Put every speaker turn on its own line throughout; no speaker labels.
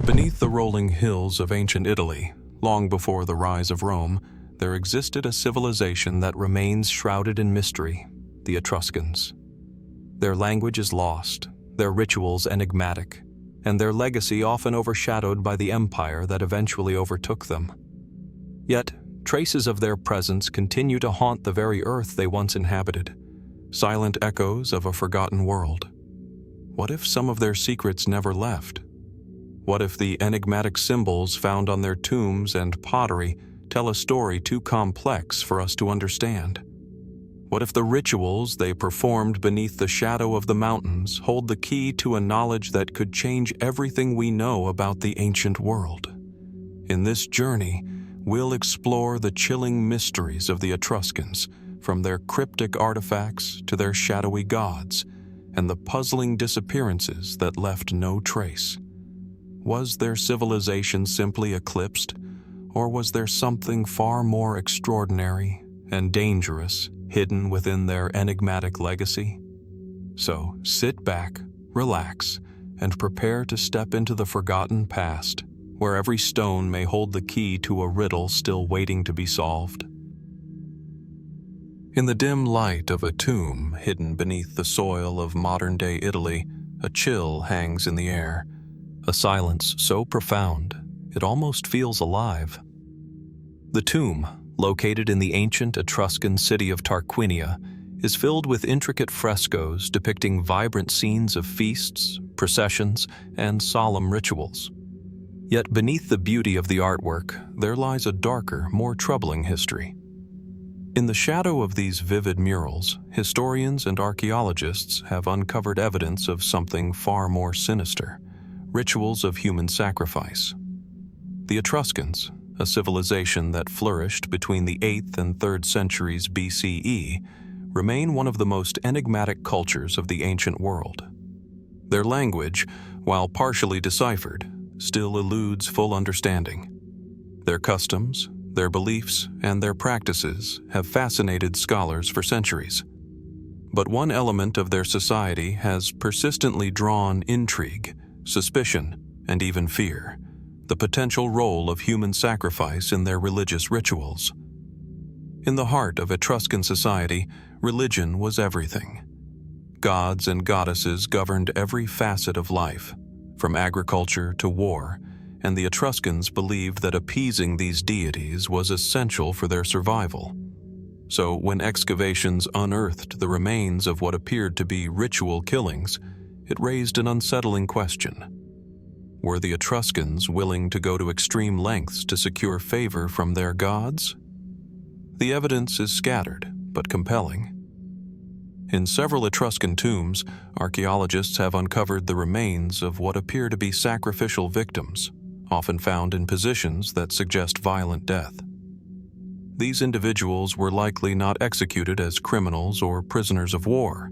Beneath the rolling hills of ancient Italy, long before the rise of Rome, there existed a civilization that remains shrouded in mystery, the Etruscans. Their language is lost, their rituals enigmatic, and their legacy often overshadowed by the empire that eventually overtook them. Yet, traces of their presence continue to haunt the very earth they once inhabited, silent echoes of a forgotten world. What if some of their secrets never left? What if the enigmatic symbols found on their tombs and pottery tell a story too complex for us to understand? What if the rituals they performed beneath the shadow of the mountains hold the key to a knowledge that could change everything we know about the ancient world? In this journey, we'll explore the chilling mysteries of the Etruscans, from their cryptic artifacts to their shadowy gods, and the puzzling disappearances that left no trace. Was their civilization simply eclipsed, or was there something far more extraordinary and dangerous hidden within their enigmatic legacy? So sit back, relax, and prepare to step into the forgotten past, where every stone may hold the key to a riddle still waiting to be solved. In the dim light of a tomb hidden beneath the soil of modern-day Italy, a chill hangs in the air, a silence so profound it almost feels alive. The tomb, located in the ancient Etruscan city of Tarquinia, is filled with intricate frescoes depicting vibrant scenes of feasts, processions, and solemn rituals. Yet beneath the beauty of the artwork, there lies a darker, more troubling history. In the shadow of these vivid murals, historians and archaeologists have uncovered evidence of something far more sinister: rituals of human sacrifice. The Etruscans, a civilization that flourished between the 8th and 3rd centuries BCE, remain one of the most enigmatic cultures of the ancient world. Their language, while partially deciphered, still eludes full understanding. Their customs, their beliefs, and their practices have fascinated scholars for centuries. But one element of their society has persistently drawn intrigue, suspicion, and even fear: the potential role of human sacrifice in their religious rituals. In the heart of Etruscan society, religion was everything. Gods and goddesses governed every facet of life, from agriculture to war, and the Etruscans believed that appeasing these deities was essential for their survival. So when excavations unearthed the remains of what appeared to be ritual killings, it raised an unsettling question. Were the Etruscans willing to go to extreme lengths to secure favor from their gods? The evidence is scattered, but compelling. In several Etruscan tombs, archaeologists have uncovered the remains of what appear to be sacrificial victims, often found in positions that suggest violent death. These individuals were likely not executed as criminals or prisoners of war.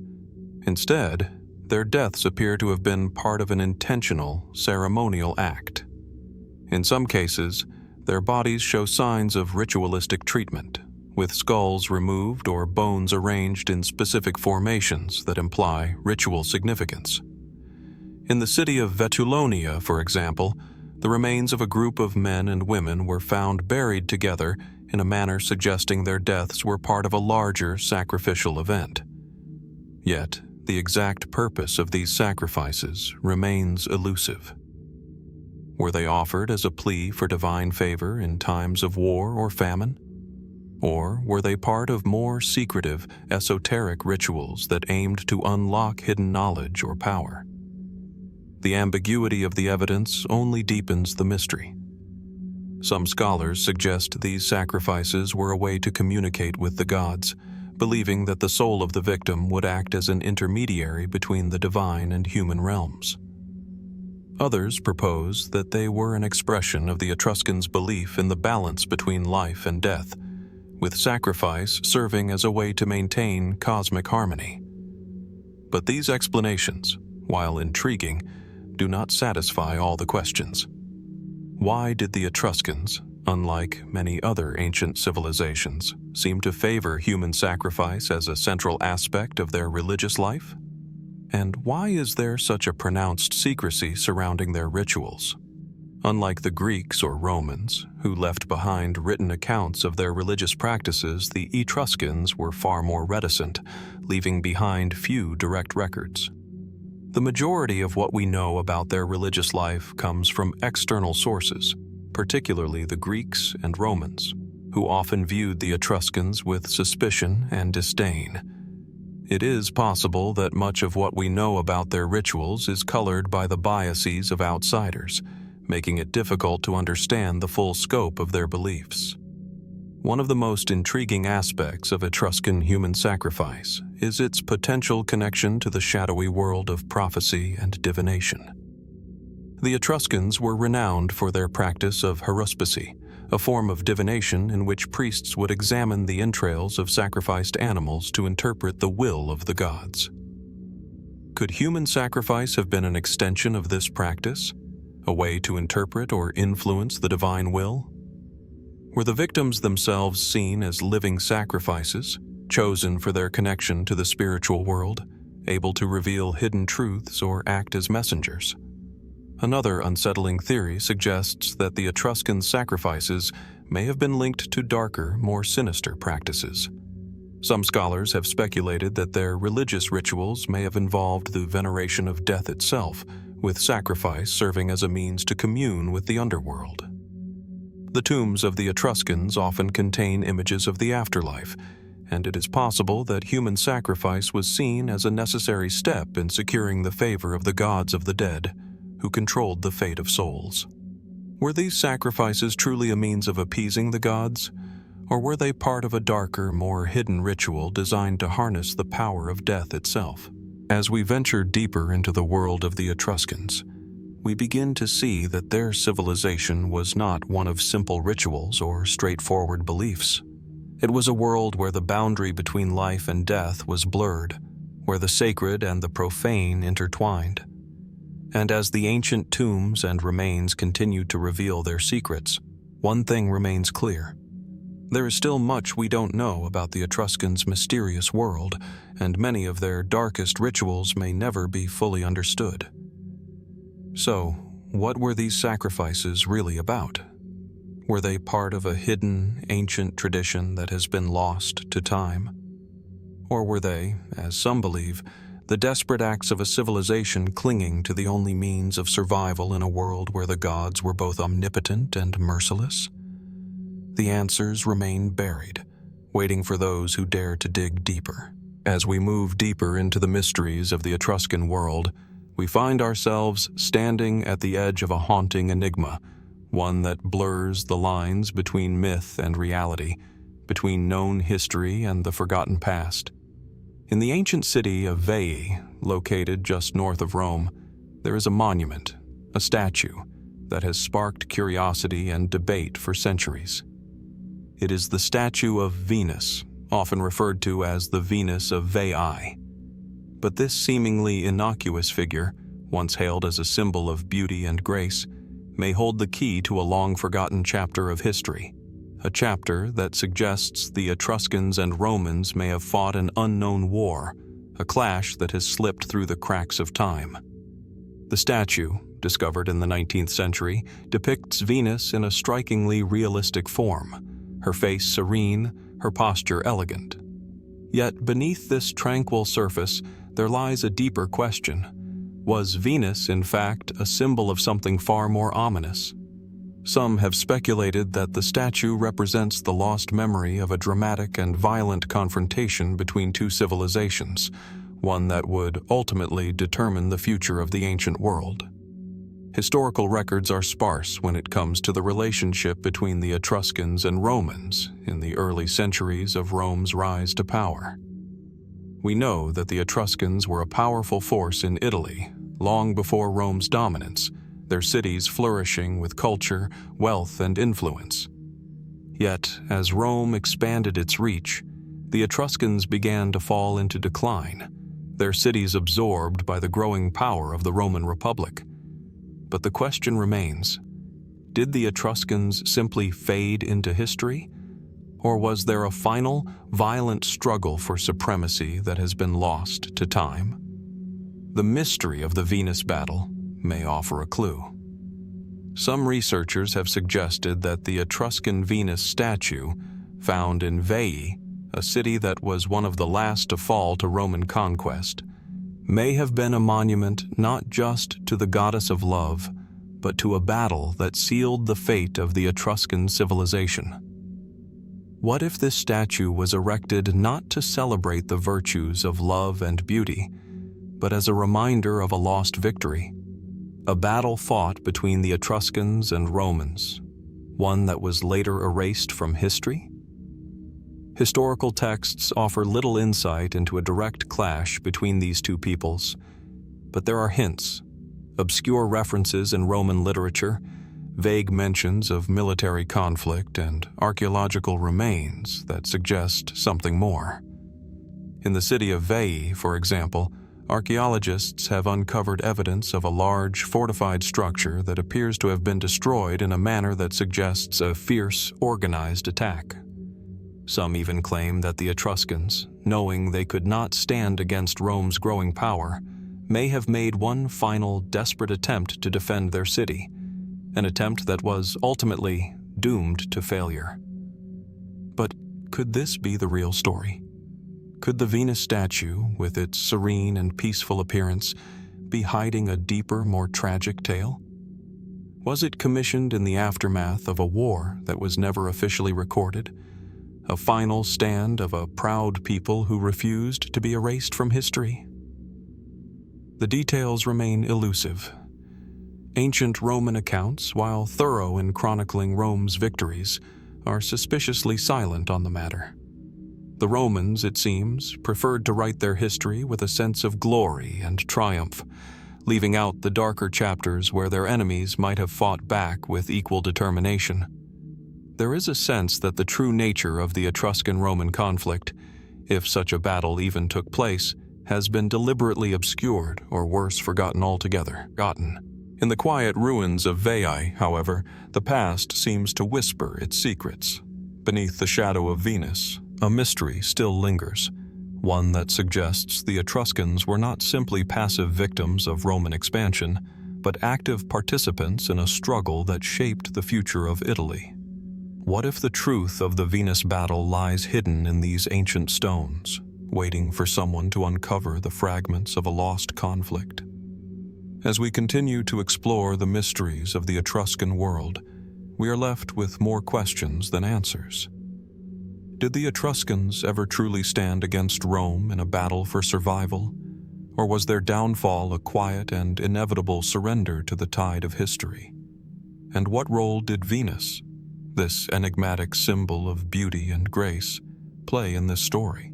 Instead, their deaths appear to have been part of an intentional, ceremonial act. In some cases, their bodies show signs of ritualistic treatment, with skulls removed or bones arranged in specific formations that imply ritual significance. In the city of Vetulonia, for example, the remains of a group of men and women were found buried together in a manner suggesting their deaths were part of a larger sacrificial event. Yet, the exact purpose of these sacrifices remains elusive. Were they offered as a plea for divine favor in times of war or famine? Or were they part of more secretive, esoteric rituals that aimed to unlock hidden knowledge or power? The ambiguity of the evidence only deepens the mystery. Some scholars suggest these sacrifices were a way to communicate with the gods, believing that the soul of the victim would act as an intermediary between the divine and human realms. Others propose that they were an expression of the Etruscans' belief in the balance between life and death, with sacrifice serving as a way to maintain cosmic harmony. But these explanations, while intriguing, do not satisfy all the questions. Why did the Etruscans, unlike many other ancient civilizations, seem to favor human sacrifice as a central aspect of their religious life? And why is there such a pronounced secrecy surrounding their rituals? Unlike the Greeks or Romans, who left behind written accounts of their religious practices, the Etruscans were far more reticent, leaving behind few direct records. The majority of what we know about their religious life comes from external sources, particularly the Greeks and Romans, who often viewed the Etruscans with suspicion and disdain. It is possible that much of what we know about their rituals is colored by the biases of outsiders, making it difficult to understand the full scope of their beliefs. One of the most intriguing aspects of Etruscan human sacrifice is its potential connection to the shadowy world of prophecy and divination. The Etruscans were renowned for their practice of haruspicy, a form of divination in which priests would examine the entrails of sacrificed animals to interpret the will of the gods. Could human sacrifice have been an extension of this practice, a way to interpret or influence the divine will? Were the victims themselves seen as living sacrifices, chosen for their connection to the spiritual world, able to reveal hidden truths or act as messengers? Another unsettling theory suggests that the Etruscan sacrifices may have been linked to darker, more sinister practices. Some scholars have speculated that their religious rituals may have involved the veneration of death itself, with sacrifice serving as a means to commune with the underworld. The tombs of the Etruscans often contain images of the afterlife, and it is possible that human sacrifice was seen as a necessary step in securing the favor of the gods of the dead, who controlled the fate of souls. Were these sacrifices truly a means of appeasing the gods, or were they part of a darker, more hidden ritual designed to harness the power of death itself? As we venture deeper into the world of the Etruscans, we begin to see that their civilization was not one of simple rituals or straightforward beliefs. It was a world where the boundary between life and death was blurred, where the sacred and the profane intertwined. And as the ancient tombs and remains continued to reveal their secrets, one thing remains clear. There is still much we don't know about the Etruscans' mysterious world, and many of their darkest rituals may never be fully understood. So, what were these sacrifices really about? Were they part of a hidden, ancient tradition that has been lost to time? Or were they, as some believe, the desperate acts of a civilization clinging to the only means of survival in a world where the gods were both omnipotent and merciless? The answers remain buried, waiting for those who dare to dig deeper. As we move deeper into the mysteries of the Etruscan world, we find ourselves standing at the edge of a haunting enigma, one that blurs the lines between myth and reality, between known history and the forgotten past. In the ancient city of Veii, located just north of Rome, there is a monument, a statue, that has sparked curiosity and debate for centuries. It is the statue of Venus, often referred to as the Venus of Veii. But this seemingly innocuous figure, once hailed as a symbol of beauty and grace, may hold the key to a long-forgotten chapter of history. A chapter that suggests the Etruscans and Romans may have fought an unknown war, a clash that has slipped through the cracks of time. The statue, discovered in the 19th century, depicts Venus in a strikingly realistic form, her face serene, her posture elegant. Yet beneath this tranquil surface, there lies a deeper question. Was Venus, in fact, a symbol of something far more ominous? Some have speculated that the statue represents the lost memory of a dramatic and violent confrontation between two civilizations, one that would ultimately determine the future of the ancient world. Historical records are sparse when it comes to the relationship between the Etruscans and Romans in the early centuries of Rome's rise to power. We know that the Etruscans were a powerful force in Italy long before Rome's dominance, their cities flourishing with culture, wealth, and influence. Yet, as Rome expanded its reach, the Etruscans began to fall into decline, their cities absorbed by the growing power of the Roman Republic. But the question remains, did the Etruscans simply fade into history? Or was there a final, violent struggle for supremacy that has been lost to time? The mystery of the Venus battle may offer a clue. Some researchers have suggested that the Etruscan Venus statue, found in Veii, a city that was one of the last to fall to Roman conquest, may have been a monument not just to the goddess of love, but to a battle that sealed the fate of the Etruscan civilization. What if this statue was erected not to celebrate the virtues of love and beauty, but as a reminder of a lost victory? A battle fought between the Etruscans and Romans, one that was later erased from history? Historical texts offer little insight into a direct clash between these two peoples, but there are hints, obscure references in Roman literature, vague mentions of military conflict, and archaeological remains that suggest something more. In the city of Veii, for example, archaeologists have uncovered evidence of a large, fortified structure that appears to have been destroyed in a manner that suggests a fierce, organized attack. Some even claim that the Etruscans, knowing they could not stand against Rome's growing power, may have made one final, desperate attempt to defend their city, an attempt that was ultimately doomed to failure. But could this be the real story? Could the Venus statue, with its serene and peaceful appearance, be hiding a deeper, more tragic tale? Was it commissioned in the aftermath of a war that was never officially recorded? A final stand of a proud people who refused to be erased from history? The details remain elusive. Ancient Roman accounts, while thorough in chronicling Rome's victories, are suspiciously silent on the matter. The Romans, it seems, preferred to write their history with a sense of glory and triumph, leaving out the darker chapters where their enemies might have fought back with equal determination. There is a sense that the true nature of the Etruscan-Roman conflict, if such a battle even took place, has been deliberately obscured or worse, forgotten altogether. In the quiet ruins of Veii, however, the past seems to whisper its secrets. Beneath the shadow of Venus, a mystery still lingers, one that suggests the Etruscans were not simply passive victims of Roman expansion, but active participants in a struggle that shaped the future of Italy. What if the truth of the Venus battle lies hidden in these ancient stones, waiting for someone to uncover the fragments of a lost conflict? As we continue to explore the mysteries of the Etruscan world, we are left with more questions than answers. Did the Etruscans ever truly stand against Rome in a battle for survival? Or was their downfall a quiet and inevitable surrender to the tide of history? And what role did Venus, this enigmatic symbol of beauty and grace, play in this story?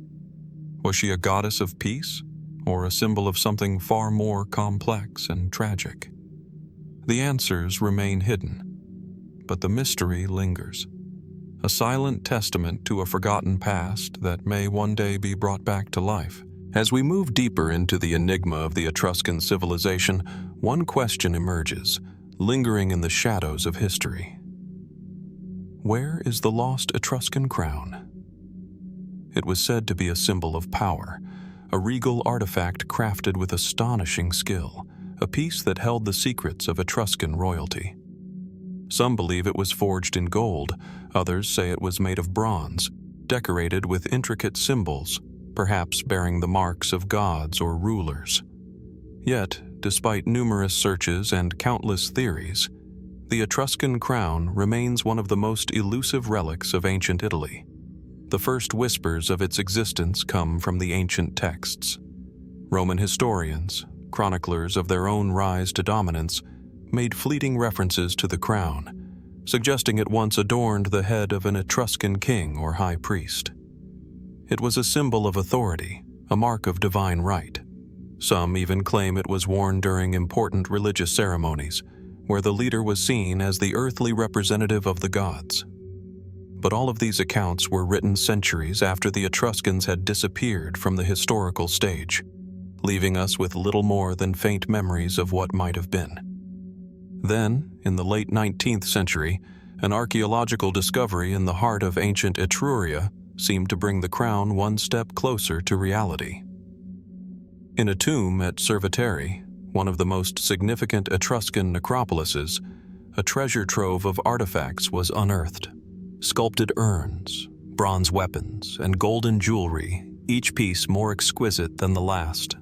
Was she a goddess of peace, or a symbol of something far more complex and tragic? The answers remain hidden, but the mystery lingers, a silent testament to a forgotten past that may one day be brought back to life. As we move deeper into the enigma of the Etruscan civilization, one question emerges, lingering in the shadows of history. Where is the lost Etruscan crown? It was said to be a symbol of power, a regal artifact crafted with astonishing skill, a piece that held the secrets of Etruscan royalty. Some believe it was forged in gold, others say it was made of bronze, decorated with intricate symbols, perhaps bearing the marks of gods or rulers. Yet, despite numerous searches and countless theories, the Etruscan crown remains one of the most elusive relics of ancient Italy. The first whispers of its existence come from the ancient texts. Roman historians, chroniclers of their own rise to dominance, made fleeting references to the crown, suggesting it once adorned the head of an Etruscan king or high priest. It was a symbol of authority, a mark of divine right. Some even claim it was worn during important religious ceremonies, where the leader was seen as the earthly representative of the gods. But all of these accounts were written centuries after the Etruscans had disappeared from the historical stage, leaving us with little more than faint memories of what might have been. Then, in the late 19th century, an archaeological discovery in the heart of ancient Etruria seemed to bring the crown one step closer to reality. In a tomb at Cerveteri, one of the most significant Etruscan necropolises, a treasure trove of artifacts was unearthed. Sculpted urns, bronze weapons, and golden jewelry, each piece more exquisite than the last.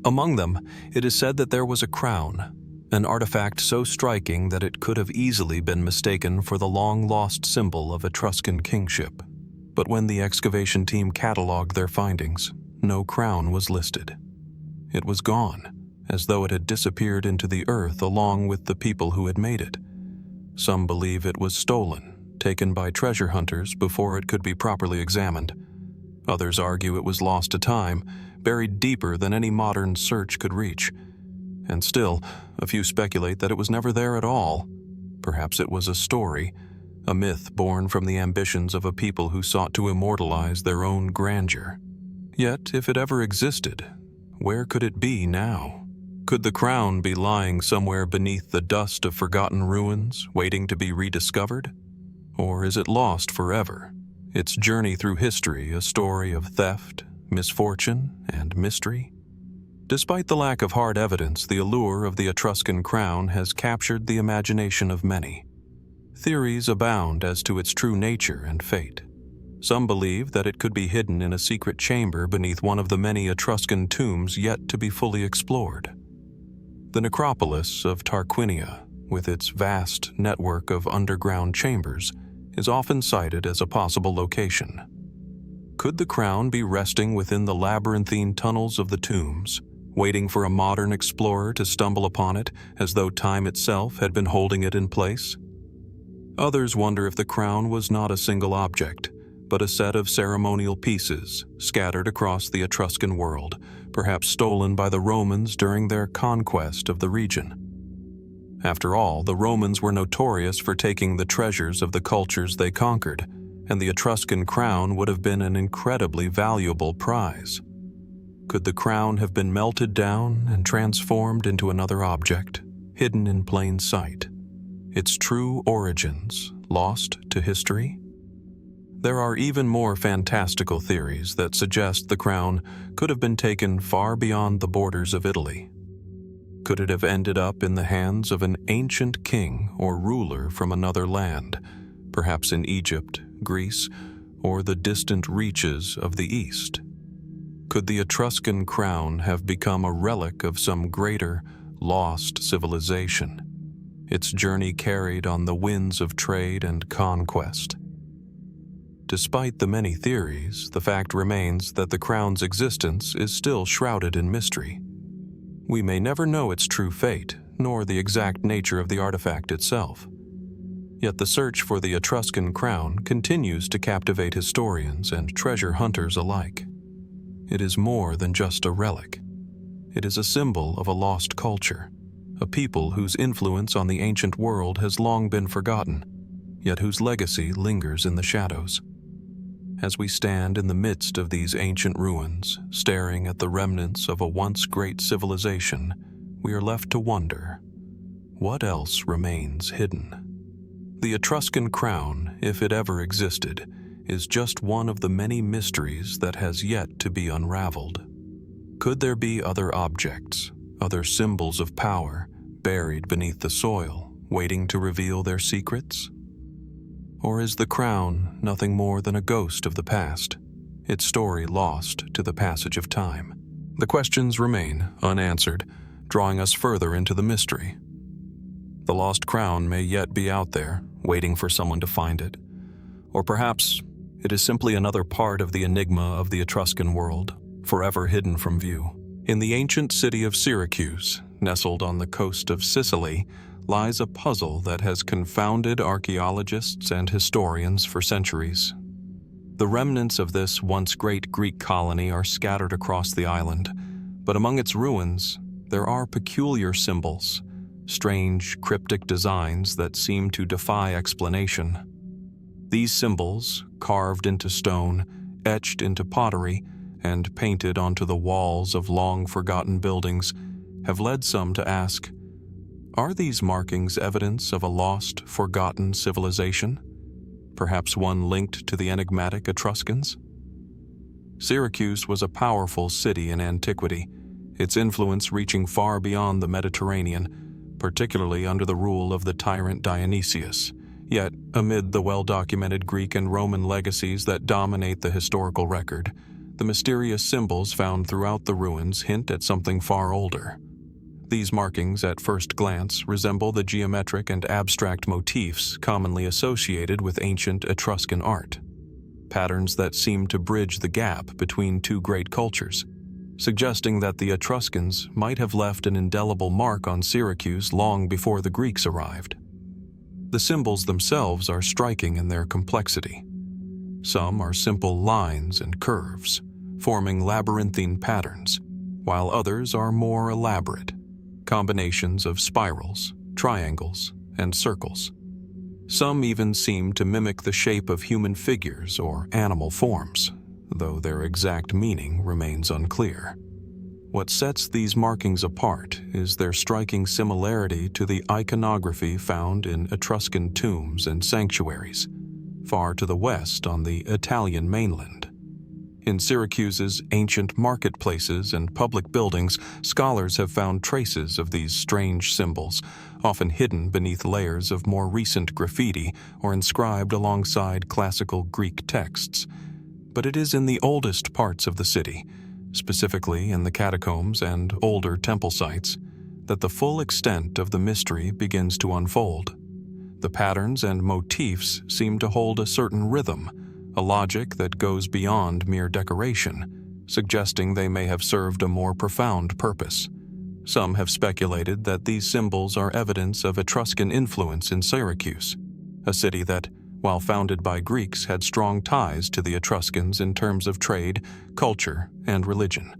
Among them, it is said that there was a crown, an artifact so striking that it could have easily been mistaken for the long-lost symbol of Etruscan kingship. But when the excavation team cataloged their findings, no crown was listed. It was gone, as though it had disappeared into the earth along with the people who had made it. Some believe it was stolen, taken by treasure hunters before it could be properly examined. Others argue it was lost to time, buried deeper than any modern search could reach. And still, a few speculate that it was never there at all. Perhaps it was a story, a myth born from the ambitions of a people who sought to immortalize their own grandeur. Yet, if it ever existed, where could it be now? Could the crown be lying somewhere beneath the dust of forgotten ruins, waiting to be rediscovered? Or is it lost forever, its journey through history a story of theft, misfortune, and mystery? Despite the lack of hard evidence, the allure of the Etruscan crown has captured the imagination of many. Theories abound as to its true nature and fate. Some believe that it could be hidden in a secret chamber beneath one of the many Etruscan tombs yet to be fully explored. The necropolis of Tarquinia, with its vast network of underground chambers, is often cited as a possible location. Could the crown be resting within the labyrinthine tunnels of the tombs, waiting for a modern explorer to stumble upon it as though time itself had been holding it in place? Others wonder if the crown was not a single object, but a set of ceremonial pieces scattered across the Etruscan world, perhaps stolen by the Romans during their conquest of the region. After all, the Romans were notorious for taking the treasures of the cultures they conquered, and the Etruscan crown would have been an incredibly valuable prize. Could the crown have been melted down and transformed into another object, hidden in plain sight? Its true origins lost to history? There are even more fantastical theories that suggest the crown could have been taken far beyond the borders of Italy. Could it have ended up in the hands of an ancient king or ruler from another land, perhaps in Egypt, Greece, or the distant reaches of the East? Could the Etruscan crown have become a relic of some greater, lost civilization, its journey carried on the winds of trade and conquest? Despite the many theories, the fact remains that the crown's existence is still shrouded in mystery. We may never know its true fate, nor the exact nature of the artifact itself. Yet the search for the Etruscan crown continues to captivate historians and treasure hunters alike. It is more than just a relic. It is a symbol of a lost culture, a people whose influence on the ancient world has long been forgotten, yet whose legacy lingers in the shadows. As we stand in the midst of these ancient ruins, staring at the remnants of a once great civilization, we are left to wonder, what else remains hidden? The Etruscan crown, if it ever existed, is just one of the many mysteries that has yet to be unraveled. Could there be other objects, other symbols of power, buried beneath the soil, waiting to reveal their secrets? Or is the crown nothing more than a ghost of the past, its story lost to the passage of time? The questions remain unanswered, drawing us further into the mystery. The lost crown may yet be out there, waiting for someone to find it. Or perhaps it is simply another part of the enigma of the Etruscan world, forever hidden from view. In the ancient city of Syracuse, nestled on the coast of Sicily, lies a puzzle that has confounded archaeologists and historians for centuries. The remnants of this once great Greek colony are scattered across the island, but among its ruins, there are peculiar symbols, strange, cryptic designs that seem to defy explanation. These symbols, carved into stone, etched into pottery, and painted onto the walls of long-forgotten buildings, have led some to ask, are these markings evidence of a lost, forgotten civilization? Perhaps one linked to the enigmatic Etruscans? Syracuse was a powerful city in antiquity, its influence reaching far beyond the Mediterranean, particularly under the rule of the tyrant Dionysius. Yet, amid the well-documented Greek and Roman legacies that dominate the historical record, the mysterious symbols found throughout the ruins hint at something far older. These markings, at first glance, resemble the geometric and abstract motifs commonly associated with ancient Etruscan art, patterns that seem to bridge the gap between two great cultures, suggesting that the Etruscans might have left an indelible mark on Syracuse long before the Greeks arrived. The symbols themselves are striking in their complexity. Some are simple lines and curves, forming labyrinthine patterns, while others are more elaborate, combinations of spirals, triangles, and circles. Some even seem to mimic the shape of human figures or animal forms, though their exact meaning remains unclear. What sets these markings apart is their striking similarity to the iconography found in Etruscan tombs and sanctuaries, far to the west on the Italian mainland. In Syracuse's ancient marketplaces and public buildings, scholars have found traces of these strange symbols, often hidden beneath layers of more recent graffiti or inscribed alongside classical Greek texts. But it is in the oldest parts of the city, specifically in the catacombs and older temple sites, that the full extent of the mystery begins to unfold. The patterns and motifs seem to hold a certain rhythm, a logic that goes beyond mere decoration, suggesting they may have served a more profound purpose. Some have speculated that these symbols are evidence of Etruscan influence in Syracuse, a city that, while founded by Greeks, had strong ties to the Etruscans in terms of trade, culture, and religion.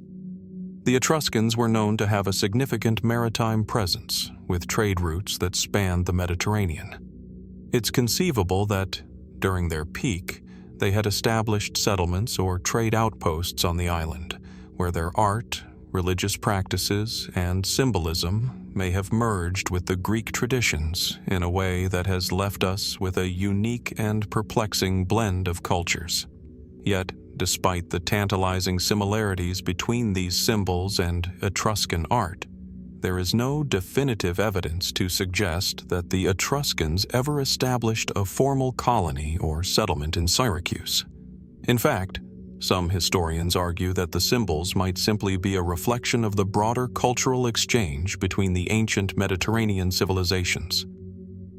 The Etruscans were known to have a significant maritime presence, with trade routes that spanned the Mediterranean. It's conceivable that, during their peak, they had established settlements or trade outposts on the island, where their art, religious practices, and symbolism may have merged with the Greek traditions in a way that has left us with a unique and perplexing blend of cultures. Yet, despite the tantalizing similarities between these symbols and Etruscan art, there is no definitive evidence to suggest that the Etruscans ever established a formal colony or settlement in Syracuse. In fact, some historians argue that the symbols might simply be a reflection of the broader cultural exchange between the ancient Mediterranean civilizations.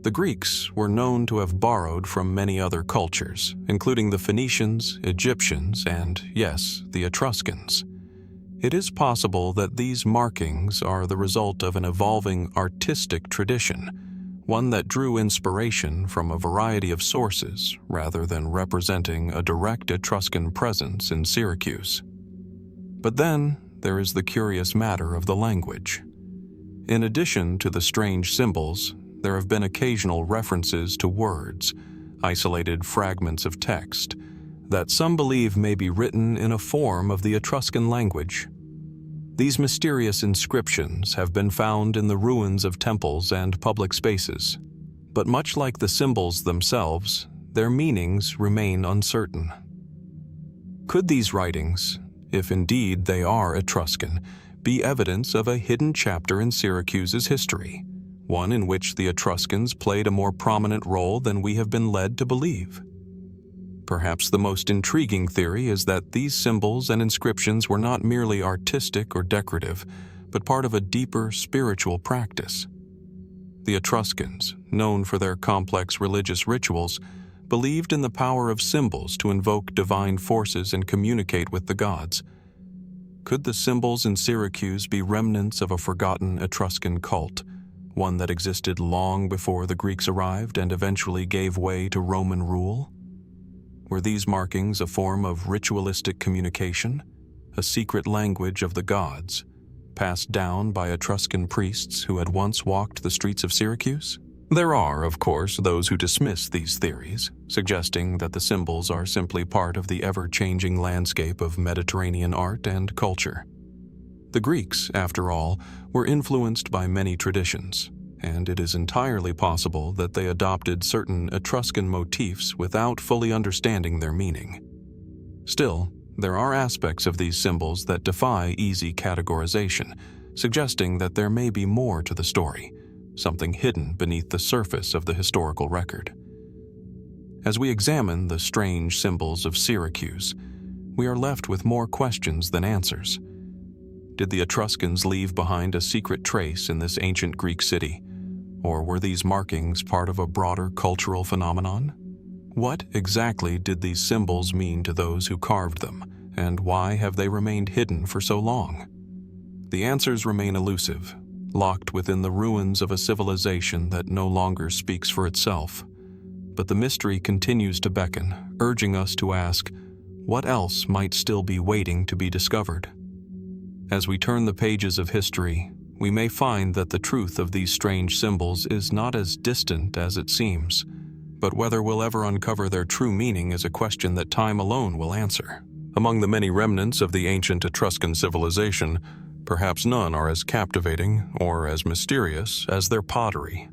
The Greeks were known to have borrowed from many other cultures, including the Phoenicians, Egyptians, and, yes, the Etruscans. It is possible that these markings are the result of an evolving artistic tradition, one that drew inspiration from a variety of sources rather than representing a direct Etruscan presence in Syracuse. But then there is the curious matter of the language. In addition to the strange symbols, there have been occasional references to words, isolated fragments of text, that some believe may be written in a form of the Etruscan language. These mysterious inscriptions have been found in the ruins of temples and public spaces, but much like the symbols themselves, their meanings remain uncertain. Could these writings, if indeed they are Etruscan, be evidence of a hidden chapter in Syracuse's history, one in which the Etruscans played a more prominent role than we have been led to believe? Perhaps the most intriguing theory is that these symbols and inscriptions were not merely artistic or decorative, but part of a deeper spiritual practice. The Etruscans, known for their complex religious rituals, believed in the power of symbols to invoke divine forces and communicate with the gods. Could the symbols in Syracuse be remnants of a forgotten Etruscan cult, one that existed long before the Greeks arrived and eventually gave way to Roman rule? Were these markings a form of ritualistic communication, a secret language of the gods, passed down by Etruscan priests who had once walked the streets of Syracuse? There are, of course, those who dismiss these theories, suggesting that the symbols are simply part of the ever-changing landscape of Mediterranean art and culture. The Greeks, after all, were influenced by many traditions, and it is entirely possible that they adopted certain Etruscan motifs without fully understanding their meaning. Still, there are aspects of these symbols that defy easy categorization, suggesting that there may be more to the story, something hidden beneath the surface of the historical record. As we examine the strange symbols of Syracuse, we are left with more questions than answers. Did the Etruscans leave behind a secret trace in this ancient Greek city, or were these markings part of a broader cultural phenomenon? What exactly did these symbols mean to those who carved them, and why have they remained hidden for so long? The answers remain elusive, locked within the ruins of a civilization that no longer speaks for itself. But the mystery continues to beckon, urging us to ask, what else might still be waiting to be discovered? As we turn the pages of history, we may find that the truth of these strange symbols is not as distant as it seems, but whether we'll ever uncover their true meaning is a question that time alone will answer. Among the many remnants of the ancient Etruscan civilization, perhaps none are as captivating or as mysterious as their pottery.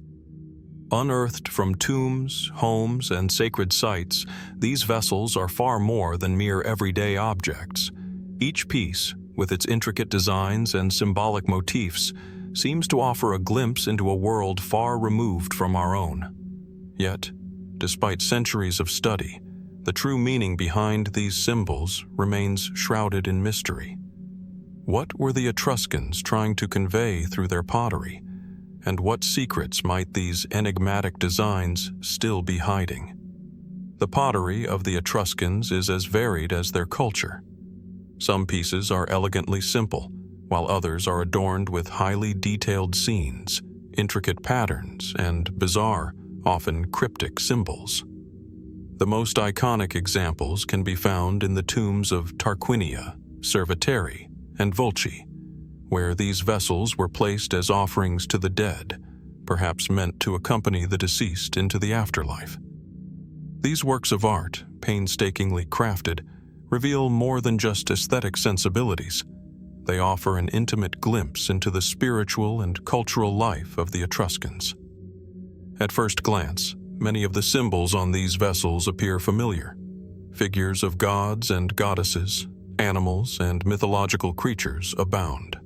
Unearthed from tombs, homes, and sacred sites, these vessels are far more than mere everyday objects. Each piece, with its intricate designs and symbolic motifs, seems to offer a glimpse into a world far removed from our own. Yet, despite centuries of study, the true meaning behind these symbols remains shrouded in mystery. What were the Etruscans trying to convey through their pottery? And what secrets might these enigmatic designs still be hiding? The pottery of the Etruscans is as varied as their culture. Some pieces are elegantly simple, while others are adorned with highly detailed scenes, intricate patterns, and bizarre, often cryptic symbols. The most iconic examples can be found in the tombs of Tarquinia, Pottery, and Volterra, where these vessels were placed as offerings to the dead, perhaps meant to accompany the deceased into the afterlife. These works of art, painstakingly crafted, reveal more than just aesthetic sensibilities. They offer an intimate glimpse into the spiritual and cultural life of the Etruscans. At first glance, many of the symbols on these vessels appear familiar. Figures of gods and goddesses, animals, and mythological creatures abound.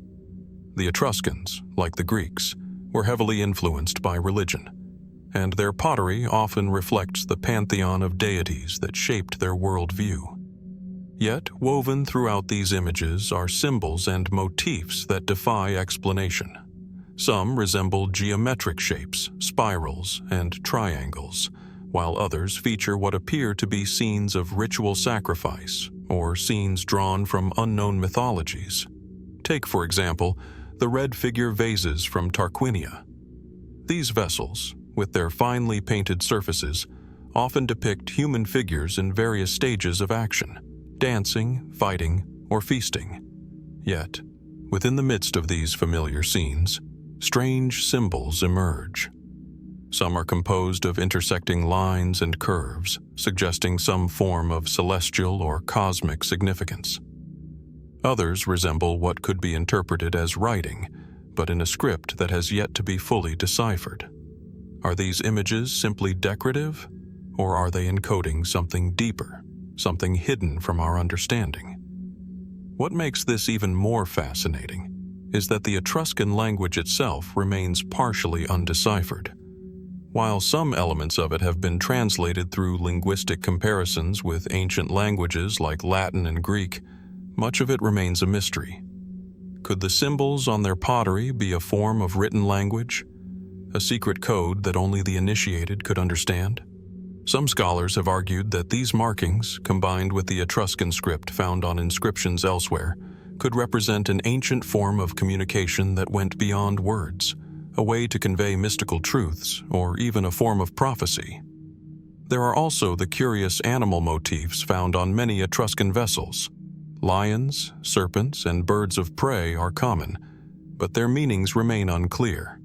The Etruscans, like the Greeks, were heavily influenced by religion, and their pottery often reflects the pantheon of deities that shaped their worldview. Yet, woven throughout these images are symbols and motifs that defy explanation. Some resemble geometric shapes, spirals, and triangles, while others feature what appear to be scenes of ritual sacrifice or scenes drawn from unknown mythologies. Take, for example, the red figure vases from Tarquinia. These vessels, with their finely painted surfaces, often depict human figures in various stages of action, dancing, fighting, or feasting. Yet, within the midst of these familiar scenes, strange symbols emerge. Some are composed of intersecting lines and curves, suggesting some form of celestial or cosmic significance. Others resemble what could be interpreted as writing, but in a script that has yet to be fully deciphered. Are these images simply decorative, or are they encoding something deeper, something hidden from our understanding? What makes this even more fascinating is that the Etruscan language itself remains partially undeciphered. While some elements of it have been translated through linguistic comparisons with ancient languages like Latin and Greek, much of it remains a mystery. Could the symbols on their pottery be a form of written language, a secret code that only the initiated could understand? Some scholars have argued that these markings, combined with the Etruscan script found on inscriptions elsewhere, could represent an ancient form of communication that went beyond words, a way to convey mystical truths, or even a form of prophecy. There are also the curious animal motifs found on many Etruscan vessels. Lions, serpents, and birds of prey are common, but their meanings remain unclear.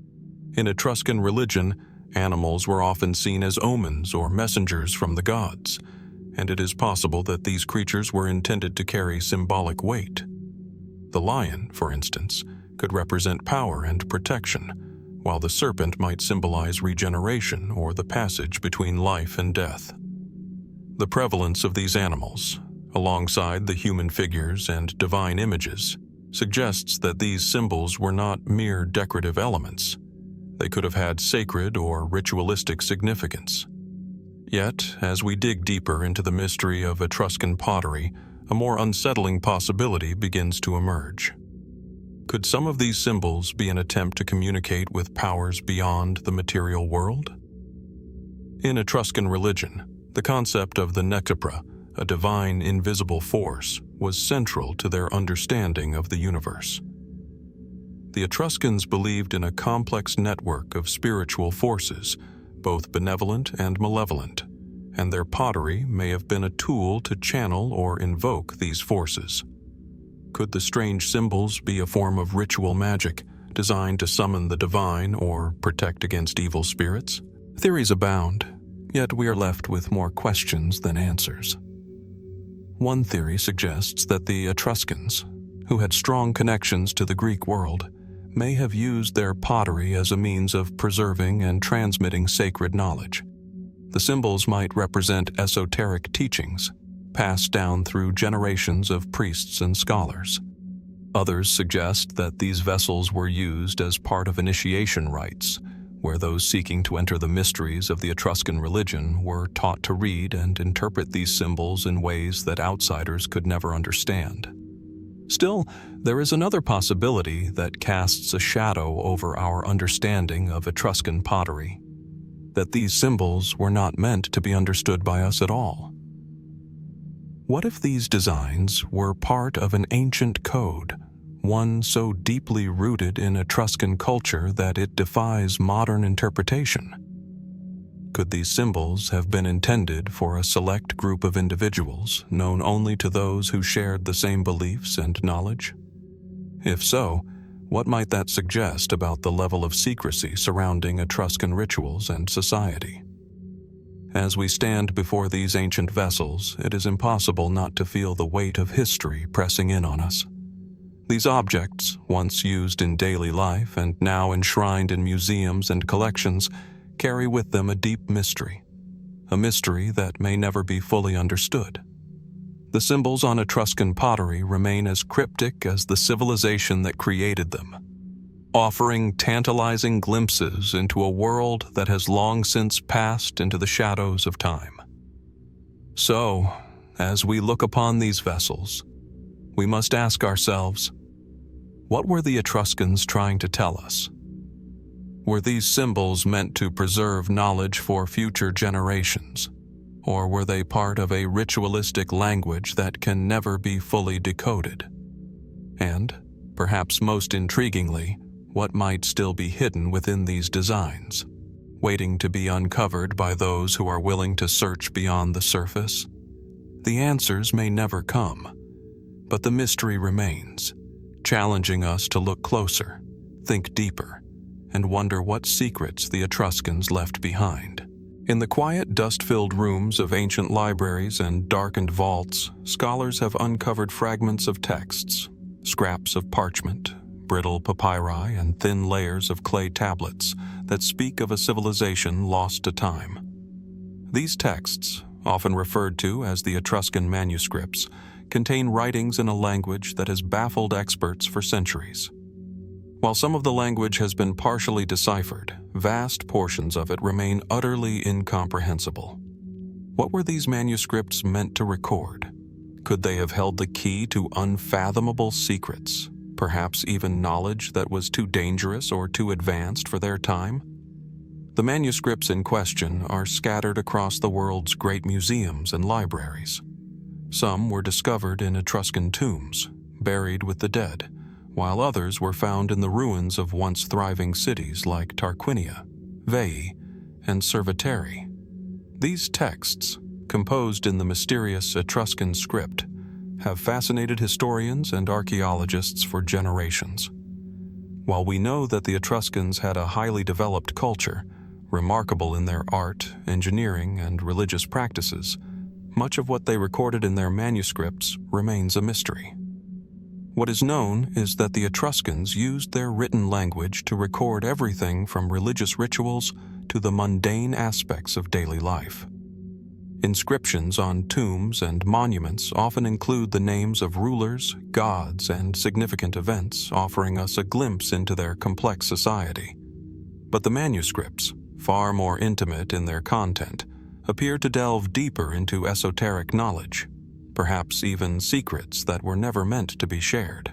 In Etruscan religion, animals were often seen as omens or messengers from the gods, and it is possible that these creatures were intended to carry symbolic weight. The lion, for instance, could represent power and protection, while the serpent might symbolize regeneration or the passage between life and death. The prevalence of these animals, alongside the human figures and divine images, suggests that these symbols were not mere decorative elements. They could have had sacred or ritualistic significance. Yet, as we dig deeper into the mystery of Etruscan pottery, a more unsettling possibility begins to emerge. Could some of these symbols be an attempt to communicate with powers beyond the material world? In Etruscan religion, the concept of the Nectopra, a divine invisible force, was central to their understanding of the universe. The Etruscans believed in a complex network of spiritual forces, both benevolent and malevolent, and their pottery may have been a tool to channel or invoke these forces. Could the strange symbols be a form of ritual magic designed to summon the divine or protect against evil spirits? Theories abound, yet we are left with more questions than answers. One theory suggests that the Etruscans, who had strong connections to the Greek world, may have used their pottery as a means of preserving and transmitting sacred knowledge. The symbols might represent esoteric teachings, passed down through generations of priests and scholars. Others suggest that these vessels were used as part of initiation rites, where those seeking to enter the mysteries of the Etruscan religion were taught to read and interpret these symbols in ways that outsiders could never understand. Still, there is another possibility that casts a shadow over our understanding of Etruscan pottery: that these symbols were not meant to be understood by us at all. What if these designs were part of an ancient code, one so deeply rooted in Etruscan culture that it defies modern interpretation? Could these symbols have been intended for a select group of individuals, known only to those who shared the same beliefs and knowledge? If so, what might that suggest about the level of secrecy surrounding Etruscan rituals and society? As we stand before these ancient vessels, it is impossible not to feel the weight of history pressing in on us. These objects, once used in daily life and now enshrined in museums and collections, carry with them a deep mystery, a mystery that may never be fully understood. The symbols on Etruscan pottery remain as cryptic as the civilization that created them, offering tantalizing glimpses into a world that has long since passed into the shadows of time. So, as we look upon these vessels, we must ask ourselves, what were the Etruscans trying to tell us? Were these symbols meant to preserve knowledge for future generations, or were they part of a ritualistic language that can never be fully decoded? And, perhaps most intriguingly, what might still be hidden within these designs, waiting to be uncovered by those who are willing to search beyond the surface? The answers may never come, but the mystery remains, challenging us to look closer, think deeper, and wonder what secrets the Etruscans left behind. In the quiet, dust-filled rooms of ancient libraries and darkened vaults, scholars have uncovered fragments of texts, scraps of parchment, brittle papyri, and thin layers of clay tablets that speak of a civilization lost to time. These texts, often referred to as the Etruscan Manuscripts, contain writings in a language that has baffled experts for centuries. While some of the language has been partially deciphered, vast portions of it remain utterly incomprehensible. What were these manuscripts meant to record? Could they have held the key to unfathomable secrets, perhaps even knowledge that was too dangerous or too advanced for their time? The manuscripts in question are scattered across the world's great museums and libraries. Some were discovered in Etruscan tombs, buried with the dead, while others were found in the ruins of once thriving cities like Tarquinia, Veii, and Cerveteri. These texts, composed in the mysterious Etruscan script, have fascinated historians and archaeologists for generations. While we know that the Etruscans had a highly developed culture, remarkable in their art, engineering, and religious practices, much of what they recorded in their manuscripts remains a mystery. What is known is that the Etruscans used their written language to record everything from religious rituals to the mundane aspects of daily life. Inscriptions on tombs and monuments often include the names of rulers, gods, and significant events, offering us a glimpse into their complex society. But the manuscripts, far more intimate in their content, appear to delve deeper into esoteric knowledge, perhaps even secrets that were never meant to be shared.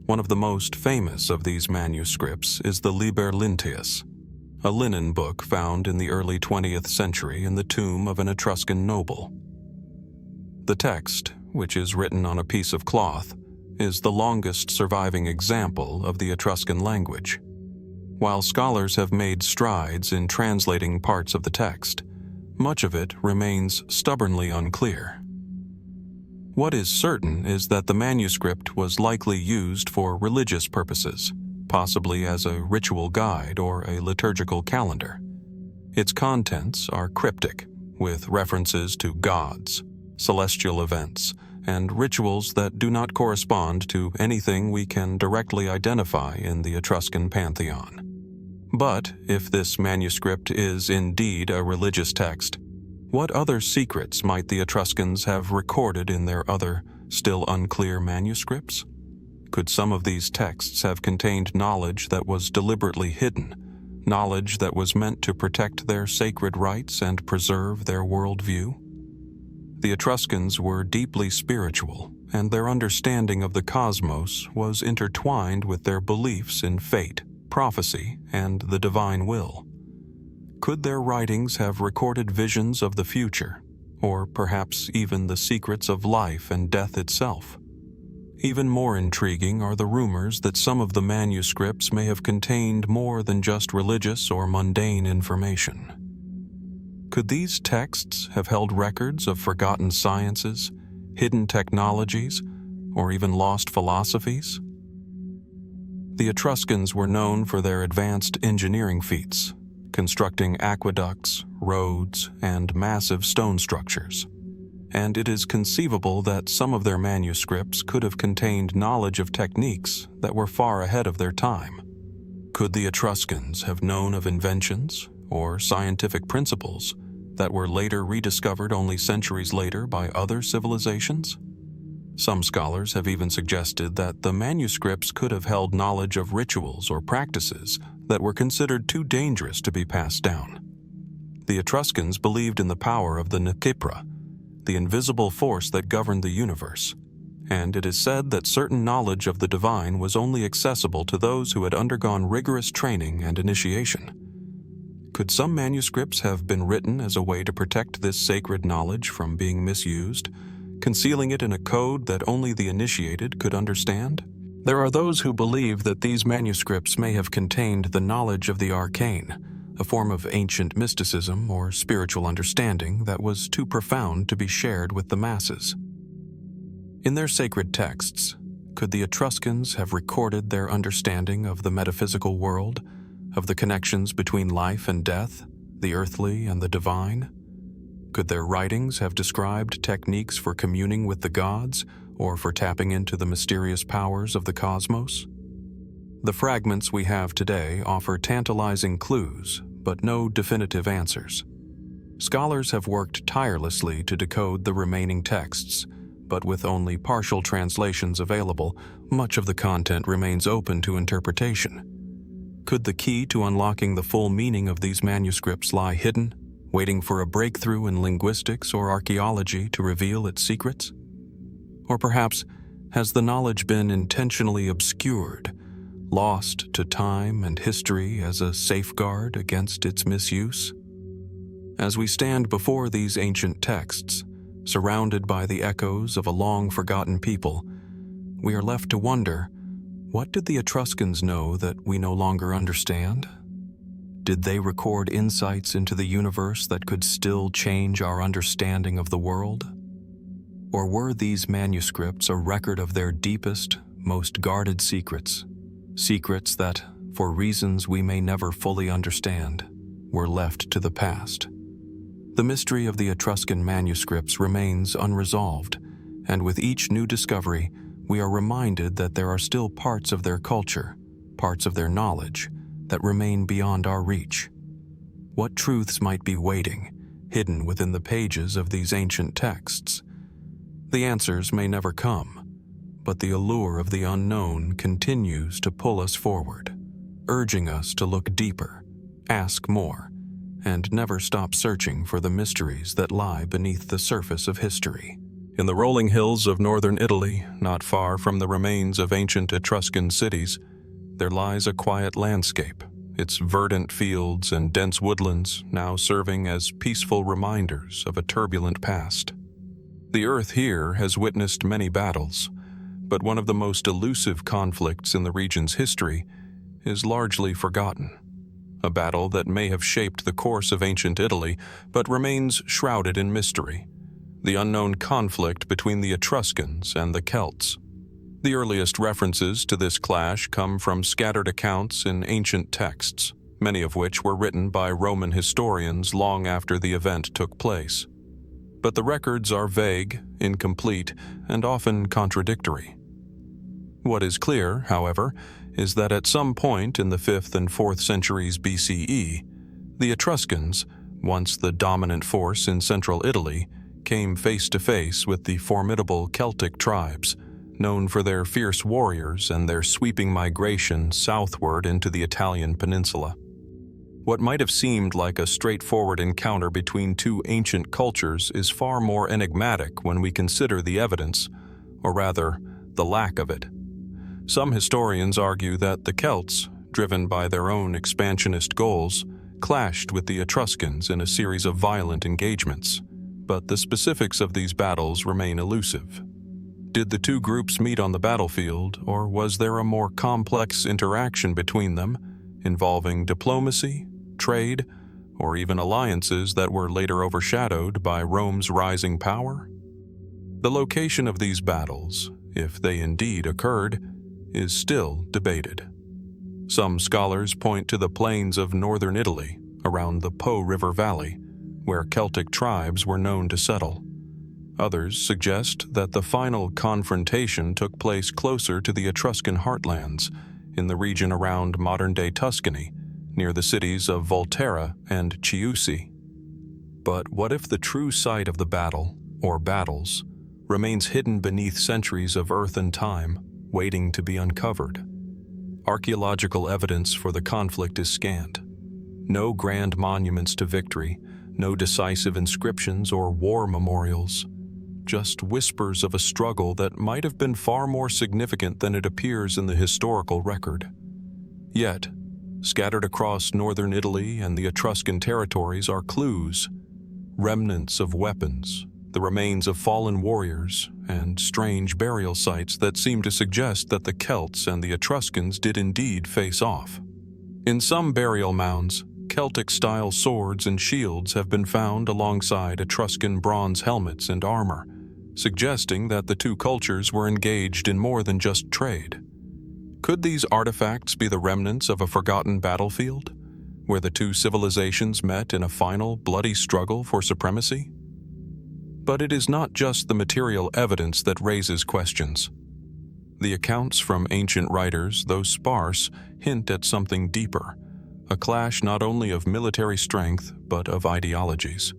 One of the most famous of these manuscripts is the Liber Linteus, a linen book found in the early 20th century in the tomb of an Etruscan noble. The text, which is written on a piece of cloth, is the longest surviving example of the Etruscan language. While scholars have made strides in translating parts of the text, much of it remains stubbornly unclear. What is certain is that the manuscript was likely used for religious purposes, possibly as a ritual guide or a liturgical calendar. Its contents are cryptic, with references to gods, celestial events, and rituals that do not correspond to anything we can directly identify in the Etruscan pantheon. But if this manuscript is indeed a religious text, what other secrets might the Etruscans have recorded in their other, still unclear manuscripts? Could some of these texts have contained knowledge that was deliberately hidden, knowledge that was meant to protect their sacred rites and preserve their worldview? The Etruscans were deeply spiritual, and their understanding of the cosmos was intertwined with their beliefs in fate, prophecy, and the divine will. Could their writings have recorded visions of the future, or perhaps even the secrets of life and death itself? Even more intriguing are the rumors that some of the manuscripts may have contained more than just religious or mundane information. Could these texts have held records of forgotten sciences, hidden technologies, or even lost philosophies? The Etruscans were known for their advanced engineering feats, constructing aqueducts, roads, and massive stone structures. And it is conceivable that some of their manuscripts could have contained knowledge of techniques that were far ahead of their time. Could the Etruscans have known of inventions or scientific principles that were later rediscovered only centuries later by other civilizations? Some scholars have even suggested that the manuscripts could have held knowledge of rituals or practices that were considered too dangerous to be passed down. The Etruscans believed in the power of the Nkypra, the invisible force that governed the universe, and it is said that certain knowledge of the divine was only accessible to those who had undergone rigorous training and initiation. Could some manuscripts have been written as a way to protect this sacred knowledge from being misused, concealing it in a code that only the initiated could understand? There are those who believe that these manuscripts may have contained the knowledge of the arcane, a form of ancient mysticism or spiritual understanding that was too profound to be shared with the masses. In their sacred texts, could the Etruscans have recorded their understanding of the metaphysical world, of the connections between life and death, the earthly and the divine? Could their writings have described techniques for communing with the gods or for tapping into the mysterious powers of the cosmos? The fragments we have today offer tantalizing clues, but no definitive answers. Scholars have worked tirelessly to decode the remaining texts, but with only partial translations available, much of the content remains open to interpretation. Could the key to unlocking the full meaning of these manuscripts lie hidden, waiting for a breakthrough in linguistics or archaeology to reveal its secrets? Or perhaps, has the knowledge been intentionally obscured, lost to time and history as a safeguard against its misuse? As we stand before these ancient texts, surrounded by the echoes of a long-forgotten people, we are left to wonder, what did the Etruscans know that we no longer understand? Did they record insights into the universe that could still change our understanding of the world? Or were these manuscripts a record of their deepest, most guarded secrets? Secrets that, for reasons we may never fully understand, were left to the past. The mystery of the Etruscan manuscripts remains unresolved, and with each new discovery, we are reminded that there are still parts of their culture, parts of their knowledge, that remain beyond our reach. What truths might be waiting, hidden within the pages of these ancient texts? The answers may never come, but the allure of the unknown continues to pull us forward, urging us to look deeper, Ask more, and never stop searching for the mysteries that lie beneath the surface of history. In the rolling hills of northern Italy, not far from the remains of ancient Etruscan cities, there lies a quiet landscape, its verdant fields and dense woodlands now serving as peaceful reminders of a turbulent past. The earth here has witnessed many battles, but one of the most elusive conflicts in the region's history is largely forgotten. A battle that may have shaped the course of ancient Italy, but remains shrouded in mystery: the unknown conflict between the Etruscans and the Celts. The earliest references to this clash come from scattered accounts in ancient texts, many of which were written by Roman historians long after the event took place. But the records are vague, incomplete, and often contradictory. What is clear, however, is that at some point in the 5th and 4th centuries BCE, the Etruscans, once the dominant force in central Italy, came face to face with the formidable Celtic tribes, known for their fierce warriors and their sweeping migration southward into the Italian peninsula. What might have seemed like a straightforward encounter between two ancient cultures is far more enigmatic when we consider the evidence, or rather, the lack of it. Some historians argue that the Celts, driven by their own expansionist goals, clashed with the Etruscans in a series of violent engagements, but the specifics of these battles remain elusive. Did the two groups meet on the battlefield, or was there a more complex interaction between them, involving diplomacy, trade, or even alliances that were later overshadowed by Rome's rising power? The location of these battles, if they indeed occurred, is still debated. Some scholars point to the plains of northern Italy, around the Po River Valley, where Celtic tribes were known to settle. Others suggest that the final confrontation took place closer to the Etruscan heartlands, in the region around modern-day Tuscany, near the cities of Volterra and Chiusi. But what if the true site of the battle, or battles, remains hidden beneath centuries of earth and time, waiting to be uncovered? Archaeological evidence for the conflict is scant. No grand monuments to victory, no decisive inscriptions or war memorials. Just whispers of a struggle that might have been far more significant than it appears in the historical record. Yet, scattered across northern Italy and the Etruscan territories are clues, remnants of weapons, the remains of fallen warriors, and strange burial sites that seem to suggest that the Celts and the Etruscans did indeed face off. In some burial mounds, Celtic-style swords and shields have been found alongside Etruscan bronze helmets and armor, suggesting that the two cultures were engaged in more than just trade. Could these artifacts be the remnants of a forgotten battlefield, where the two civilizations met in a final, bloody struggle for supremacy? But it is not just the material evidence that raises questions. The accounts from ancient writers, though sparse, hint at something deeper, a clash not only of military strength, but of ideologies.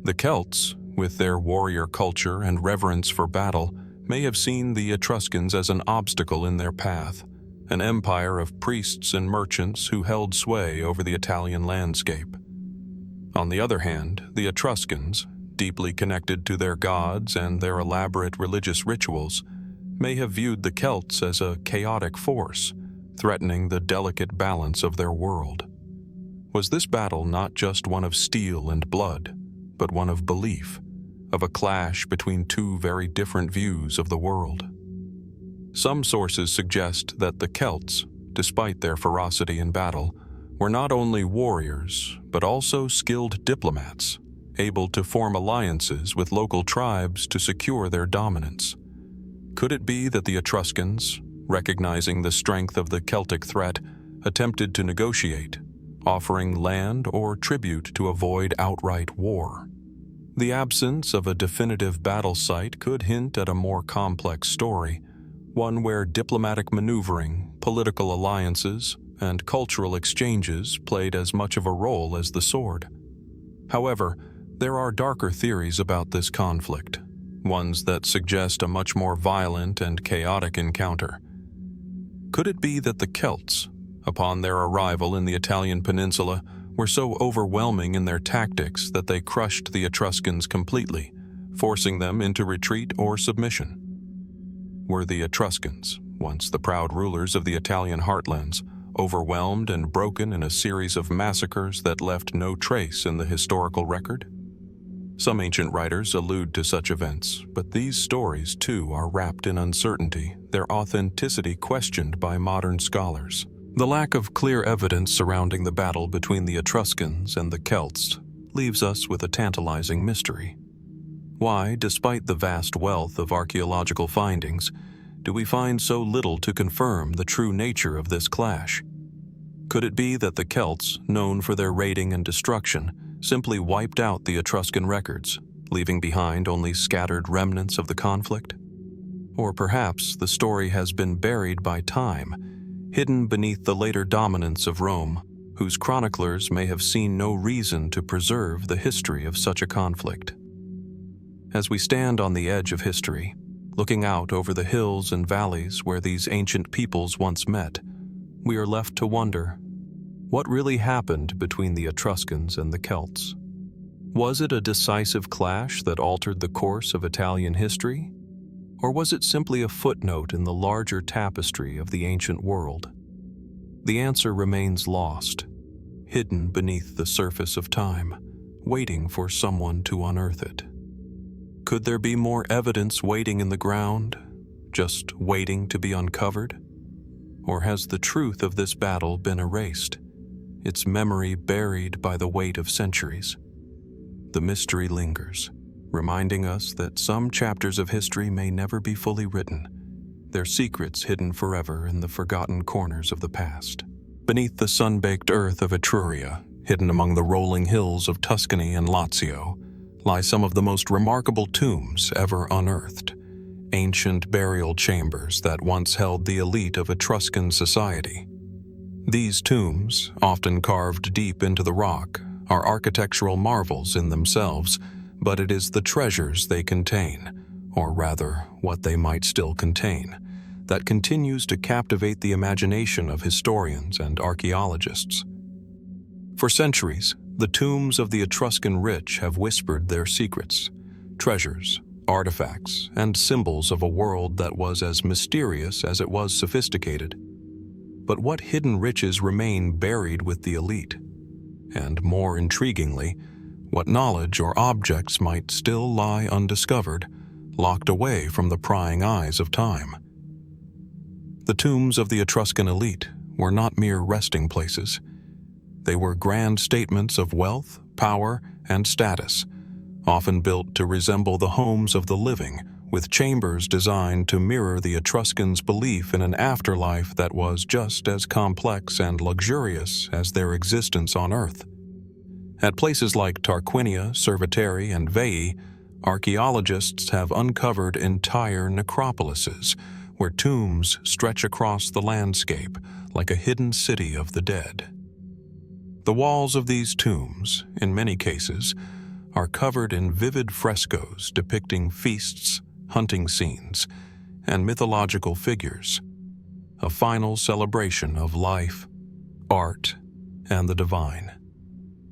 The Celts, with their warrior culture and reverence for battle, may have seen the Etruscans as an obstacle in their path, an empire of priests and merchants who held sway over the Italian landscape. On the other hand, the Etruscans, deeply connected to their gods and their elaborate religious rituals, may have viewed the Celts as a chaotic force, threatening the delicate balance of their world. Was this battle not just one of steel and blood, but one of belief, of a clash between two very different views of the world? Some sources suggest that the Celts, despite their ferocity in battle, were not only warriors, but also skilled diplomats, able to form alliances with local tribes to secure their dominance. Could it be that the Etruscans, recognizing the strength of the Celtic threat, attempted to negotiate, offering land or tribute to avoid outright war? The absence of a definitive battle site could hint at a more complex story, one where diplomatic maneuvering, political alliances, and cultural exchanges played as much of a role as the sword. However, there are darker theories about this conflict, ones that suggest a much more violent and chaotic encounter. Could it be that the Celts, upon their arrival in the Italian peninsula, were so overwhelming in their tactics that they crushed the Etruscans completely, forcing them into retreat or submission. Were the Etruscans, once the proud rulers of the Italian heartlands, overwhelmed and broken in a series of massacres that left no trace in the historical record? Some ancient writers allude to such events, but these stories too are wrapped in uncertainty, their authenticity questioned by modern scholars. The lack of clear evidence surrounding the battle between the Etruscans and the Celts leaves us with a tantalizing mystery. Why, despite the vast wealth of archaeological findings, do we find so little to confirm the true nature of this clash? Could it be that the Celts, known for their raiding and destruction, simply wiped out the Etruscan records, leaving behind only scattered remnants of the conflict? Or perhaps the story has been buried by time, hidden beneath the later dominance of Rome, whose chroniclers may have seen no reason to preserve the history of such a conflict. As we stand on the edge of history, looking out over the hills and valleys where these ancient peoples once met, we are left to wonder, what really happened between the Etruscans and the Celts? Was it a decisive clash that altered the course of Italian history? Or was it simply a footnote in the larger tapestry of the ancient world? The answer remains lost, hidden beneath the surface of time, waiting for someone to unearth it. Could there be more evidence waiting in the ground, just waiting to be uncovered? Or has the truth of this battle been erased, its memory buried by the weight of centuries? The mystery lingers, reminding us that some chapters of history may never be fully written, their secrets hidden forever in the forgotten corners of the past. Beneath the sun-baked earth of Etruria, hidden among the rolling hills of Tuscany and Lazio, lie some of the most remarkable tombs ever unearthed, ancient burial chambers that once held the elite of Etruscan society. These tombs, often carved deep into the rock, are architectural marvels in themselves, but it is the treasures they contain, or rather, what they might still contain, that continues to captivate the imagination of historians and archaeologists. For centuries, the tombs of the Etruscan rich have whispered their secrets, treasures, artifacts, and symbols of a world that was as mysterious as it was sophisticated. But what hidden riches remain buried with the elite? And more intriguingly, what knowledge or objects might still lie undiscovered, locked away from the prying eyes of time? The tombs of the Etruscan elite were not mere resting places. They were grand statements of wealth, power, and status, often built to resemble the homes of the living, with chambers designed to mirror the Etruscans' belief in an afterlife that was just as complex and luxurious as their existence on Earth. At places like Tarquinia, Cerveteri, and Veii, archaeologists have uncovered entire necropolises, where tombs stretch across the landscape like a hidden city of the dead. The walls of these tombs, in many cases, are covered in vivid frescoes depicting feasts, hunting scenes, and mythological figures, a final celebration of life, art, and the divine.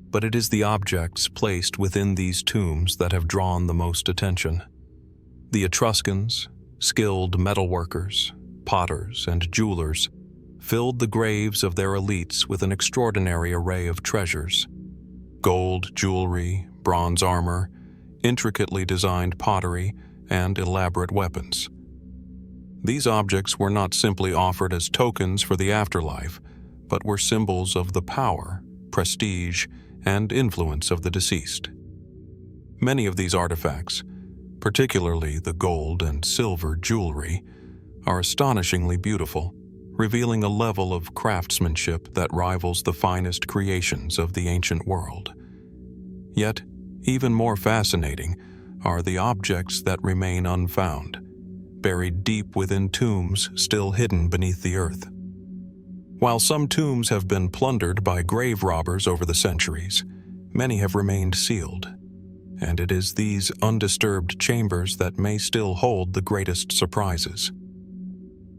But it is the objects placed within these tombs that have drawn the most attention. The Etruscans, skilled metalworkers, potters, and jewelers, filled the graves of their elites with an extraordinary array of treasures: gold jewelry, bronze armor, intricately designed pottery, and elaborate weapons. These objects were not simply offered as tokens for the afterlife, but were symbols of the power, prestige, and influence of the deceased. Many of these artifacts, particularly the gold and silver jewelry, are astonishingly beautiful, revealing a level of craftsmanship that rivals the finest creations of the ancient world. Yet, even more fascinating are the objects that remain unfound, buried deep within tombs still hidden beneath the earth. While some tombs have been plundered by grave robbers over the centuries, many have remained sealed, and it is these undisturbed chambers that may still hold the greatest surprises.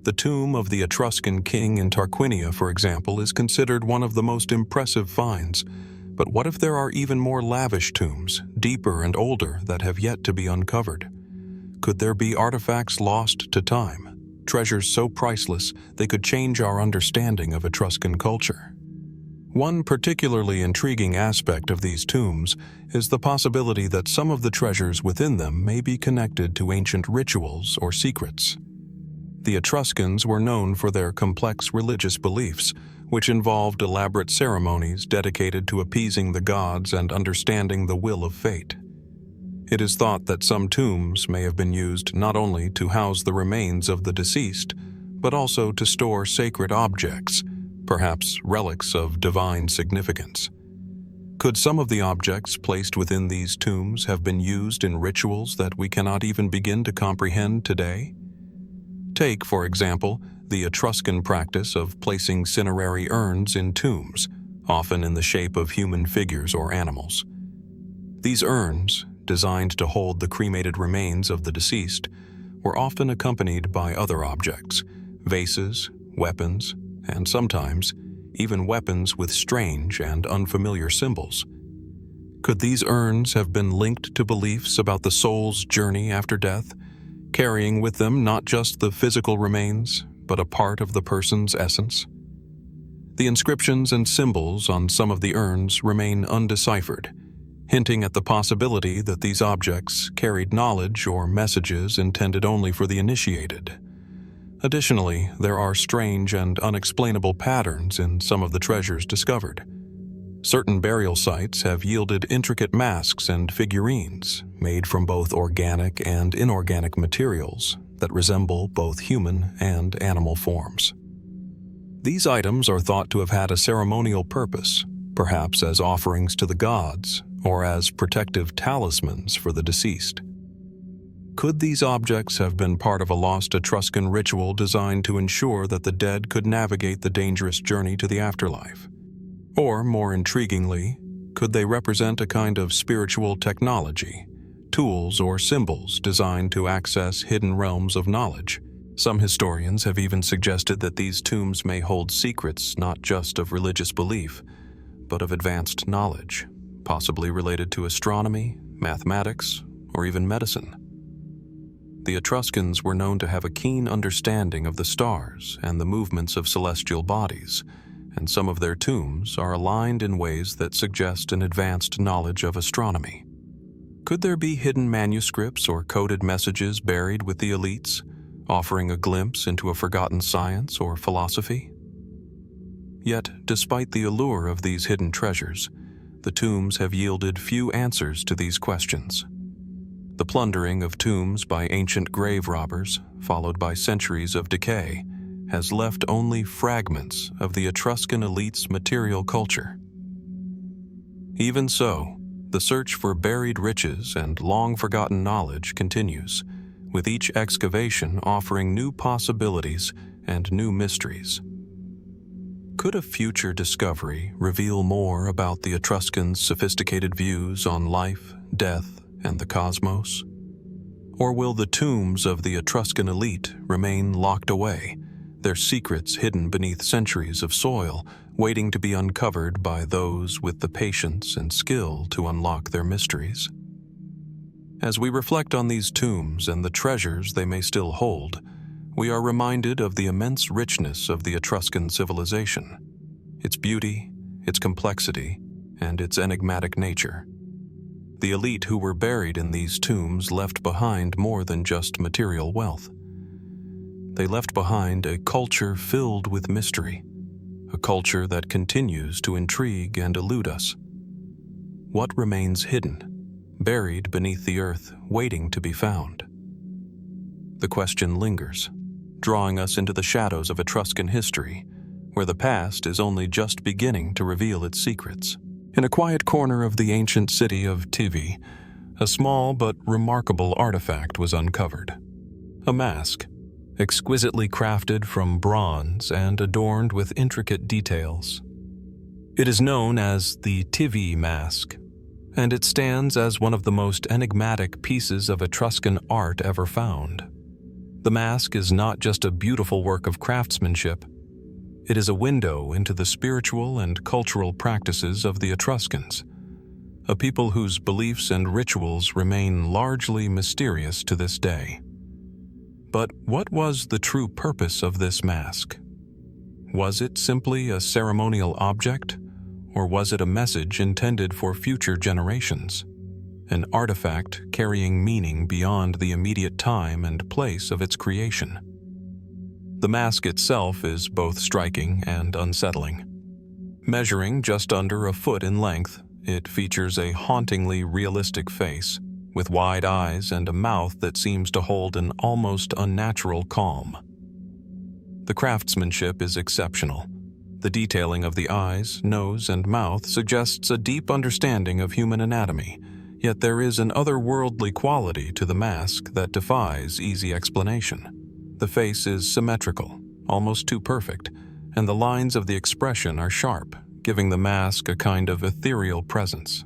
The tomb of the Etruscan king in Tarquinia, for example, is considered one of the most impressive finds, But what if there are even more lavish tombs, deeper and older, that have yet to be uncovered? Could there be artifacts lost to time, treasures so priceless they could change our understanding of Etruscan culture? One particularly intriguing aspect of these tombs is the possibility that some of the treasures within them may be connected to ancient rituals or secrets. The Etruscans were known for their complex religious beliefs, which involved elaborate ceremonies dedicated to appeasing the gods and understanding the will of fate. It is thought that some tombs may have been used not only to house the remains of the deceased, but also to store sacred objects, perhaps relics of divine significance. Could some of the objects placed within these tombs have been used in rituals that we cannot even begin to comprehend today? Take, for example, the Etruscan practice of placing cinerary urns in tombs, often in the shape of human figures or animals. These urns, designed to hold the cremated remains of the deceased, were often accompanied by other objects, vases, weapons, and sometimes even weapons with strange and unfamiliar symbols. Could these urns have been linked to beliefs about the soul's journey after death, carrying with them not just the physical remains, but a part of the person's essence? The inscriptions and symbols on some of the urns remain undeciphered, hinting at the possibility that these objects carried knowledge or messages intended only for the initiated. Additionally, there are strange and unexplainable patterns in some of the treasures discovered. Certain burial sites have yielded intricate masks and figurines made from both organic and inorganic materials that resemble both human and animal forms. These items are thought to have had a ceremonial purpose, perhaps as offerings to the gods or as protective talismans for the deceased. Could these objects have been part of a lost Etruscan ritual designed to ensure that the dead could navigate the dangerous journey to the afterlife? Or, more intriguingly, could they represent a kind of spiritual technology, tools or symbols designed to access hidden realms of knowledge? Some historians have even suggested that these tombs may hold secrets not just of religious belief, but of advanced knowledge, possibly related to astronomy, mathematics, or even medicine. The Etruscans were known to have a keen understanding of the stars and the movements of celestial bodies, and some of their tombs are aligned in ways that suggest an advanced knowledge of astronomy. Could there be hidden manuscripts or coded messages buried with the elites, offering a glimpse into a forgotten science or philosophy? Yet, despite the allure of these hidden treasures, the tombs have yielded few answers to these questions. The plundering of tombs by ancient grave robbers, followed by centuries of decay, has left only fragments of the Etruscan elite's material culture. Even so, the search for buried riches and long-forgotten knowledge continues, with each excavation offering new possibilities and new mysteries. Could a future discovery reveal more about the Etruscans' sophisticated views on life, death, and the cosmos? Or will the tombs of the Etruscan elite remain locked away, their secrets hidden beneath centuries of soil, waiting to be uncovered by those with the patience and skill to unlock their mysteries? As we reflect on these tombs and the treasures they may still hold, we are reminded of the immense richness of the Etruscan civilization, its beauty, its complexity, and its enigmatic nature. The elite who were buried in these tombs left behind more than just material wealth. They left behind a culture filled with mystery, a culture that continues to intrigue and elude us. What remains hidden, buried beneath the earth, waiting to be found? The question lingers, drawing us into the shadows of Etruscan history, where the past is only just beginning to reveal its secrets. In a quiet corner of the ancient city of Tivi, a small but remarkable artifact was uncovered. A mask, exquisitely crafted from bronze and adorned with intricate details. It is known as the Tivii Mask, and it stands as one of the most enigmatic pieces of Etruscan art ever found. The mask is not just a beautiful work of craftsmanship, It is a window into the spiritual and cultural practices of the Etruscans, a people whose beliefs and rituals remain largely mysterious to this day. But what was the true purpose of this mask? Was it simply a ceremonial object, or was it a message intended for future generations, an artifact carrying meaning beyond the immediate time and place of its creation? The mask itself is both striking and unsettling. Measuring just under a foot in length, it features a hauntingly realistic face, with wide eyes and a mouth that seems to hold an almost unnatural calm. The craftsmanship is exceptional. The detailing of the eyes, nose, and mouth suggests a deep understanding of human anatomy, yet there is an otherworldly quality to the mask that defies easy explanation. The face is symmetrical, almost too perfect, and the lines of the expression are sharp, giving the mask a kind of ethereal presence.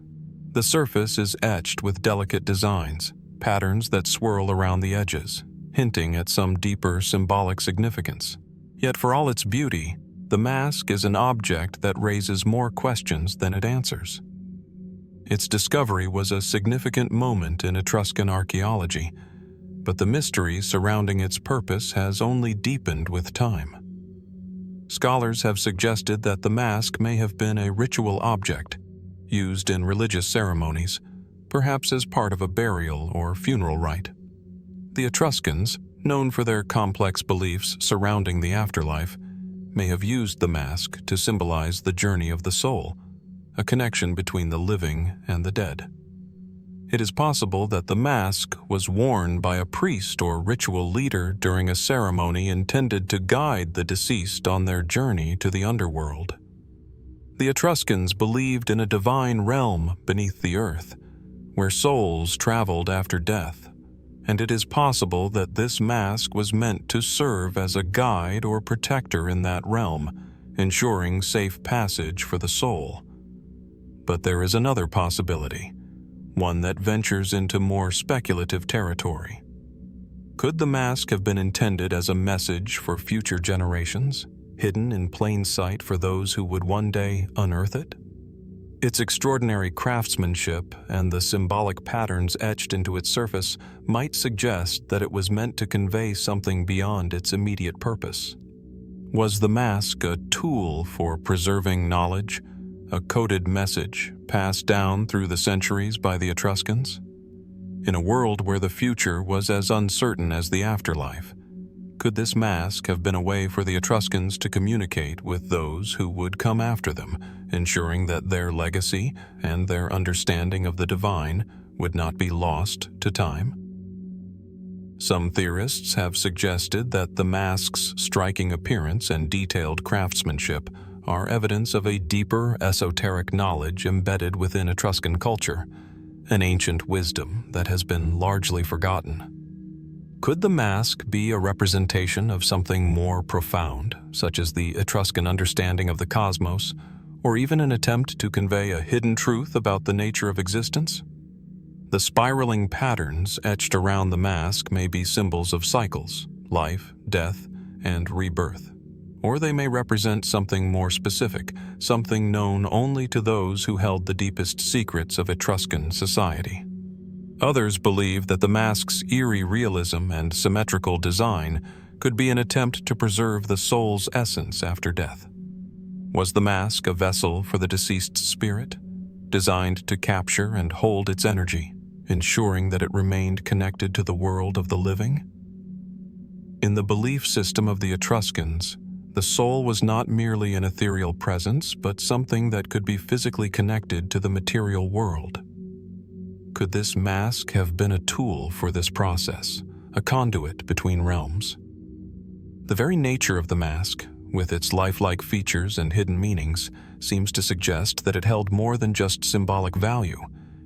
The surface is etched with delicate designs, patterns that swirl around the edges, hinting at some deeper symbolic significance. Yet for all its beauty, the mask is an object that raises more questions than it answers. Its discovery was a significant moment in Etruscan archaeology, but the mystery surrounding its purpose has only deepened with time. Scholars have suggested that the mask may have been a ritual object, used in religious ceremonies, perhaps as part of a burial or funeral rite. The Etruscans, known for their complex beliefs surrounding the afterlife, may have used the mask to symbolize the journey of the soul, a connection between the living and the dead. It is possible that the mask was worn by a priest or ritual leader during a ceremony intended to guide the deceased on their journey to the underworld. The Etruscans believed in a divine realm beneath the earth, where souls traveled after death, and it is possible that this mask was meant to serve as a guide or protector in that realm, ensuring safe passage for the soul. But there is another possibility, one that ventures into more speculative territory. Could the mask have been intended as a message for future generations, hidden in plain sight for those who would one day unearth it? Its extraordinary craftsmanship and the symbolic patterns etched into its surface might suggest that it was meant to convey something beyond its immediate purpose. Was the mask a tool for preserving knowledge, a coded message passed down through the centuries by the Etruscans? In a world where the future was as uncertain as the afterlife, could this mask have been a way for the Etruscans to communicate with those who would come after them, ensuring that their legacy and their understanding of the divine would not be lost to time? Some theorists have suggested that the mask's striking appearance and detailed craftsmanship are evidence of a deeper esoteric knowledge embedded within Etruscan culture, an ancient wisdom that has been largely forgotten. Could the mask be a representation of something more profound, such as the Etruscan understanding of the cosmos, or even an attempt to convey a hidden truth about the nature of existence? The spiraling patterns etched around the mask may be symbols of cycles, life, death, and rebirth. Or they may represent something more specific, something known only to those who held the deepest secrets of Etruscan society. Others believe that the mask's eerie realism and symmetrical design could be an attempt to preserve the soul's essence after death. Was the mask a vessel for the deceased's spirit, designed to capture and hold its energy, ensuring that it remained connected to the world of the living? In the belief system of the Etruscans, the soul was not merely an ethereal presence, but something that could be physically connected to the material world. Could this mask have been a tool for this process, a conduit between realms? The very nature of the mask, with its lifelike features and hidden meanings, seems to suggest that it held more than just symbolic value.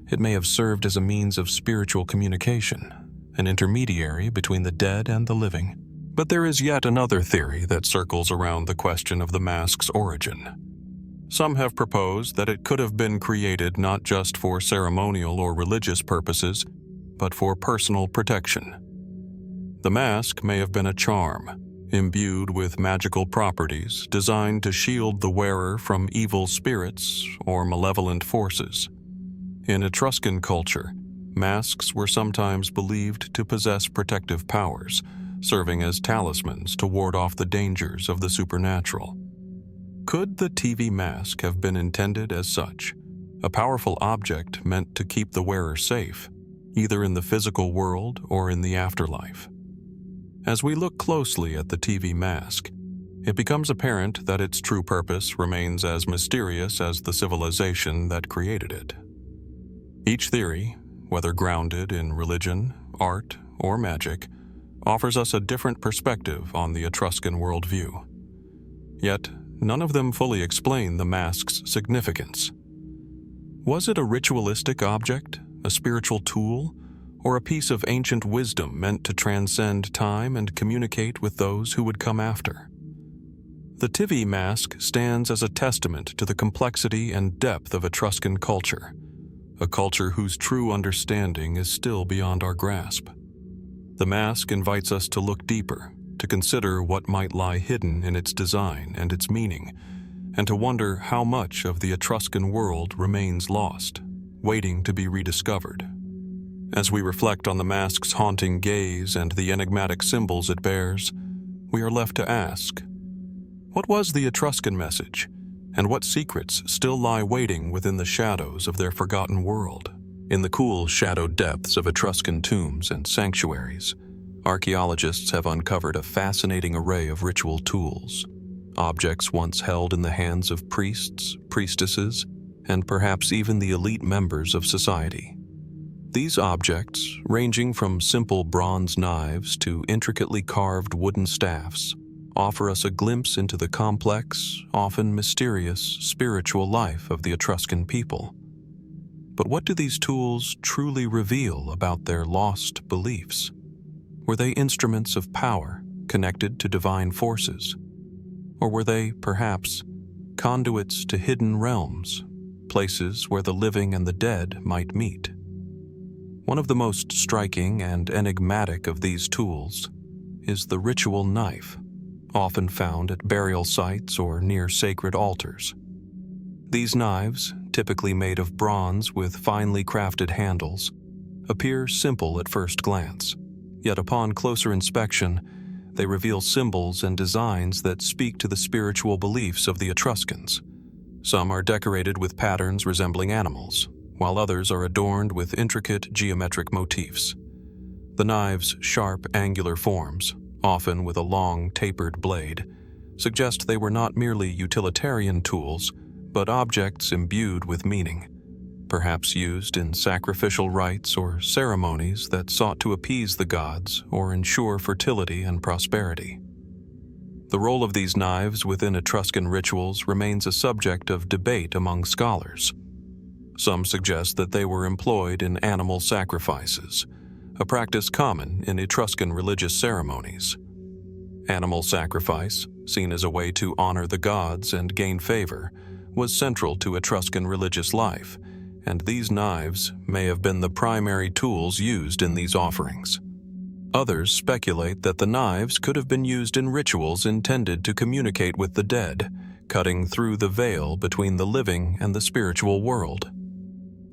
It may have served as a means of spiritual communication, an intermediary between the dead and the living. But there is yet another theory that circles around the question of the mask's origin. Some have proposed that it could have been created not just for ceremonial or religious purposes, but for personal protection. The mask may have been a charm, imbued with magical properties designed to shield the wearer from evil spirits or malevolent forces. In Etruscan culture, masks were sometimes believed to possess protective powers, serving as talismans to ward off the dangers of the supernatural. Could the Tivii Mask have been intended as such, a powerful object meant to keep the wearer safe, either in the physical world or in the afterlife? As we look closely at the Tivii Mask, it becomes apparent that its true purpose remains as mysterious as the civilization that created it. Each theory, whether grounded in religion, art, or magic, offers us a different perspective on the Etruscan worldview. Yet, none of them fully explain the mask's significance. Was it a ritualistic object, a spiritual tool, or a piece of ancient wisdom meant to transcend time and communicate with those who would come after? The Tivii Mask stands as a testament to the complexity and depth of Etruscan culture, a culture whose true understanding is still beyond our grasp. The mask invites us to look deeper, to consider what might lie hidden in its design and its meaning, and to wonder how much of the Etruscan world remains lost, waiting to be rediscovered. As we reflect on the mask's haunting gaze and the enigmatic symbols it bears, we are left to ask, what was the Etruscan message, and what secrets still lie waiting within the shadows of their forgotten world? In the cool, shadowed depths of Etruscan tombs and sanctuaries, archaeologists have uncovered a fascinating array of ritual tools, objects once held in the hands of priests, priestesses, and perhaps even the elite members of society. These objects, ranging from simple bronze knives to intricately carved wooden staffs, offer us a glimpse into the complex, often mysterious, spiritual life of the Etruscan people. But what do these tools truly reveal about their lost beliefs? Were they instruments of power connected to divine forces? Or were they, perhaps, conduits to hidden realms, places where the living and the dead might meet? One of the most striking and enigmatic of these tools is the ritual knife, often found at burial sites or near sacred altars. These knives, typically made of bronze with finely crafted handles, appear simple at first glance, yet upon closer inspection, they reveal symbols and designs that speak to the spiritual beliefs of the Etruscans. Some are decorated with patterns resembling animals, while others are adorned with intricate geometric motifs. The knives' sharp, angular forms, often with a long, tapered blade, suggest they were not merely utilitarian tools, but objects imbued with meaning, perhaps used in sacrificial rites or ceremonies that sought to appease the gods or ensure fertility and prosperity. The role of these knives within Etruscan rituals remains a subject of debate among scholars. Some suggest that they were employed in animal sacrifices, a practice common in Etruscan religious ceremonies. Animal sacrifice, seen as a way to honor the gods and gain favor, was central to Etruscan religious life, and these knives may have been the primary tools used in these offerings. Others speculate that the knives could have been used in rituals intended to communicate with the dead, cutting through the veil between the living and the spiritual world.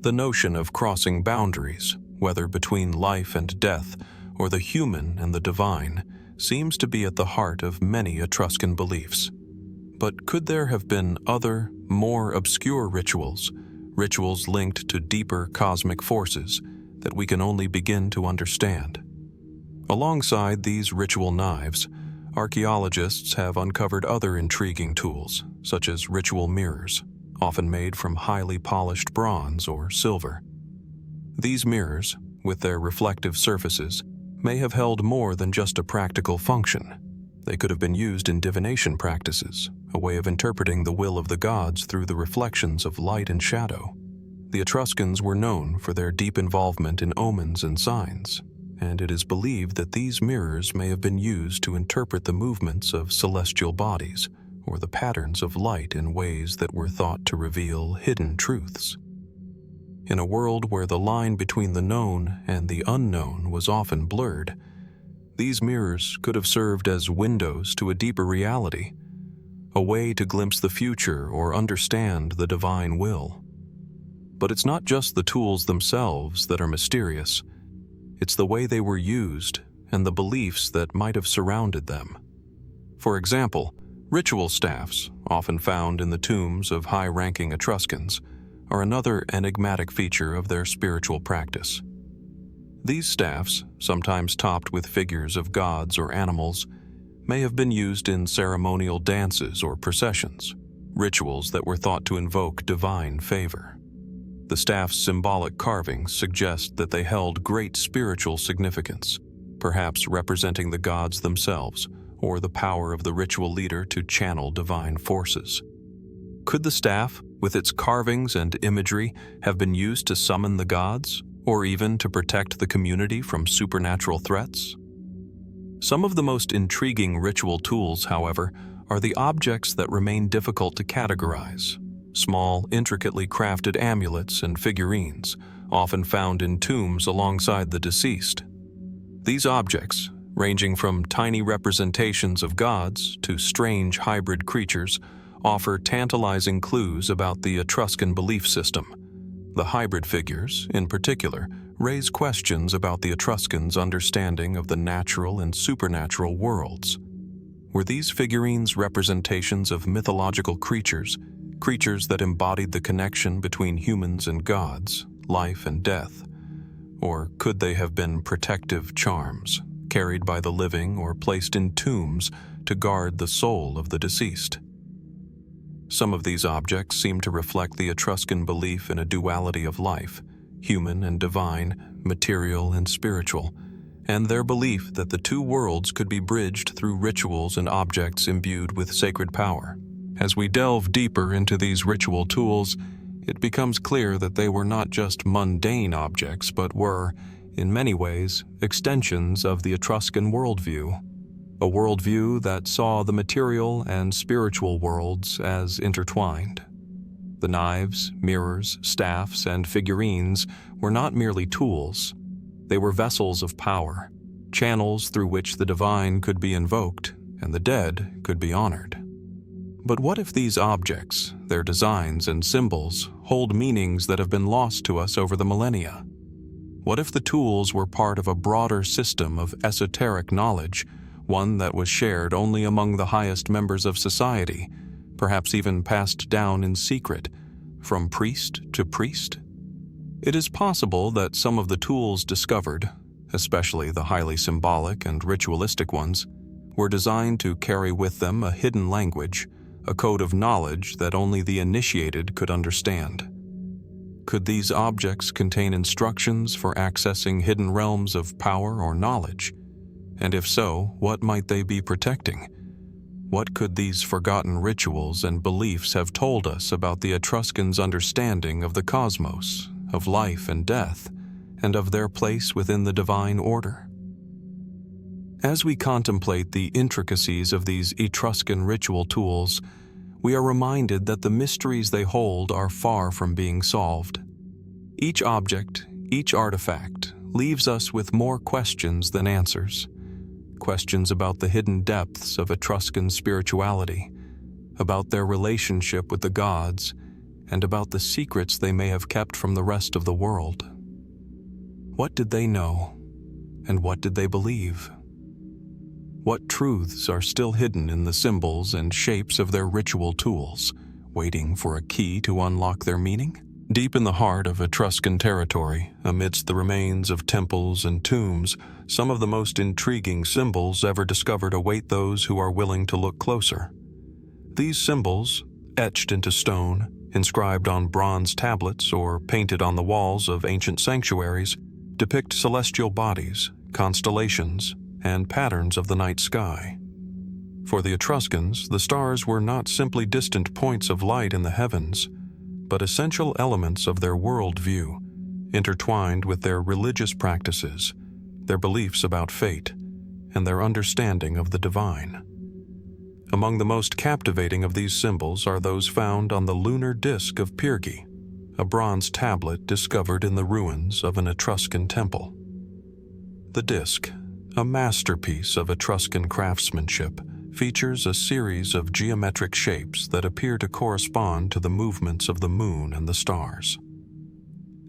The notion of crossing boundaries, whether between life and death or the human and the divine, seems to be at the heart of many Etruscan beliefs. But could there have been other, more obscure rituals linked to deeper cosmic forces that we can only begin to understand? Alongside these ritual knives, archaeologists have uncovered other intriguing tools, such as ritual mirrors, often made from highly polished bronze or silver. These mirrors, with their reflective surfaces, may have held more than just a practical function. They could have been used in divination practices, a way of interpreting the will of the gods through the reflections of light and shadow. The Etruscans were known for their deep involvement in omens and signs, and it is believed that these mirrors may have been used to interpret the movements of celestial bodies or the patterns of light in ways that were thought to reveal hidden truths. In a world where the line between the known and the unknown was often blurred, These mirrors could have served as windows to a deeper reality, a way to glimpse the future or understand the divine will. But it's not just the tools themselves that are mysterious. It's the way they were used and the beliefs that might have surrounded them. For example, ritual staffs, often found in the tombs of high-ranking Etruscans, are another enigmatic feature of their spiritual practice. These staffs, sometimes topped with figures of gods or animals, may have been used in ceremonial dances or processions, rituals that were thought to invoke divine favor. The staff's symbolic carvings suggest that they held great spiritual significance, perhaps representing the gods themselves or the power of the ritual leader to channel divine forces. Could the staff, with its carvings and imagery, have been used to summon the gods, or even to protect the community from supernatural threats? Some of the most intriguing ritual tools, however, are the objects that remain difficult to categorize. Small, intricately crafted amulets and figurines, often found in tombs alongside the deceased. These objects, ranging from tiny representations of gods to strange hybrid creatures, offer tantalizing clues about the Etruscan belief system. The hybrid figures, in particular, raise questions about the Etruscans' understanding of the natural and supernatural worlds. Were these figurines representations of mythological creatures that embodied the connection between humans and gods, life and death? Or could they have been protective charms, carried by the living or placed in tombs to guard the soul of the deceased? Some of these objects seem to reflect the Etruscan belief in a duality of life, human and divine, material and spiritual, and their belief that the two worlds could be bridged through rituals and objects imbued with sacred power. As we delve deeper into these ritual tools, it becomes clear that they were not just mundane objects, but were, in many ways, extensions of the Etruscan worldview. A worldview that saw the material and spiritual worlds as intertwined. The knives, mirrors, staffs, and figurines were not merely tools. They were vessels of power, channels through which the divine could be invoked and the dead could be honored. But what if these objects, their designs and symbols, hold meanings that have been lost to us over the millennia? What if the tools were part of a broader system of esoteric knowledge, one that was shared only among the highest members of society, perhaps even passed down in secret, from priest to priest? It is possible that some of the tools discovered, especially the highly symbolic and ritualistic ones, were designed to carry with them a hidden language, a code of knowledge that only the initiated could understand. Could these objects contain instructions for accessing hidden realms of power or knowledge? And if so, what might they be protecting? What could these forgotten rituals and beliefs have told us about the Etruscans' understanding of the cosmos, of life and death, and of their place within the divine order? As we contemplate the intricacies of these Etruscan ritual tools, we are reminded that the mysteries they hold are far from being solved. Each object, each artifact, leaves us with more questions than answers. Questions about the hidden depths of Etruscan spirituality, about their relationship with the gods, and about the secrets they may have kept from the rest of the world. What did they know, and what did they believe? What truths are still hidden in the symbols and shapes of their ritual tools, waiting for a key to unlock their meaning? Deep in the heart of Etruscan territory, amidst the remains of temples and tombs, some of the most intriguing symbols ever discovered await those who are willing to look closer. These symbols, etched into stone, inscribed on bronze tablets, or painted on the walls of ancient sanctuaries, depict celestial bodies, constellations, and patterns of the night sky. For the Etruscans, the stars were not simply distant points of light in the heavens, but essential elements of their worldview, intertwined with their religious practices, their beliefs about fate, and their understanding of the divine. Among the most captivating of these symbols are those found on the lunar disk of Pyrgi, a bronze tablet discovered in the ruins of an Etruscan temple. The disk, a masterpiece of Etruscan craftsmanship, features a series of geometric shapes that appear to correspond to the movements of the moon and the stars.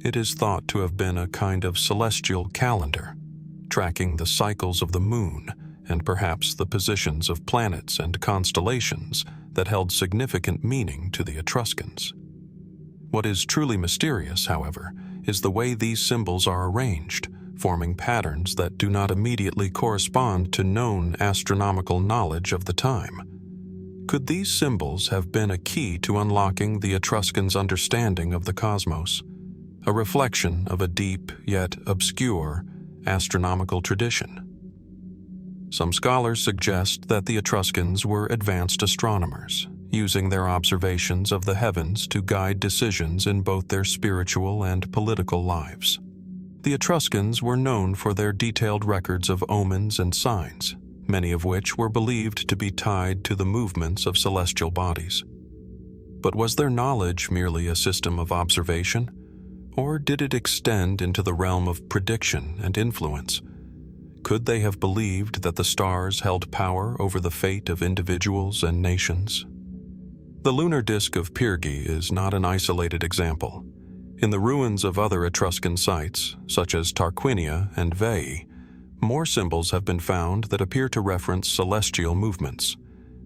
It is thought to have been a kind of celestial calendar, tracking the cycles of the moon and perhaps the positions of planets and constellations that held significant meaning to the Etruscans. What is truly mysterious, however, is the way these symbols are arranged, forming patterns that do not immediately correspond to known astronomical knowledge of the time. Could these symbols have been a key to unlocking the Etruscans' understanding of the cosmos, a reflection of a deep yet obscure astronomical tradition? Some scholars suggest that the Etruscans were advanced astronomers, using their observations of the heavens to guide decisions in both their spiritual and political lives. The Etruscans were known for their detailed records of omens and signs, many of which were believed to be tied to the movements of celestial bodies. But was their knowledge merely a system of observation, or did it extend into the realm of prediction and influence? Could they have believed that the stars held power over the fate of individuals and nations? The lunar disk of Pyrgi is not an isolated example. In the ruins of other Etruscan sites, such as Tarquinia and Veii, more symbols have been found that appear to reference celestial movements.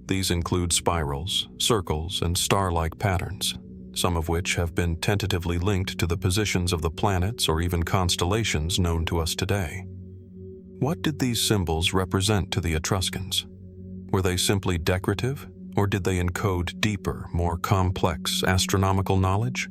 These include spirals, circles, and star-like patterns, some of which have been tentatively linked to the positions of the planets or even constellations known to us today. What did these symbols represent to the Etruscans? Were they simply decorative, or did they encode deeper, more complex astronomical knowledge?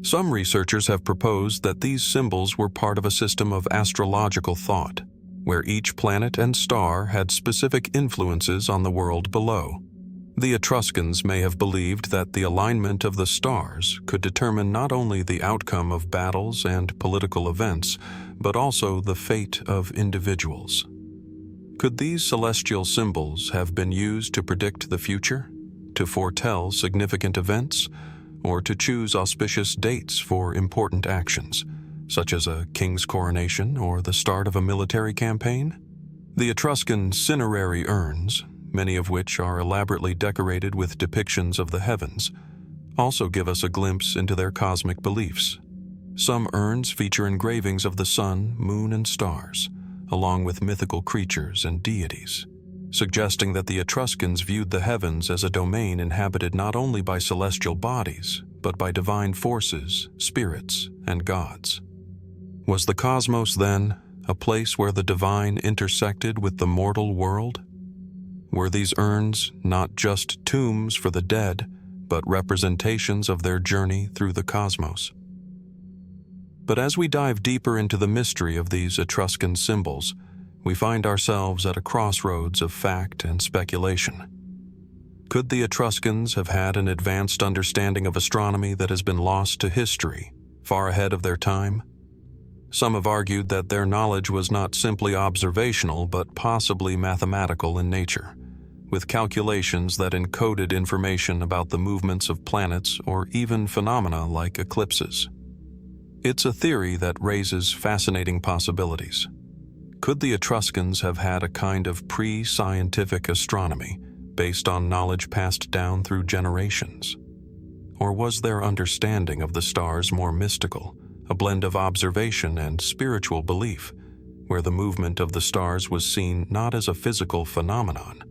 Some researchers have proposed that these symbols were part of a system of astrological thought, where each planet and star had specific influences on the world below. The Etruscans may have believed that the alignment of the stars could determine not only the outcome of battles and political events, but also the fate of individuals. Could these celestial symbols have been used to predict the future, to foretell significant events, or to choose auspicious dates for important actions, such as a king's coronation or the start of a military campaign? The Etruscan cinerary urns, many of which are elaborately decorated with depictions of the heavens, also give us a glimpse into their cosmic beliefs. Some urns feature engravings of the sun, moon, and stars, along with mythical creatures and deities, suggesting that the Etruscans viewed the heavens as a domain inhabited not only by celestial bodies, but by divine forces, spirits, and gods. Was the cosmos, then, a place where the divine intersected with the mortal world? Were these urns not just tombs for the dead, but representations of their journey through the cosmos? But as we dive deeper into the mystery of these Etruscan symbols, we find ourselves at a crossroads of fact and speculation. Could the Etruscans have had an advanced understanding of astronomy that has been lost to history, far ahead of their time? Some have argued that their knowledge was not simply observational, but possibly mathematical in nature, with calculations that encoded information about the movements of planets or even phenomena like eclipses. It's a theory that raises fascinating possibilities. Could the Etruscans have had a kind of pre-scientific astronomy based on knowledge passed down through generations? Or was their understanding of the stars more mystical, a blend of observation and spiritual belief, where the movement of the stars was seen not as a physical phenomenon,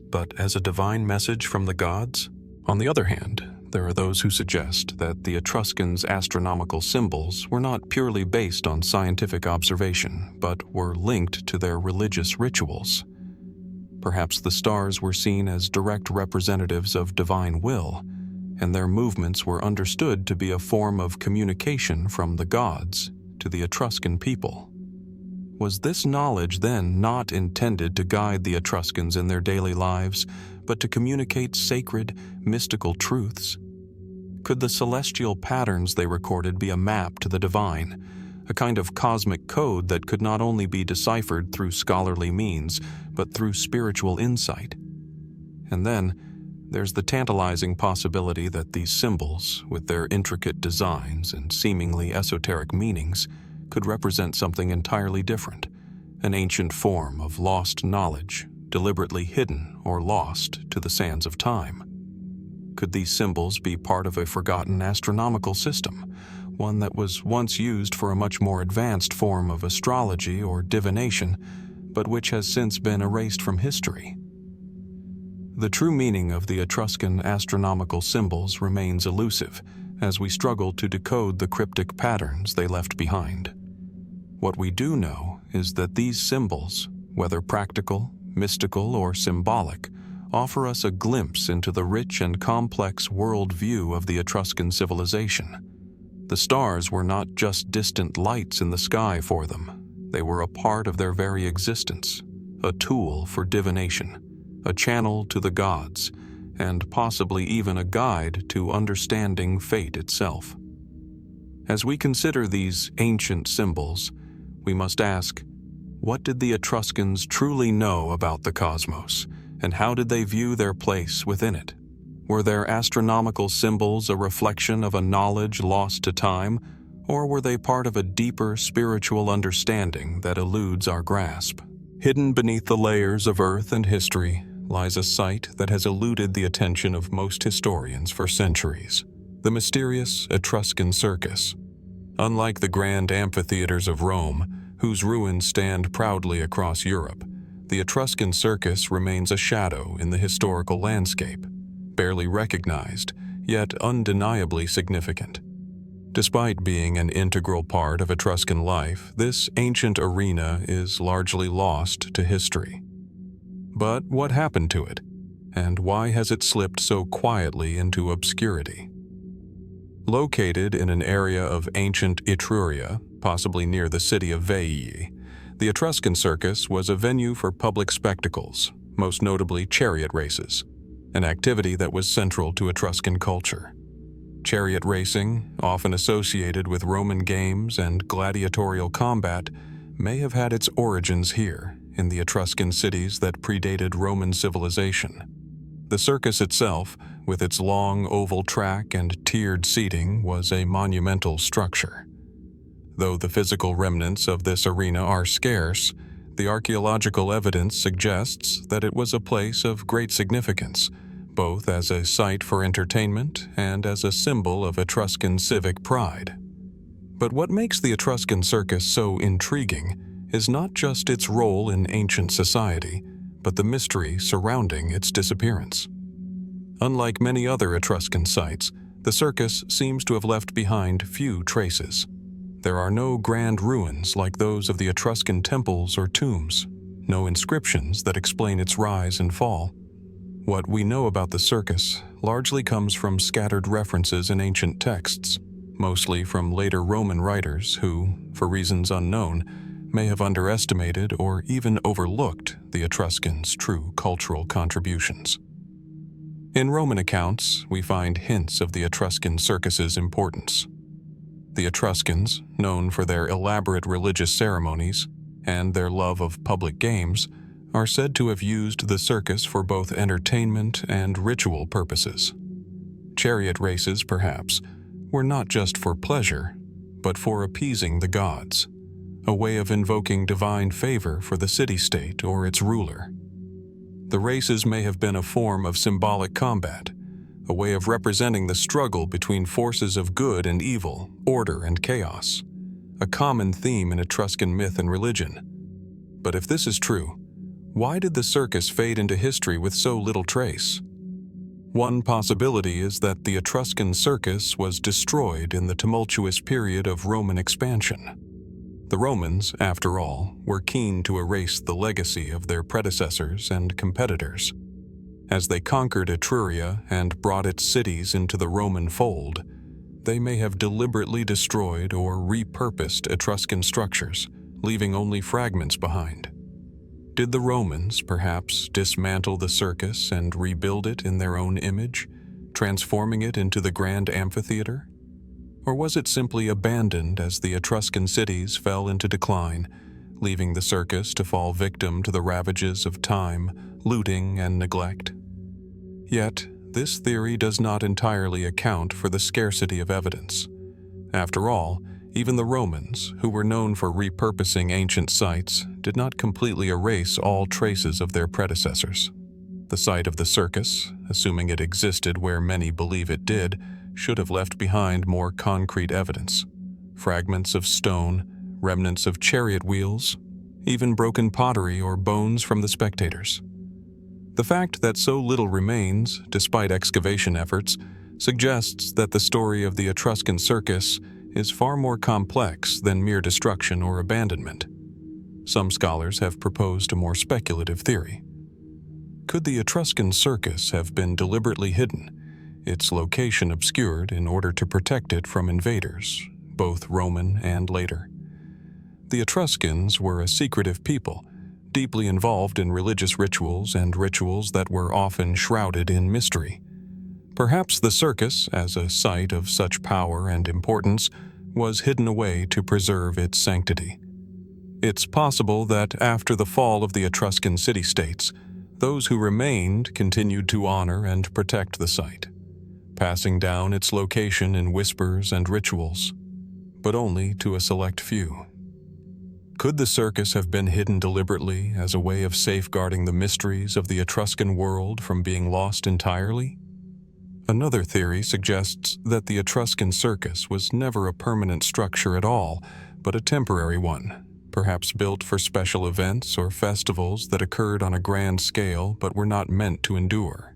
but as a divine message from the gods? On the other hand, there are those who suggest that the Etruscans' astronomical symbols were not purely based on scientific observation, but were linked to their religious rituals. Perhaps the stars were seen as direct representatives of divine will, and their movements were understood to be a form of communication from the gods to the Etruscan people. Was this knowledge then not intended to guide the Etruscans in their daily lives, but to communicate sacred, mystical truths? Could the celestial patterns they recorded be a map to the divine, a kind of cosmic code that could not only be deciphered through scholarly means, but through spiritual insight? And then, there's the tantalizing possibility that these symbols, with their intricate designs and seemingly esoteric meanings, could represent something entirely different, an ancient form of lost knowledge, deliberately hidden or lost to the sands of time. Could these symbols be part of a forgotten astronomical system, one that was once used for a much more advanced form of astrology or divination, but which has since been erased from history? The true meaning of the Etruscan astronomical symbols remains elusive as we struggle to decode the cryptic patterns they left behind. What we do know is that these symbols, whether practical, mystical, or symbolic, offer us a glimpse into the rich and complex worldview of the Etruscan civilization. The stars were not just distant lights in the sky for them. They were a part of their very existence, a tool for divination, a channel to the gods, and possibly even a guide to understanding fate itself. As we consider these ancient symbols, we must ask, what did the Etruscans truly know about the cosmos, and how did they view their place within it? Were their astronomical symbols a reflection of a knowledge lost to time, or were they part of a deeper spiritual understanding that eludes our grasp? Hidden beneath the layers of earth and history lies a site that has eluded the attention of most historians for centuries: the mysterious Etruscan Circus. Unlike the grand amphitheaters of Rome, whose ruins stand proudly across Europe, the Etruscan Circus remains a shadow in the historical landscape, barely recognized, yet undeniably significant. Despite being an integral part of Etruscan life, this ancient arena is largely lost to history. But what happened to it, and why has it slipped so quietly into obscurity? Located in an area of ancient Etruria, possibly near the city of Veii, the Etruscan Circus was a venue for public spectacles, most notably chariot races, an activity that was central to Etruscan culture. Chariot racing, often associated with Roman games and gladiatorial combat, may have had its origins here, in the Etruscan cities that predated Roman civilization. The circus itself, with its long oval track and tiered seating, was a monumental structure. Though the physical remnants of this arena are scarce, the archaeological evidence suggests that it was a place of great significance, both as a site for entertainment and as a symbol of Etruscan civic pride. But what makes the Etruscan circus so intriguing is not just its role in ancient society, but the mystery surrounding its disappearance. Unlike many other Etruscan sites, the circus seems to have left behind few traces. There are no grand ruins like those of the Etruscan temples or tombs, no inscriptions that explain its rise and fall. What we know about the circus largely comes from scattered references in ancient texts, mostly from later Roman writers who, for reasons unknown, may have underestimated or even overlooked the Etruscans' true cultural contributions. In Roman accounts, we find hints of the Etruscan circus's importance. The Etruscans, known for their elaborate religious ceremonies and their love of public games, are said to have used the circus for both entertainment and ritual purposes. Chariot races, perhaps, were not just for pleasure, but for appeasing the gods, a way of invoking divine favor for the city-state or its ruler. The races may have been a form of symbolic combat, a way of representing the struggle between forces of good and evil, order and chaos, a common theme in Etruscan myth and religion. But if this is true, why did the circus fade into history with so little trace? One possibility is that the Etruscan circus was destroyed in the tumultuous period of Roman expansion. The Romans, after all, were keen to erase the legacy of their predecessors and competitors. As they conquered Etruria and brought its cities into the Roman fold, they may have deliberately destroyed or repurposed Etruscan structures, leaving only fragments behind. Did the Romans, perhaps, dismantle the circus and rebuild it in their own image, transforming it into the grand amphitheater? Or was it simply abandoned as the Etruscan cities fell into decline, leaving the circus to fall victim to the ravages of time, looting, and neglect? Yet, this theory does not entirely account for the scarcity of evidence. After all, Even the Romans, who were known for repurposing ancient sites, did not completely erase all traces of their predecessors. The site of the Circus, assuming it existed where many believe it did, should have left behind more concrete evidence. Fragments of stone, remnants of chariot wheels, even broken pottery or bones from the spectators. The fact that so little remains, despite excavation efforts, suggests that the story of the Etruscan Circus is far more complex than mere destruction or abandonment. Some scholars have proposed a more speculative theory. Could the Etruscan Circus have been deliberately hidden, its location obscured in order to protect it from invaders, both Roman and later? The Etruscans were a secretive people, deeply involved in religious rituals and rituals that were often shrouded in mystery. Perhaps the Circus, as a site of such power and importance, was hidden away to preserve its sanctity. It's possible that after the fall of the Etruscan city-states, those who remained continued to honor and protect the site, passing down its location in whispers and rituals, but only to a select few. Could the Circus have been hidden deliberately as a way of safeguarding the mysteries of the Etruscan world from being lost entirely? Another theory suggests that the Etruscan Circus was never a permanent structure at all, but a temporary one, perhaps built for special events or festivals that occurred on a grand scale but were not meant to endure.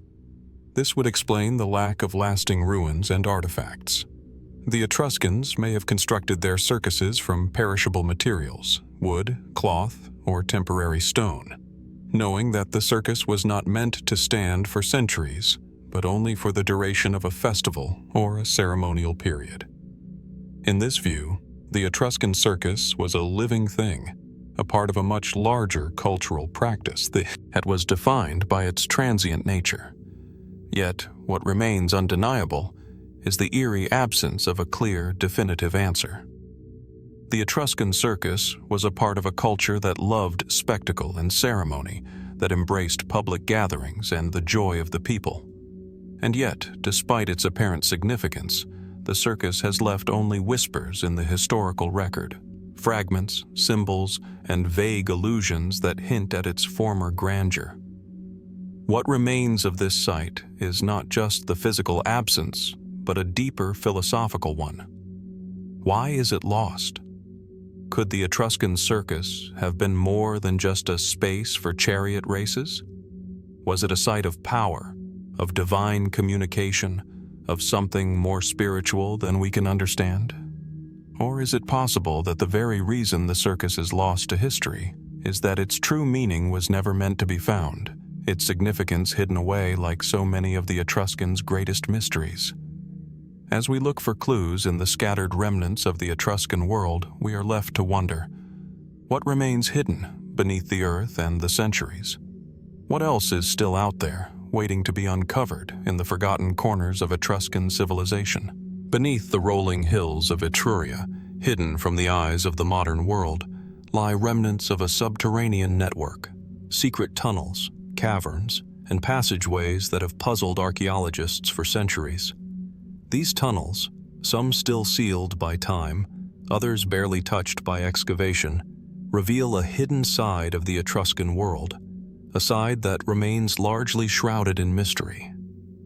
This would explain the lack of lasting ruins and artifacts. The Etruscans may have constructed their circuses from perishable materials, wood, cloth, or temporary stone, knowing that the circus was not meant to stand for centuries, but only for the duration of a festival or a ceremonial period. In this view, the Etruscan circus was a living thing, a part of a much larger cultural practice that was defined by its transient nature. Yet, what remains undeniable is the eerie absence of a clear, definitive answer. The Etruscan circus was a part of a culture that loved spectacle and ceremony, that embraced public gatherings and the joy of the people. And yet, despite its apparent significance, the circus has left only whispers in the historical record, fragments, symbols, and vague allusions that hint at its former grandeur. What remains of this site is not just the physical absence, but a deeper philosophical one. Why is it lost? Could the Etruscan circus have been more than just a space for chariot races? Was it a site of power, of divine communication, of something more spiritual than we can understand? Or is it possible that the very reason the circus is lost to history is that its true meaning was never meant to be found, its significance hidden away like so many of the Etruscans' greatest mysteries? As we look for clues in the scattered remnants of the Etruscan world, we are left to wonder, what remains hidden beneath the earth and the centuries? What else is still out there, waiting to be uncovered in the forgotten corners of Etruscan civilization? Beneath the rolling hills of Etruria, hidden from the eyes of the modern world, lie remnants of a subterranean network, secret tunnels, caverns, and passageways that have puzzled archaeologists for centuries. These tunnels, some still sealed by time, others barely touched by excavation, reveal a hidden side of the Etruscan world, a side that remains largely shrouded in mystery.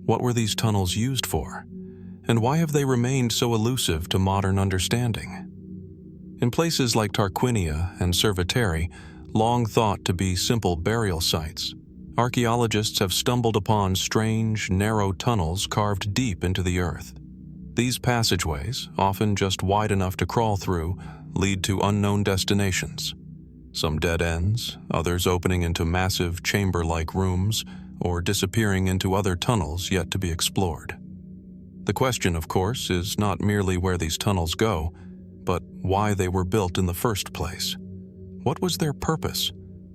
What were these tunnels used for? And why have they remained so elusive to modern understanding? In places like Tarquinia and Cerveteri, long thought to be simple burial sites, archaeologists have stumbled upon strange, narrow tunnels carved deep into the earth. These passageways, often just wide enough to crawl through, lead to unknown destinations. Some dead ends, others opening into massive chamber-like rooms, or disappearing into other tunnels yet to be explored. The question, of course, is not merely where these tunnels go, but why they were built in the first place. What was their purpose?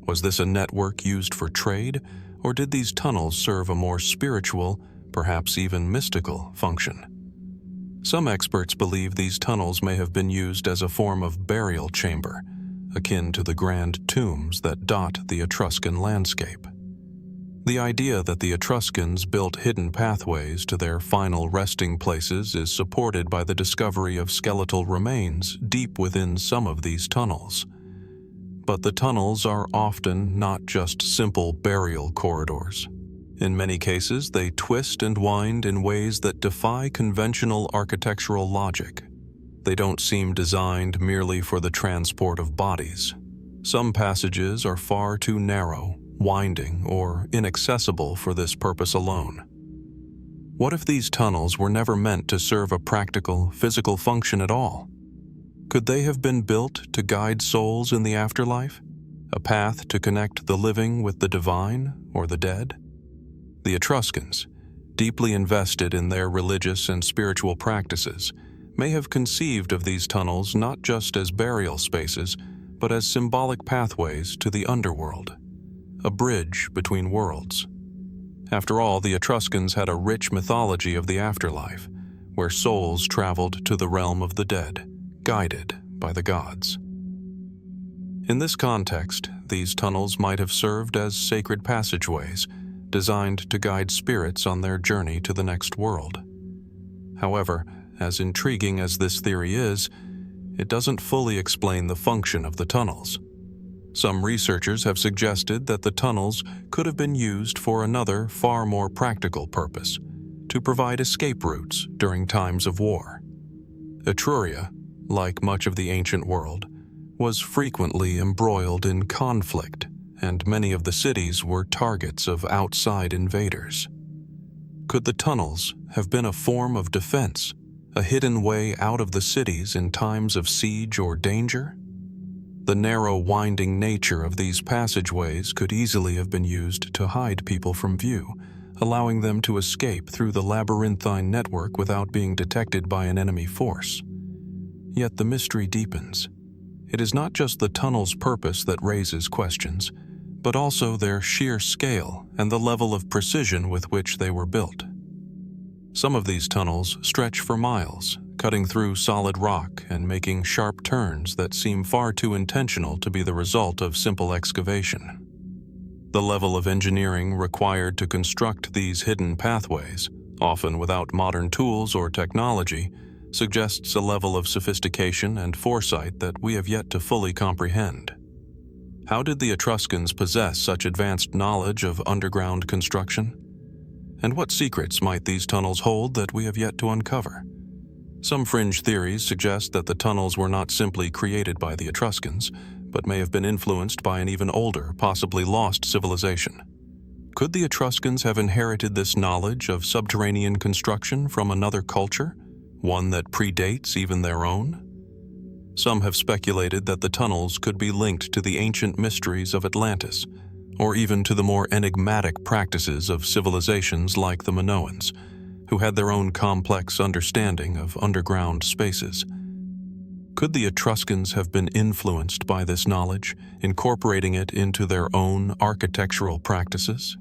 Was this a network used for trade, or did these tunnels serve a more spiritual, perhaps even mystical, function? Some experts believe these tunnels may have been used as a form of burial chamber, akin to the grand tombs that dot the Etruscan landscape. The idea that the Etruscans built hidden pathways to their final resting places is supported by the discovery of skeletal remains deep within some of these tunnels. But the tunnels are often not just simple burial corridors. In many cases, they twist and wind in ways that defy conventional architectural logic. They don't seem designed merely for the transport of bodies. Some passages are far too narrow, winding, or inaccessible for this purpose alone. What if these tunnels were never meant to serve a practical, physical function at all? Could they have been built to guide souls in the afterlife? A path to connect the living with the divine or the dead? The Etruscans, deeply invested in their religious and spiritual practices, may have conceived of these tunnels not just as burial spaces, but as symbolic pathways to the underworld, a bridge between worlds. After all, the Etruscans had a rich mythology of the afterlife, where souls traveled to the realm of the dead, guided by the gods. In this context, these tunnels might have served as sacred passageways, designed to guide spirits on their journey to the next world. However, as intriguing as this theory is, it doesn't fully explain the function of the tunnels. Some researchers have suggested that the tunnels could have been used for another, far more practical purpose, to provide escape routes during times of war. Etruria, like much of the ancient world, was frequently embroiled in conflict, and many of the cities were targets of outside invaders. Could the tunnels have been a form of defense, a hidden way out of the cities in times of siege or danger? The narrow, winding nature of these passageways could easily have been used to hide people from view, allowing them to escape through the labyrinthine network without being detected by an enemy force. Yet the mystery deepens. It is not just the tunnel's purpose that raises questions, but also their sheer scale and the level of precision with which they were built. Some of these tunnels stretch for miles, cutting through solid rock and making sharp turns that seem far too intentional to be the result of simple excavation. The level of engineering required to construct these hidden pathways, often without modern tools or technology, suggests a level of sophistication and foresight that we have yet to fully comprehend. How did the Etruscans possess such advanced knowledge of underground construction? And what secrets might these tunnels hold that we have yet to uncover? Some fringe theories suggest that the tunnels were not simply created by the Etruscans, but may have been influenced by an even older, possibly lost civilization. Could the Etruscans have inherited this knowledge of subterranean construction from another culture, one that predates even their own? Some have speculated that the tunnels could be linked to the ancient mysteries of Atlantis, or even to the more enigmatic practices of civilizations like the Minoans, who had their own complex understanding of underground spaces. Could the Etruscans have been influenced by this knowledge, incorporating it into their own architectural practices?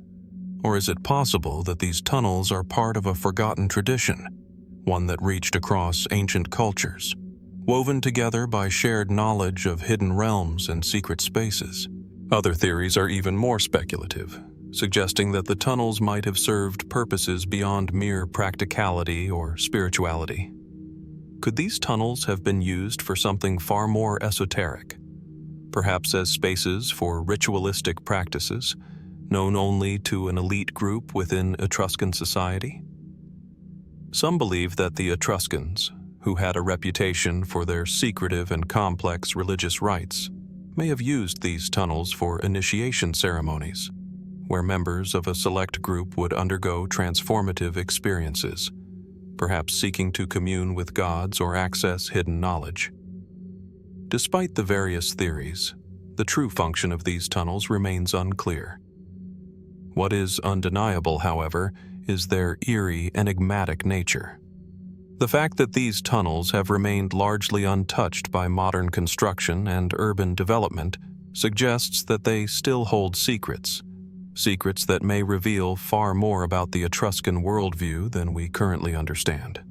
Or is it possible that these tunnels are part of a forgotten tradition, one that reached across ancient cultures, woven together by shared knowledge of hidden realms and secret spaces? Other theories are even more speculative, suggesting that the tunnels might have served purposes beyond mere practicality or spirituality. Could these tunnels have been used for something far more esoteric, perhaps as spaces for ritualistic practices, known only to an elite group within Etruscan society? Some believe that the Etruscans, who had a reputation for their secretive and complex religious rites, may have used these tunnels for initiation ceremonies, where members of a select group would undergo transformative experiences, perhaps seeking to commune with gods or access hidden knowledge. Despite the various theories, the true function of these tunnels remains unclear. What is undeniable, however, is their eerie, enigmatic nature. The fact that these tunnels have remained largely untouched by modern construction and urban development suggests that they still hold secrets that may reveal far more about the Etruscan worldview than we currently understand.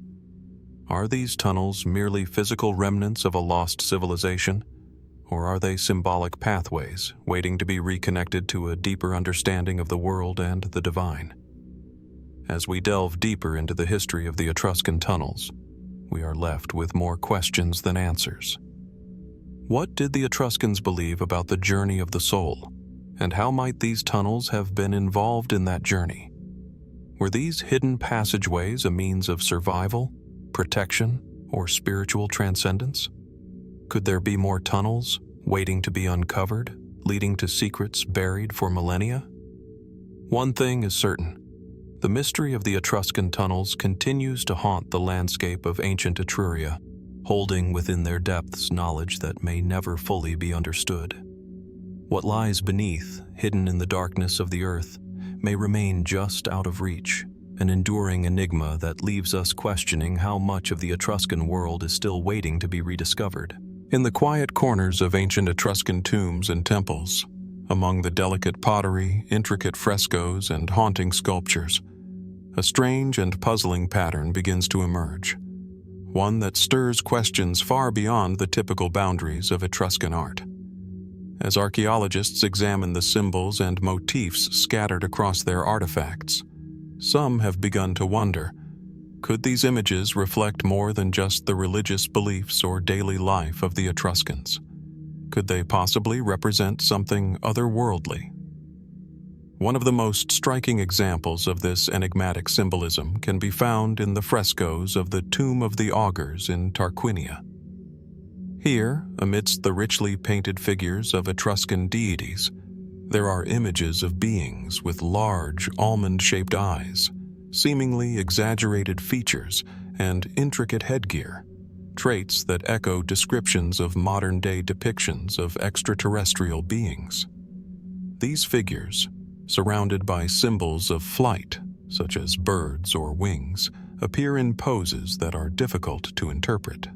Are these tunnels merely physical remnants of a lost civilization? or are they symbolic pathways waiting to be reconnected to a deeper understanding of the world and the divine? As we delve deeper into the history of the Etruscan tunnels, we are left with more questions than answers. What did the Etruscans believe about the journey of the soul, and how might these tunnels have been involved in that journey? Were these hidden passageways a means of survival, protection, or spiritual transcendence? Could there be more tunnels waiting to be uncovered, leading to secrets buried for millennia? One thing is certain. The mystery of the Etruscan tunnels continues to haunt the landscape of ancient Etruria, holding within their depths knowledge that may never fully be understood. What lies beneath, hidden in the darkness of the earth, may remain just out of reach, an enduring enigma that leaves us questioning how much of the Etruscan world is still waiting to be rediscovered. In the quiet corners of ancient Etruscan tombs and temples, among the delicate pottery, intricate frescoes, and haunting sculptures, a strange and puzzling pattern begins to emerge, one that stirs questions far beyond the typical boundaries of Etruscan art. As archaeologists examine the symbols and motifs scattered across their artifacts, some have begun to wonder, could these images reflect more than just the religious beliefs or daily life of the Etruscans? Could they possibly represent something otherworldly? One of the most striking examples of this enigmatic symbolism can be found in the frescoes of the Tomb of the Augurs in Tarquinia. Here, amidst the richly painted figures of Etruscan deities, there are images of beings with large, almond-shaped eyes, seemingly exaggerated features, and intricate headgear, traits that echo descriptions of modern-day depictions of extraterrestrial beings. These figures, surrounded by symbols of flight, such as birds or wings, appear in poses that are difficult to interpret.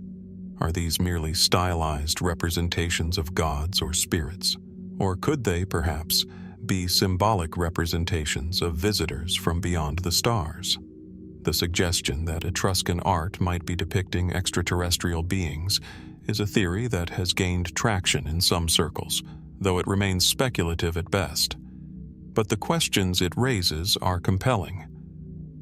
Are these merely stylized representations of gods or spirits? Or could they, perhaps, be symbolic representations of visitors from beyond the stars? The suggestion that Etruscan art might be depicting extraterrestrial beings is a theory that has gained traction in some circles, though it remains speculative at best. But the questions it raises are compelling.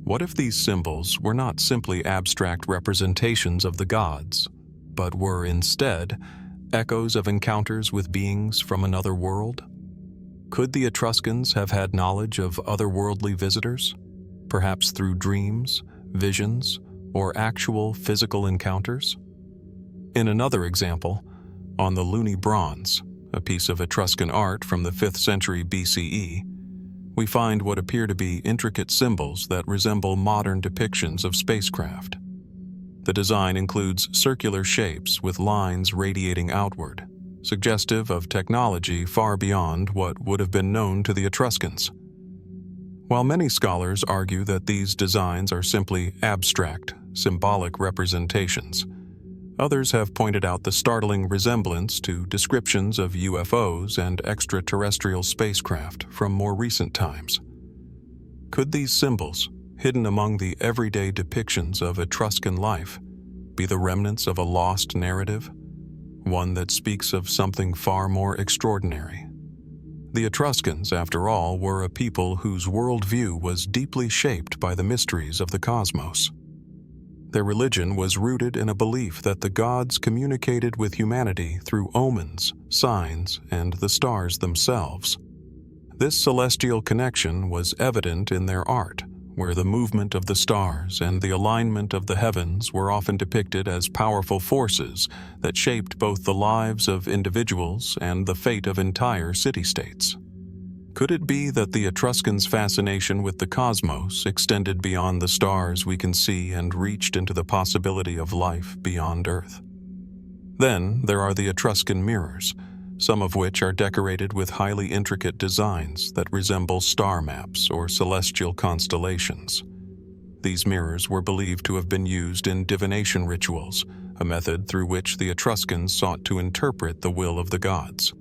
What if these symbols were not simply abstract representations of the gods, but were instead echoes of encounters with beings from another world? Could the Etruscans have had knowledge of otherworldly visitors, perhaps through dreams, visions, or actual physical encounters? In another example, on the Luni bronze, a piece of Etruscan art from the 5th century BCE, we find what appear to be intricate symbols that resemble modern depictions of spacecraft. The design includes circular shapes with lines radiating outward, suggestive of technology far beyond what would have been known to the Etruscans. While many scholars argue that these designs are simply abstract, symbolic representations, others have pointed out the startling resemblance to descriptions of UFOs and extraterrestrial spacecraft from more recent times. Could these symbols, hidden among the everyday depictions of Etruscan life, be the remnants of a lost narrative, one that speaks of something far more extraordinary? The Etruscans, after all, were a people whose worldview was deeply shaped by the mysteries of the cosmos. Their religion was rooted in a belief that the gods communicated with humanity through omens, signs, and the stars themselves. This celestial connection was evident in their art, where the movement of the stars and the alignment of the heavens were often depicted as powerful forces that shaped both the lives of individuals and the fate of entire city-states. Could it be that the Etruscans' fascination with the cosmos extended beyond the stars we can see and reached into the possibility of life beyond Earth? Then there are the Etruscan mirrors, some of which are decorated with highly intricate designs that resemble star maps or celestial constellations. These mirrors were believed to have been used in divination rituals, a method through which the Etruscans sought to interpret the will of the gods.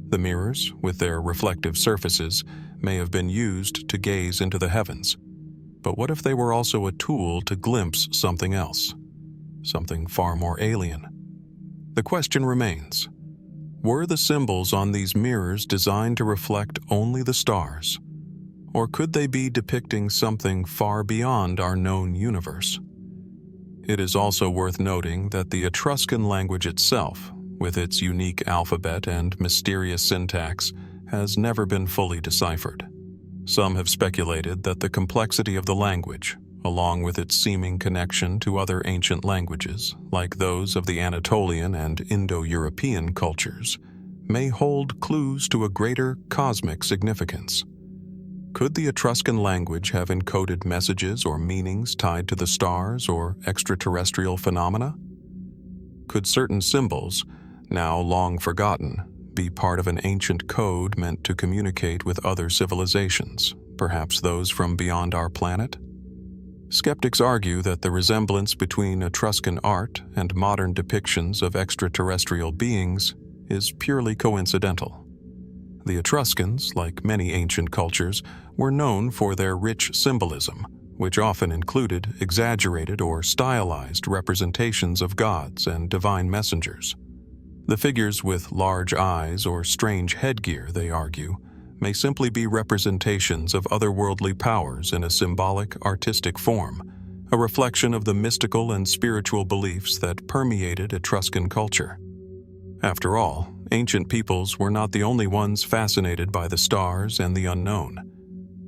The mirrors, with their reflective surfaces, may have been used to gaze into the heavens. But what if they were also a tool to glimpse something else, something far more alien? The question remains, Were the symbols on these mirrors designed to reflect only the stars? Or could they be depicting something far beyond our known universe? It is also worth noting that the Etruscan language itself, with its unique alphabet and mysterious syntax, has never been fully deciphered. Some have speculated that the complexity of the language, along with its seeming connection to other ancient languages, like those of the Anatolian and Indo-European cultures, may hold clues to a greater cosmic significance. Could the Etruscan language have encoded messages or meanings tied to the stars or extraterrestrial phenomena? Could certain symbols, now long forgotten, be part of an ancient code meant to communicate with other civilizations, perhaps those from beyond our planet? Skeptics argue that the resemblance between Etruscan art and modern depictions of extraterrestrial beings is purely coincidental. The Etruscans, like many ancient cultures, were known for their rich symbolism, which often included exaggerated or stylized representations of gods and divine messengers. The figures with large eyes or strange headgear, they argue, may simply be representations of otherworldly powers in a symbolic, artistic form, a reflection of the mystical and spiritual beliefs that permeated Etruscan culture. After all, ancient peoples were not the only ones fascinated by the stars and the unknown.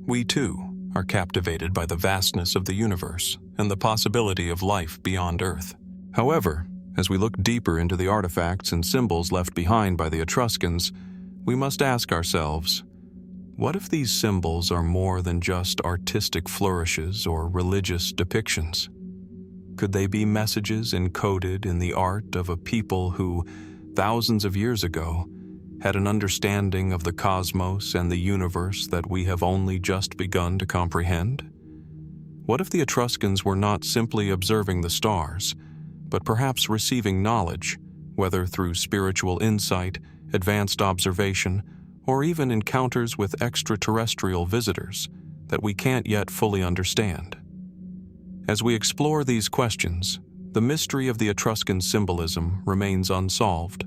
We, too, are captivated by the vastness of the universe and the possibility of life beyond Earth. However, as we look deeper into the artifacts and symbols left behind by the Etruscans, we must ask ourselves, what if these symbols are more than just artistic flourishes or religious depictions? Could they be messages encoded in the art of a people who, thousands of years ago, had an understanding of the cosmos and the universe that we have only just begun to comprehend? What if the Etruscans were not simply observing the stars, but perhaps receiving knowledge, whether through spiritual insight, advanced observation, or even encounters with extraterrestrial visitors that we can't yet fully understand? As we explore these questions, the mystery of the Etruscan symbolism remains unsolved.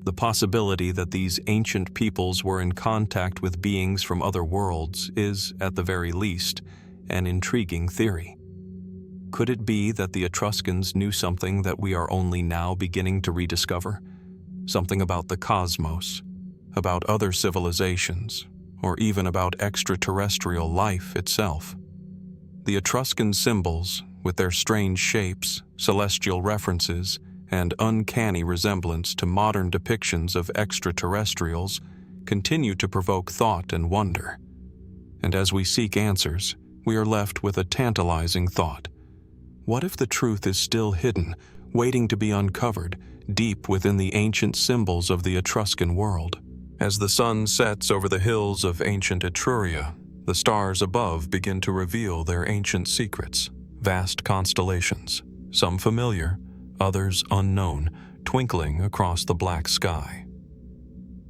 The possibility that these ancient peoples were in contact with beings from other worlds is, at the very least, an intriguing theory. Could it be that the Etruscans knew something that we are only now beginning to rediscover? Something about the cosmos, about other civilizations, or even about extraterrestrial life itself? The Etruscan symbols, with their strange shapes, celestial references, and uncanny resemblance to modern depictions of extraterrestrials, continue to provoke thought and wonder. And as we seek answers, we are left with a tantalizing thought. What if the truth is still hidden, waiting to be uncovered, deep within the ancient symbols of the Etruscan world? As the sun sets over the hills of ancient Etruria, the stars above begin to reveal their ancient secrets, vast constellations, some familiar, others unknown, twinkling across the black sky.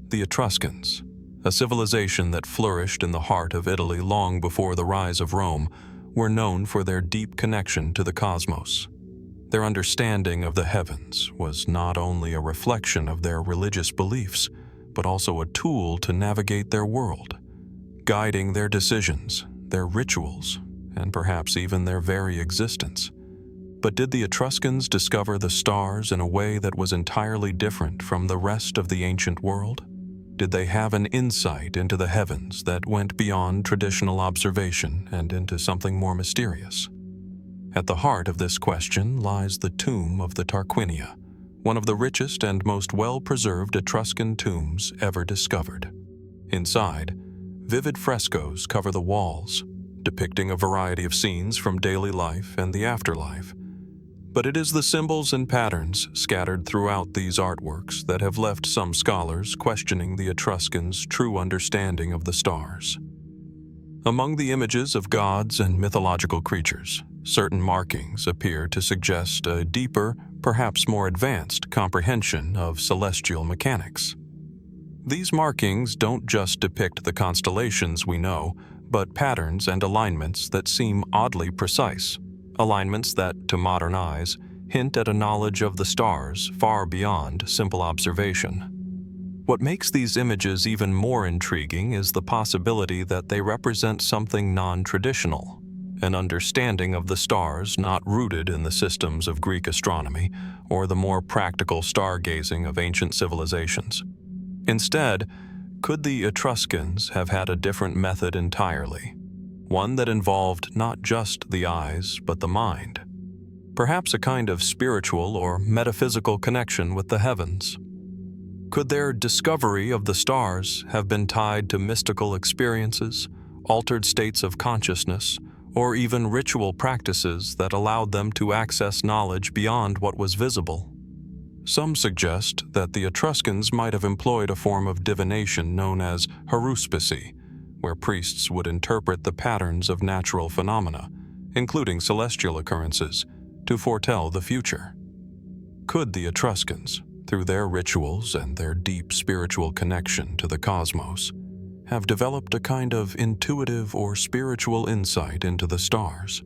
The Etruscans, a civilization that flourished in the heart of Italy long before the rise of Rome, were known for their deep connection to the cosmos. Their understanding of the heavens was not only a reflection of their religious beliefs, but also a tool to navigate their world, guiding their decisions, their rituals, and perhaps even their very existence. But did the Etruscans discover the stars in a way that was entirely different from the rest of the ancient world? Did they have an insight into the heavens that went beyond traditional observation and into something more mysterious? At the heart of this question lies the tomb of the Tarquinia, one of the richest and most well-preserved Etruscan tombs ever discovered. Inside, vivid frescoes cover the walls, depicting a variety of scenes from daily life and the afterlife. But it is the symbols and patterns scattered throughout these artworks that have left some scholars questioning the Etruscans' true understanding of the stars. Among the images of gods and mythological creatures, certain markings appear to suggest a deeper, perhaps more advanced comprehension of celestial mechanics. These markings don't just depict the constellations we know, but patterns and alignments that seem oddly precise. Alignments that, to modern eyes, hint at a knowledge of the stars far beyond simple observation. What makes these images even more intriguing is the possibility that they represent something non-traditional, an understanding of the stars not rooted in the systems of Greek astronomy or the more practical stargazing of ancient civilizations. Instead, could the Etruscans have had a different method entirely, one that involved not just the eyes but the mind? Perhaps a kind of spiritual or metaphysical connection with the heavens. Could their discovery of the stars have been tied to mystical experiences, altered states of consciousness, or even ritual practices that allowed them to access knowledge beyond what was visible? Some suggest that the Etruscans might have employed a form of divination known as haruspicy, where priests would interpret the patterns of natural phenomena, including celestial occurrences, to foretell the future. Could the Etruscans, through their rituals and their deep spiritual connection to the cosmos, have developed a kind of intuitive or spiritual insight into the stars?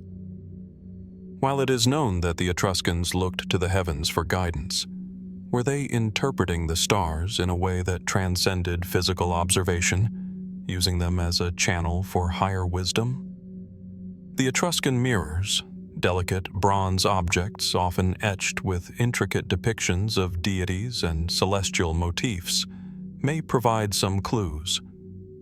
While it is known that the Etruscans looked to the heavens for guidance, were they interpreting the stars in a way that transcended physical observation, using them as a channel for higher wisdom? The Etruscan mirrors, delicate bronze objects often etched with intricate depictions of deities and celestial motifs, may provide some clues.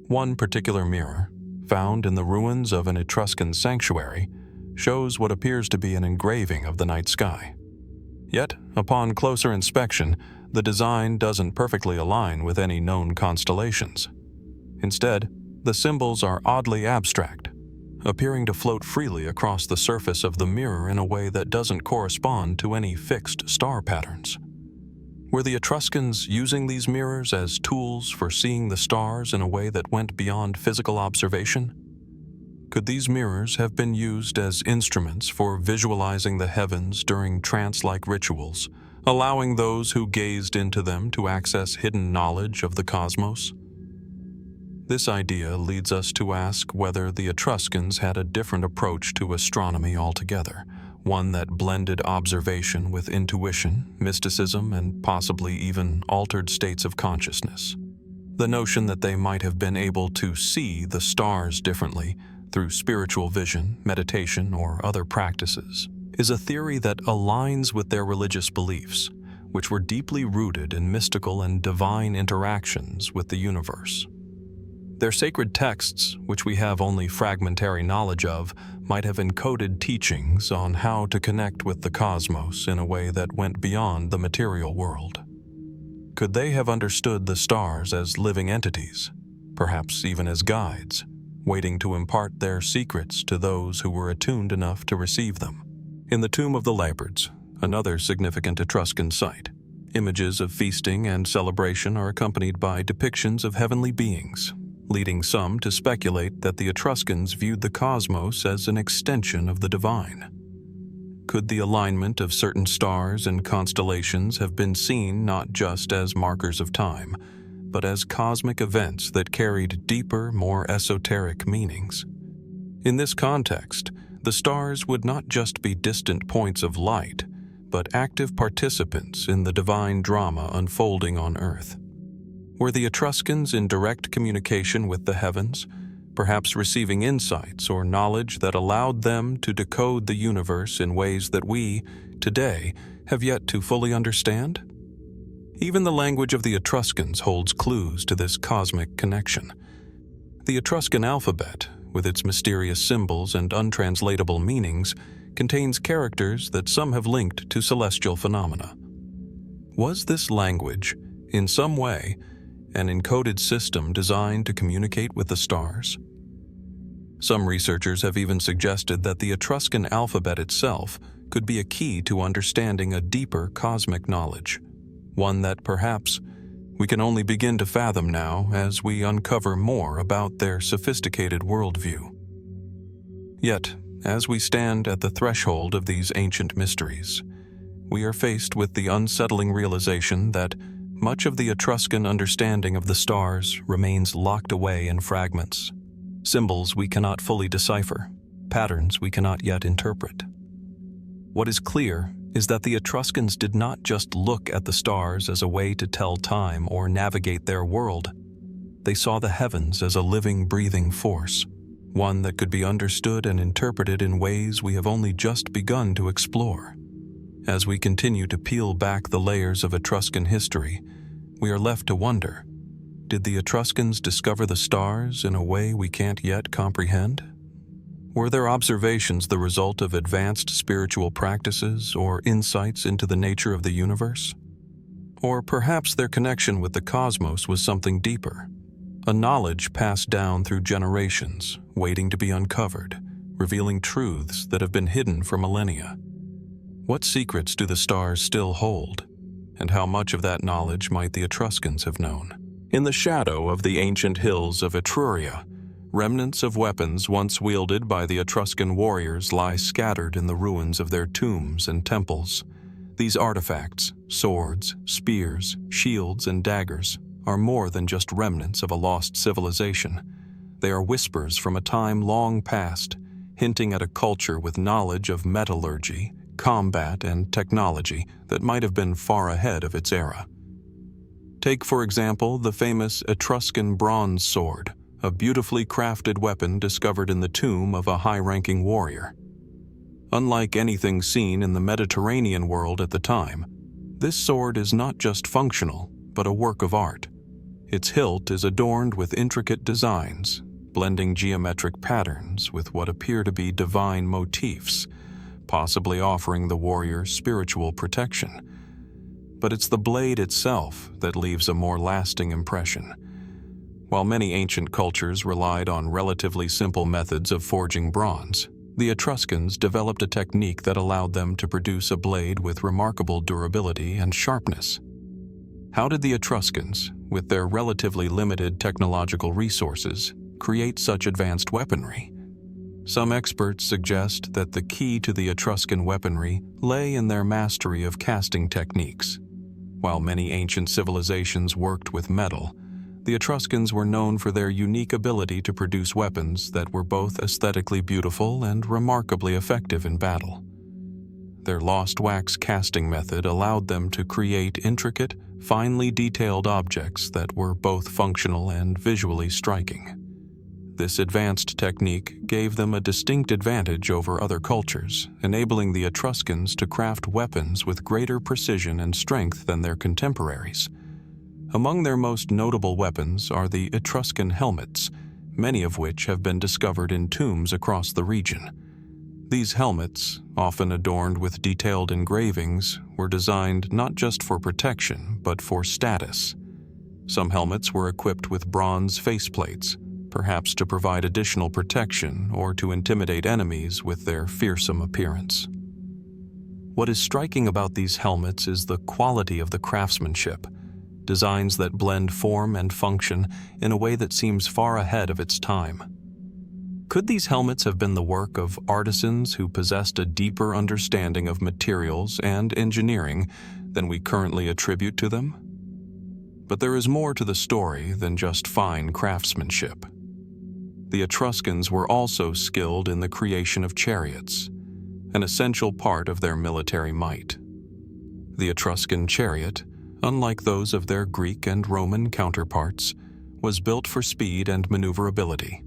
One particular mirror, found in the ruins of an Etruscan sanctuary, shows what appears to be an engraving of the night sky. Yet, upon closer inspection, the design doesn't perfectly align with any known constellations. Instead, the symbols are oddly abstract, appearing to float freely across the surface of the mirror in a way that doesn't correspond to any fixed star patterns. Were the Etruscans using these mirrors as tools for seeing the stars in a way that went beyond physical observation? Could these mirrors have been used as instruments for visualizing the heavens during trance-like rituals, allowing those who gazed into them to access hidden knowledge of the cosmos? This idea leads us to ask whether the Etruscans had a different approach to astronomy altogether, one that blended observation with intuition, mysticism, and possibly even altered states of consciousness. The notion that they might have been able to see the stars differently through spiritual vision, meditation, or other practices is a theory that aligns with their religious beliefs, which were deeply rooted in mystical and divine interactions with the universe. Their sacred texts, which we have only fragmentary knowledge of, might have encoded teachings on how to connect with the cosmos in a way that went beyond the material world. Could they have understood the stars as living entities, perhaps even as guides, waiting to impart their secrets to those who were attuned enough to receive them? In the Tomb of the Leopards, another significant Etruscan site, images of feasting and celebration are accompanied by depictions of heavenly beings, leading some to speculate that the Etruscans viewed the cosmos as an extension of the divine. Could the alignment of certain stars and constellations have been seen not just as markers of time, but as cosmic events that carried deeper, more esoteric meanings? In this context, the stars would not just be distant points of light, but active participants in the divine drama unfolding on Earth. Were the Etruscans in direct communication with the heavens, perhaps receiving insights or knowledge that allowed them to decode the universe in ways that we, today, have yet to fully understand? Even the language of the Etruscans holds clues to this cosmic connection. The Etruscan alphabet, with its mysterious symbols and untranslatable meanings, contains characters that some have linked to celestial phenomena. Was this language, in some way, an encoded system designed to communicate with the stars? Some researchers have even suggested that the Etruscan alphabet itself could be a key to understanding a deeper cosmic knowledge, one that perhaps we can only begin to fathom now as we uncover more about their sophisticated worldview. Yet, as we stand at the threshold of these ancient mysteries, we are faced with the unsettling realization that much of the Etruscan understanding of the stars remains locked away in fragments, symbols we cannot fully decipher, patterns we cannot yet interpret. What is clear is that the Etruscans did not just look at the stars as a way to tell time or navigate their world. They saw the heavens as a living, breathing force, one that could be understood and interpreted in ways we have only just begun to explore. As we continue to peel back the layers of Etruscan history, we are left to wonder, did the Etruscans discover the stars in a way we can't yet comprehend? Were their observations the result of advanced spiritual practices or insights into the nature of the universe? Or perhaps their connection with the cosmos was something deeper, a knowledge passed down through generations, waiting to be uncovered, revealing truths that have been hidden for millennia. What secrets do the stars still hold, and how much of that knowledge might the Etruscans have known? In the shadow of the ancient hills of Etruria, remnants of weapons once wielded by the Etruscan warriors lie scattered in the ruins of their tombs and temples. These artifacts, swords, spears, shields, and daggers, are more than just remnants of a lost civilization. They are whispers from a time long past, hinting at a culture with knowledge of metallurgy, combat, and technology that might have been far ahead of its era. Take, for example, the famous Etruscan bronze sword, a beautifully crafted weapon discovered in the tomb of a high-ranking warrior. Unlike anything seen in the Mediterranean world at the time, this sword is not just functional, but a work of art. Its hilt is adorned with intricate designs, blending geometric patterns with what appear to be divine motifs, possibly offering the warrior spiritual protection. But it's the blade itself that leaves a more lasting impression. While many ancient cultures relied on relatively simple methods of forging bronze, the Etruscans developed a technique that allowed them to produce a blade with remarkable durability and sharpness. How did the Etruscans, with their relatively limited technological resources, create such advanced weaponry? Some experts suggest that the key to the Etruscan weaponry lay in their mastery of casting techniques. While many ancient civilizations worked with metal, the Etruscans were known for their unique ability to produce weapons that were both aesthetically beautiful and remarkably effective in battle. Their lost wax casting method allowed them to create intricate, finely detailed objects that were both functional and visually striking. This advanced technique gave them a distinct advantage over other cultures, enabling the Etruscans to craft weapons with greater precision and strength than their contemporaries. Among their most notable weapons are the Etruscan helmets, many of which have been discovered in tombs across the region. These helmets, often adorned with detailed engravings, were designed not just for protection, but for status. Some helmets were equipped with bronze faceplates, perhaps to provide additional protection or to intimidate enemies with their fearsome appearance. What is striking about these helmets is the quality of the craftsmanship, designs that blend form and function in a way that seems far ahead of its time. Could these helmets have been the work of artisans who possessed a deeper understanding of materials and engineering than we currently attribute to them? But there is more to the story than just fine craftsmanship. The Etruscans were also skilled in the creation of chariots, an essential part of their military might. The Etruscan chariot, unlike those of their Greek and Roman counterparts, was built for speed and maneuverability.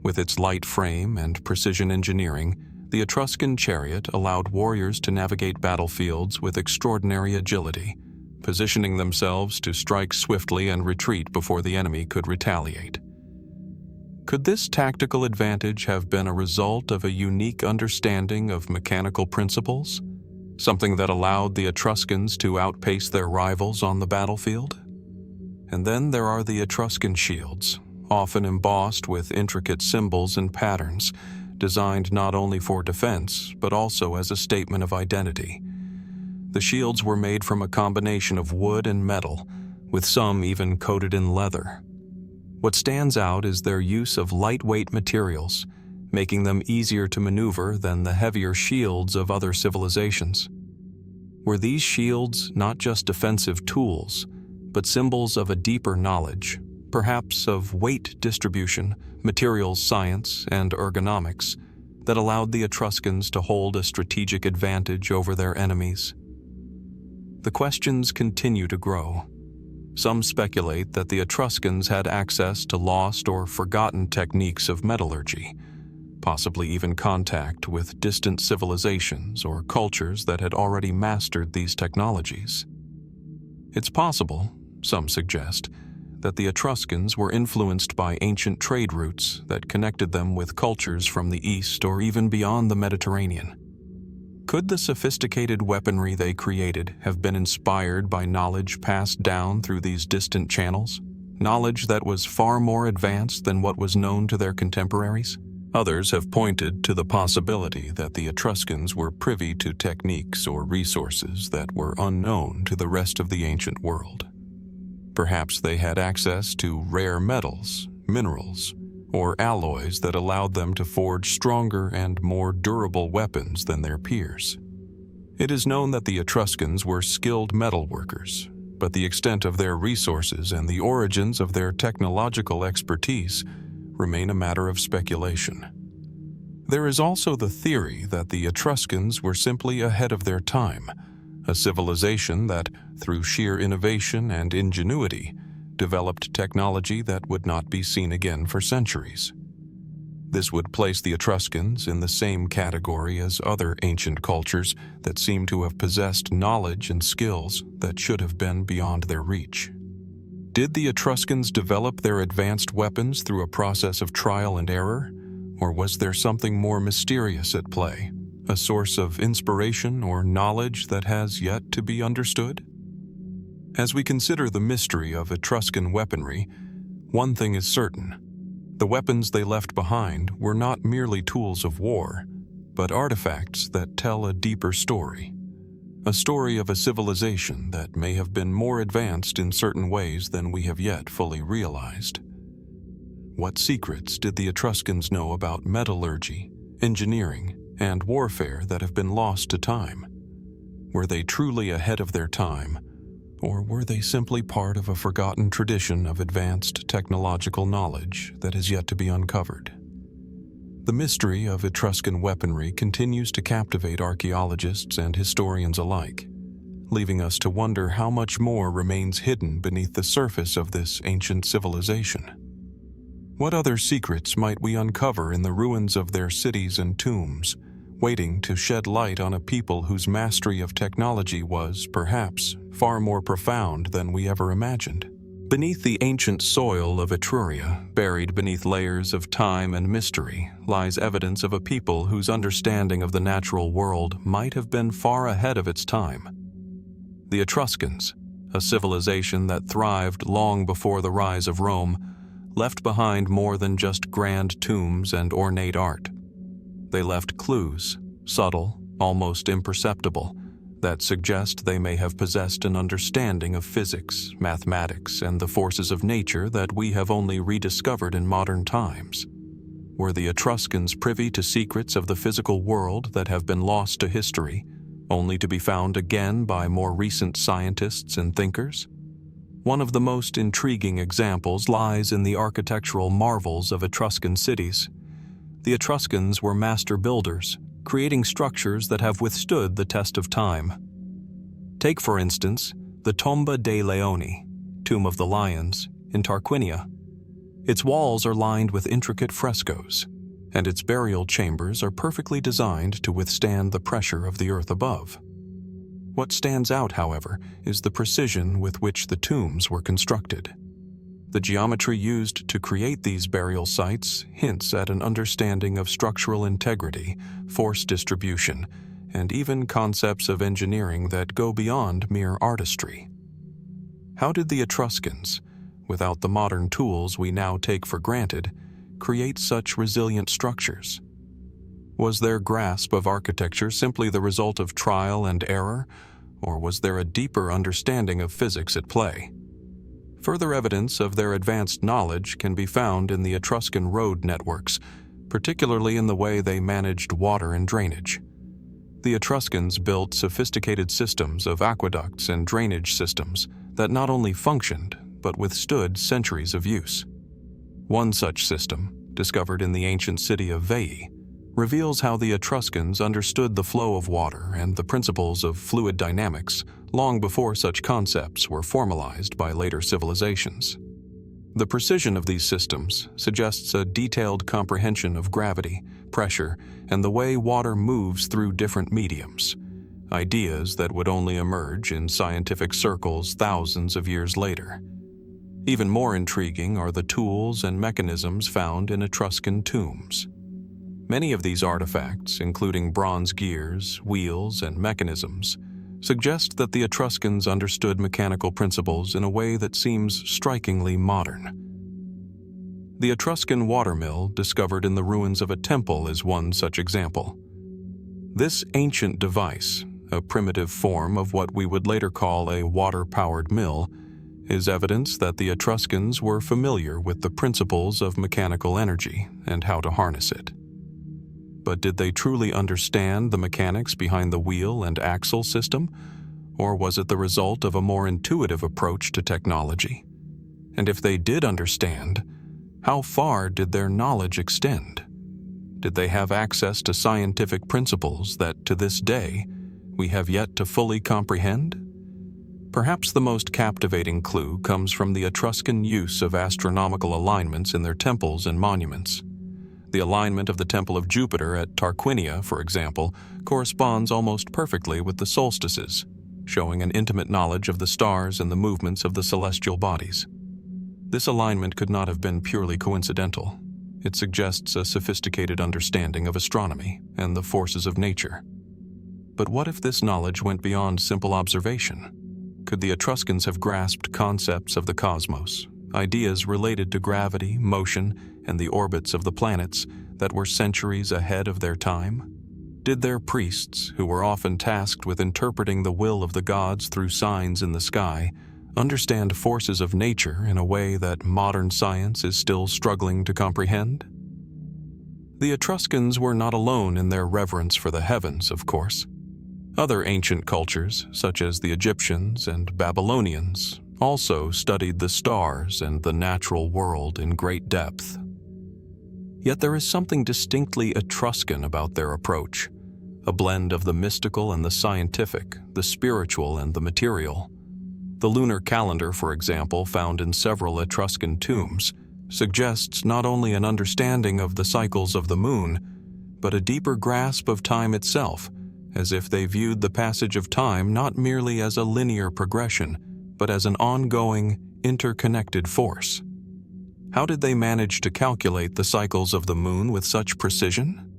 With its light frame and precision engineering, the Etruscan chariot allowed warriors to navigate battlefields with extraordinary agility, positioning themselves to strike swiftly and retreat before the enemy could retaliate. Could this tactical advantage have been a result of a unique understanding of mechanical principles? Something that allowed the Etruscans to outpace their rivals on the battlefield? And then there are the Etruscan shields, often embossed with intricate symbols and patterns, designed not only for defense, but also as a statement of identity. The shields were made from a combination of wood and metal, with some even coated in leather. What stands out is their use of lightweight materials, making them easier to maneuver than the heavier shields of other civilizations. Were these shields not just defensive tools, but symbols of a deeper knowledge, perhaps of weight distribution, materials science, and ergonomics, that allowed the Etruscans to hold a strategic advantage over their enemies? The questions continue to grow. Some speculate that the Etruscans had access to lost or forgotten techniques of metallurgy, possibly even contact with distant civilizations or cultures that had already mastered these technologies. It's possible, some suggest, that the Etruscans were influenced by ancient trade routes that connected them with cultures from the east or even beyond the Mediterranean. Could the sophisticated weaponry they created have been inspired by knowledge passed down through these distant channels? Knowledge that was far more advanced than what was known to their contemporaries? Others have pointed to the possibility that the Etruscans were privy to techniques or resources that were unknown to the rest of the ancient world. Perhaps they had access to rare metals, minerals, or alloys that allowed them to forge stronger and more durable weapons than their peers. It is known that the Etruscans were skilled metal workers, but the extent of their resources and the origins of their technological expertise remain a matter of speculation. There is also the theory that the Etruscans were simply ahead of their time, a civilization that, through sheer innovation and ingenuity, developed technology that would not be seen again for centuries. This would place the Etruscans in the same category as other ancient cultures that seem to have possessed knowledge and skills that should have been beyond their reach. Did the Etruscans develop their advanced weapons through a process of trial and error, or was there something more mysterious at play, a source of inspiration or knowledge that has yet to be understood? As we consider the mystery of Etruscan weaponry, one thing is certain. The weapons they left behind were not merely tools of war, but artifacts that tell a deeper story. A story of a civilization that may have been more advanced in certain ways than we have yet fully realized. What secrets did the Etruscans know about metallurgy, engineering, and warfare that have been lost to time? Were they truly ahead of their time, or were they simply part of a forgotten tradition of advanced technological knowledge that is yet to be uncovered? The mystery of Etruscan weaponry continues to captivate archaeologists and historians alike, leaving us to wonder how much more remains hidden beneath the surface of this ancient civilization. What other secrets might we uncover in the ruins of their cities and tombs, waiting to shed light on a people whose mastery of technology was, perhaps, far more profound than we ever imagined? Beneath the ancient soil of Etruria, buried beneath layers of time and mystery, lies evidence of a people whose understanding of the natural world might have been far ahead of its time. The Etruscans, a civilization that thrived long before the rise of Rome, left behind more than just grand tombs and ornate art. They left clues, subtle, almost imperceptible, that suggest they may have possessed an understanding of physics, mathematics, and the forces of nature that we have only rediscovered in modern times. Were the Etruscans privy to secrets of the physical world that have been lost to history, only to be found again by more recent scientists and thinkers? One of the most intriguing examples lies in the architectural marvels of Etruscan cities. The Etruscans were master builders, creating structures that have withstood the test of time. Take, for instance, the Tomba dei Leoni, Tomb of the Lions, in Tarquinia. Its walls are lined with intricate frescoes, and its burial chambers are perfectly designed to withstand the pressure of the earth above. What stands out, however, is the precision with which the tombs were constructed. The geometry used to create these burial sites hints at an understanding of structural integrity, force distribution, and even concepts of engineering that go beyond mere artistry. How did the Etruscans, without the modern tools we now take for granted, create such resilient structures? Was their grasp of architecture simply the result of trial and error, or was there a deeper understanding of physics at play? Further evidence of their advanced knowledge can be found in the Etruscan road networks, particularly in the way they managed water and drainage. The Etruscans built sophisticated systems of aqueducts and drainage systems that not only functioned, but withstood centuries of use. One such system, discovered in the ancient city of Veii, reveals how the Etruscans understood the flow of water and the principles of fluid dynamics long before such concepts were formalized by later civilizations. The precision of these systems suggests a detailed comprehension of gravity, pressure, and the way water moves through different mediums, ideas that would only emerge in scientific circles thousands of years later. Even more intriguing are the tools and mechanisms found in Etruscan tombs. Many of these artifacts, including bronze gears, wheels, and mechanisms, suggest that the Etruscans understood mechanical principles in a way that seems strikingly modern. The Etruscan watermill discovered in the ruins of a temple is one such example. This ancient device, a primitive form of what we would later call a water-powered mill, is evidence that the Etruscans were familiar with the principles of mechanical energy and how to harness it. But did they truly understand the mechanics behind the wheel and axle system, or was it the result of a more intuitive approach to technology? And if they did understand, how far did their knowledge extend? Did they have access to scientific principles that, to this day, we have yet to fully comprehend? Perhaps the most captivating clue comes from the Etruscan use of astronomical alignments in their temples and monuments. The alignment of the Temple of Jupiter at Tarquinia, for example, corresponds almost perfectly with the solstices, showing an intimate knowledge of the stars and the movements of the celestial bodies. This alignment could not have been purely coincidental. It suggests a sophisticated understanding of astronomy and the forces of nature. But what if this knowledge went beyond simple observation? Could the Etruscans have grasped concepts of the cosmos, ideas related to gravity, motion, and the orbits of the planets that were centuries ahead of their time? Did their priests, who were often tasked with interpreting the will of the gods through signs in the sky, understand forces of nature in a way that modern science is still struggling to comprehend? The Etruscans were not alone in their reverence for the heavens, of course. Other ancient cultures, such as the Egyptians and Babylonians, also studied the stars and the natural world in great depth. Yet there is something distinctly Etruscan about their approach, a blend of the mystical and the scientific, the spiritual and the material. The lunar calendar, for example, found in several Etruscan tombs, suggests not only an understanding of the cycles of the moon, but a deeper grasp of time itself, as if they viewed the passage of time not merely as a linear progression, but as an ongoing, interconnected force. How did they manage to calculate the cycles of the moon with such precision?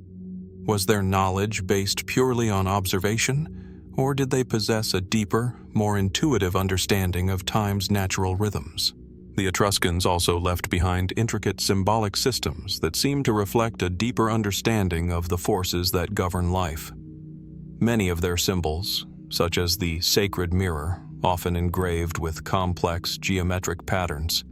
Was their knowledge based purely on observation, or did they possess a deeper, more intuitive understanding of time's natural rhythms? The Etruscans also left behind intricate symbolic systems that seem to reflect a deeper understanding of the forces that govern life. Many of their symbols, such as the sacred mirror, often engraved with complex geometric patterns,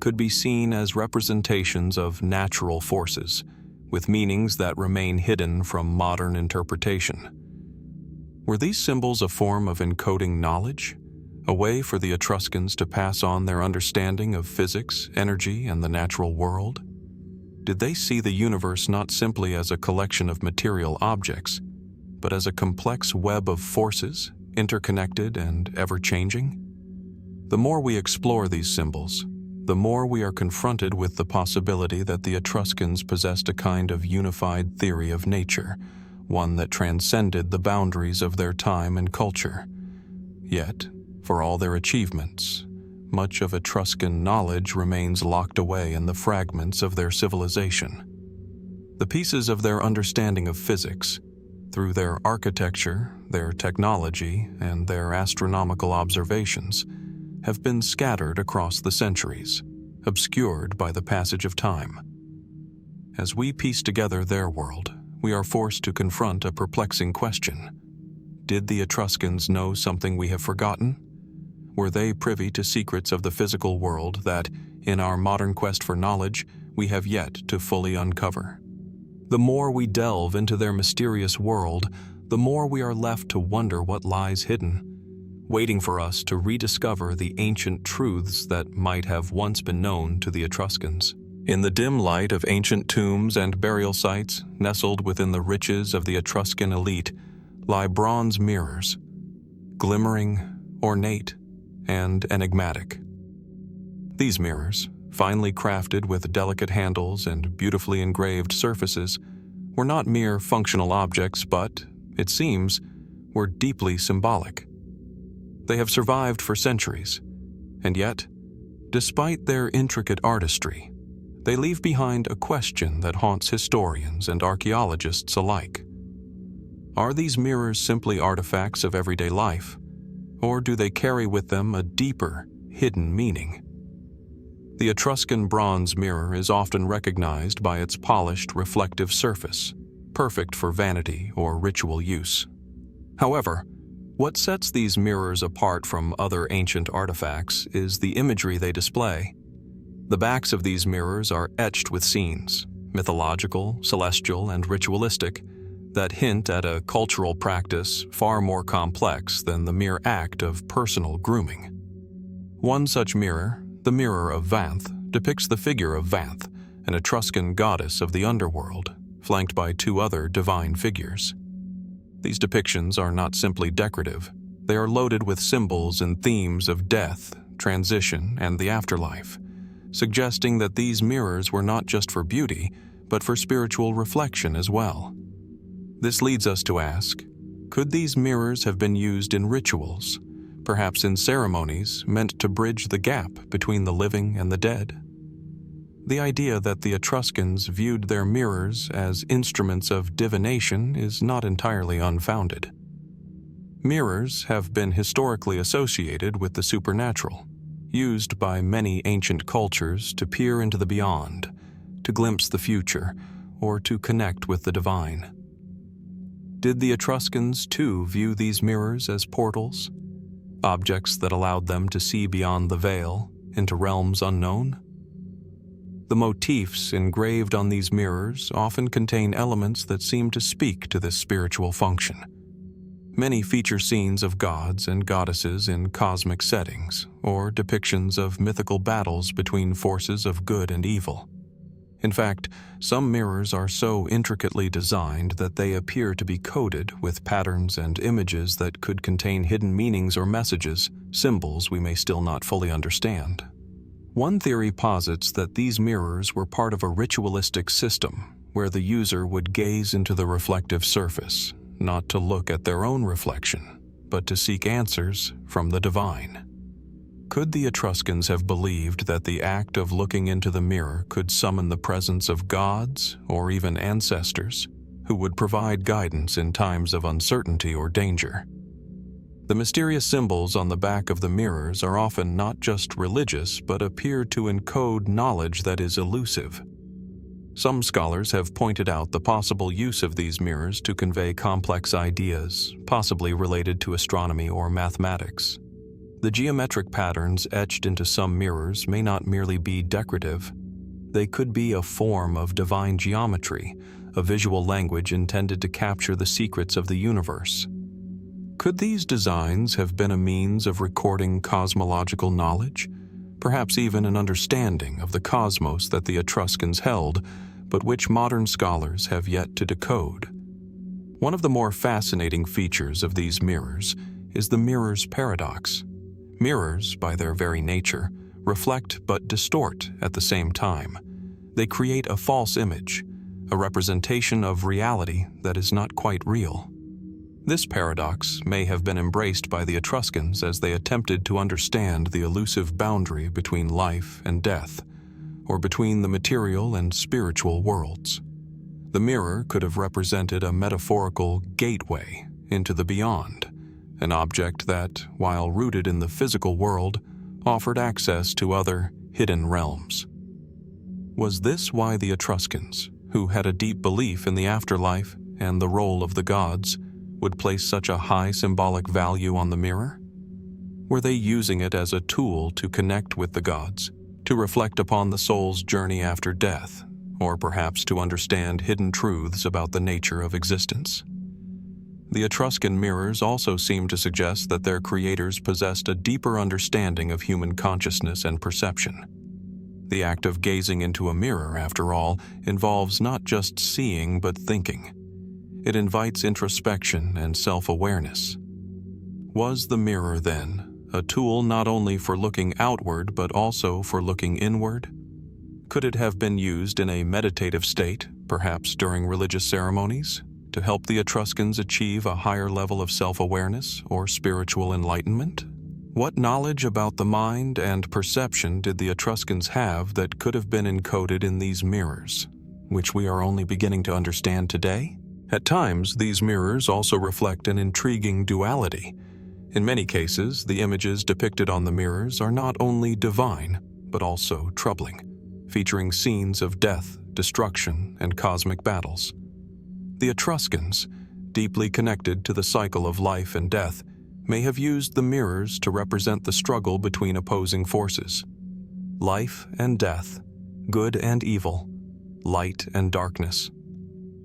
could be seen as representations of natural forces, with meanings that remain hidden from modern interpretation. Were these symbols a form of encoding knowledge, a way for the Etruscans to pass on their understanding of physics, energy, and the natural world? Did they see the universe not simply as a collection of material objects, but as a complex web of forces, interconnected and ever-changing? The more we explore these symbols, the more we are confronted with the possibility that the Etruscans possessed a kind of unified theory of nature, one that transcended the boundaries of their time and culture. Yet, for all their achievements, much of Etruscan knowledge remains locked away in the fragments of their civilization. The pieces of their understanding of physics, through their architecture, their technology, and their astronomical observations, have been scattered across the centuries, obscured by the passage of time. As we piece together their world, we are forced to confront a perplexing question. Did the Etruscans know something we have forgotten? Were they privy to secrets of the physical world that, in our modern quest for knowledge, we have yet to fully uncover? The more we delve into their mysterious world, the more we are left to wonder what lies hidden, waiting for us to rediscover the ancient truths that might have once been known to the Etruscans. In the dim light of ancient tombs and burial sites, nestled within the riches of the Etruscan elite, lie bronze mirrors, glimmering, ornate, and enigmatic. These mirrors, finely crafted with delicate handles and beautifully engraved surfaces, were not mere functional objects but, it seems, were deeply symbolic. They have survived for centuries, and yet, despite their intricate artistry, they leave behind a question that haunts historians and archaeologists alike. Are these mirrors simply artifacts of everyday life, or do they carry with them a deeper, hidden meaning? The Etruscan bronze mirror is often recognized by its polished, reflective surface, perfect for vanity or ritual use. However, what sets these mirrors apart from other ancient artifacts is the imagery they display. The backs of these mirrors are etched with scenes, mythological, celestial, and ritualistic, that hint at a cultural practice far more complex than the mere act of personal grooming. One such mirror, the Mirror of Vanth, depicts the figure of Vanth, an Etruscan goddess of the underworld, flanked by two other divine figures. These depictions are not simply decorative. They are loaded with symbols and themes of death, transition, and the afterlife, suggesting that these mirrors were not just for beauty, but for spiritual reflection as well. This leads us to ask, could these mirrors have been used in rituals, perhaps in ceremonies meant to bridge the gap between the living and the dead? The idea that the Etruscans viewed their mirrors as instruments of divination is not entirely unfounded. Mirrors have been historically associated with the supernatural, used by many ancient cultures to peer into the beyond, to glimpse the future, or to connect with the divine. Did the Etruscans too view these mirrors as portals, objects that allowed them to see beyond the veil into realms unknown? The motifs engraved on these mirrors often contain elements that seem to speak to this spiritual function. Many feature scenes of gods and goddesses in cosmic settings, or depictions of mythical battles between forces of good and evil. In fact, some mirrors are so intricately designed that they appear to be coded with patterns and images that could contain hidden meanings or messages, symbols we may still not fully understand. One theory posits that these mirrors were part of a ritualistic system where the user would gaze into the reflective surface, not to look at their own reflection, but to seek answers from the divine. Could the Etruscans have believed that the act of looking into the mirror could summon the presence of gods or even ancestors who would provide guidance in times of uncertainty or danger? The mysterious symbols on the back of the mirrors are often not just religious but appear to encode knowledge that is elusive. Some scholars have pointed out the possible use of these mirrors to convey complex ideas, possibly related to astronomy or mathematics. The geometric patterns etched into some mirrors may not merely be decorative. They could be a form of divine geometry, a visual language intended to capture the secrets of the universe. Could these designs have been a means of recording cosmological knowledge, perhaps even an understanding of the cosmos that the Etruscans held, but which modern scholars have yet to decode? One of the more fascinating features of these mirrors is the mirror's paradox. Mirrors, by their very nature, reflect but distort at the same time. They create a false image, a representation of reality that is not quite real. This paradox may have been embraced by the Etruscans as they attempted to understand the elusive boundary between life and death, or between the material and spiritual worlds. The mirror could have represented a metaphorical gateway into the beyond, an object that, while rooted in the physical world, offered access to other, hidden realms. Was this why the Etruscans, who had a deep belief in the afterlife and the role of the gods, would place such a high symbolic value on the mirror? Were they using it as a tool to connect with the gods, to reflect upon the soul's journey after death, or perhaps to understand hidden truths about the nature of existence? The Etruscan mirrors also seem to suggest that their creators possessed a deeper understanding of human consciousness and perception. The act of gazing into a mirror, after all, involves not just seeing but thinking. It invites introspection and self-awareness. Was the mirror, then, a tool not only for looking outward but also for looking inward? Could it have been used in a meditative state, perhaps during religious ceremonies, to help the Etruscans achieve a higher level of self-awareness or spiritual enlightenment? What knowledge about the mind and perception did the Etruscans have that could have been encoded in these mirrors, which we are only beginning to understand today? At times, these mirrors also reflect an intriguing duality. In many cases, the images depicted on the mirrors are not only divine, but also troubling, featuring scenes of death, destruction, and cosmic battles. The Etruscans, deeply connected to the cycle of life and death, may have used the mirrors to represent the struggle between opposing forces. Life and death, good and evil, light and darkness.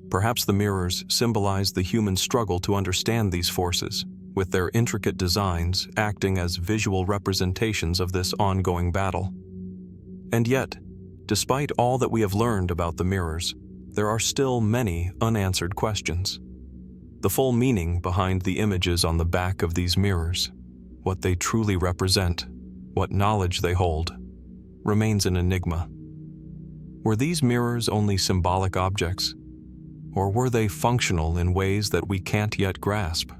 Perhaps the mirrors symbolize the human struggle to understand these forces, with their intricate designs acting as visual representations of this ongoing battle. And yet, despite all that we have learned about the mirrors, there are still many unanswered questions. The full meaning behind the images on the back of these mirrors, what they truly represent, what knowledge they hold, remains an enigma. Were these mirrors only symbolic objects, or were they functional in ways that we can't yet grasp?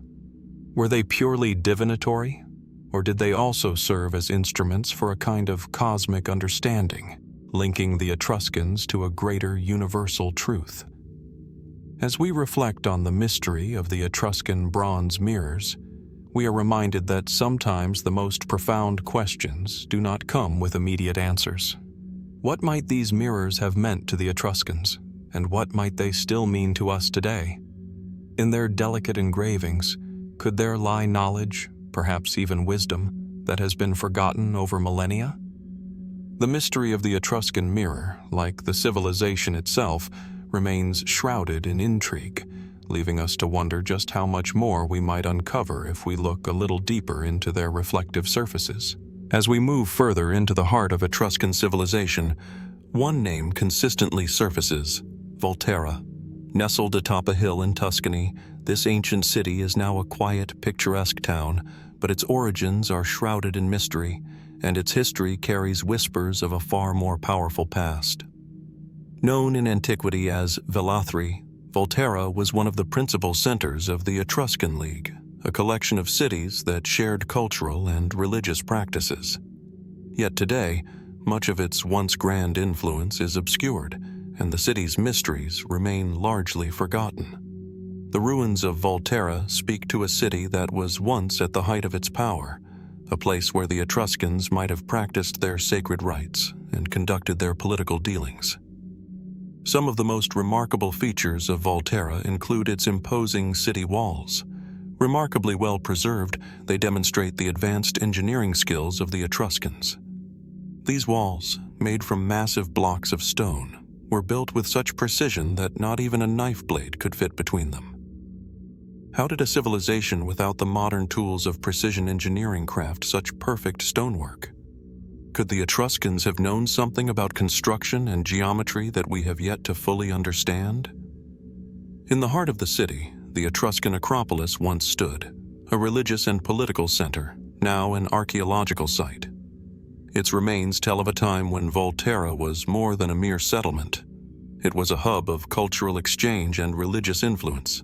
Were they purely divinatory, or did they also serve as instruments for a kind of cosmic understanding, linking the Etruscans to a greater universal truth? As we reflect on the mystery of the Etruscan bronze mirrors, we are reminded that sometimes the most profound questions do not come with immediate answers. What might these mirrors have meant to the Etruscans, and what might they still mean to us today? In their delicate engravings, could there lie knowledge, perhaps even wisdom, that has been forgotten over millennia? The mystery of the Etruscan mirror, like the civilization itself, remains shrouded in intrigue, leaving us to wonder just how much more we might uncover if we look a little deeper into their reflective surfaces. As we move further into the heart of Etruscan civilization, one name consistently surfaces: Volterra. Nestled atop a hill in Tuscany, this ancient city is now a quiet, picturesque town, but its origins are shrouded in mystery, and its history carries whispers of a far more powerful past. Known in antiquity as Velathri, Volterra was one of the principal centers of the Etruscan League, a collection of cities that shared cultural and religious practices. Yet today, much of its once grand influence is obscured, and the city's mysteries remain largely forgotten. The ruins of Volterra speak to a city that was once at the height of its power, a place where the Etruscans might have practiced their sacred rites and conducted their political dealings. Some of the most remarkable features of Volterra include its imposing city walls. Remarkably well preserved, they demonstrate the advanced engineering skills of the Etruscans. These walls, made from massive blocks of stone, were built with such precision that not even a knife blade could fit between them. How did a civilization without the modern tools of precision engineering craft such perfect stonework? Could the Etruscans have known something about construction and geometry that we have yet to fully understand? In the heart of the city, the Etruscan Acropolis once stood, a religious and political center, now an archaeological site. Its remains tell of a time when Volterra was more than a mere settlement. It was a hub of cultural exchange and religious influence.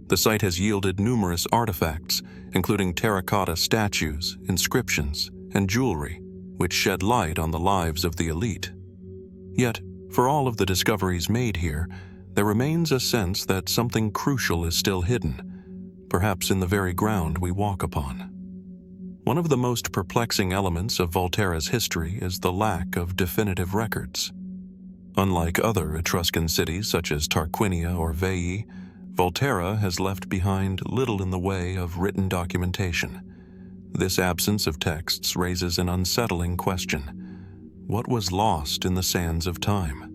The site has yielded numerous artifacts, including terracotta statues, inscriptions, and jewelry, which shed light on the lives of the elite. Yet, for all of the discoveries made here, there remains a sense that something crucial is still hidden, perhaps in the very ground we walk upon. One of the most perplexing elements of Volterra's history is the lack of definitive records. Unlike other Etruscan cities such as Tarquinia or Veii, Volterra has left behind little in the way of written documentation. This absence of texts raises an unsettling question. What was lost in the sands of time?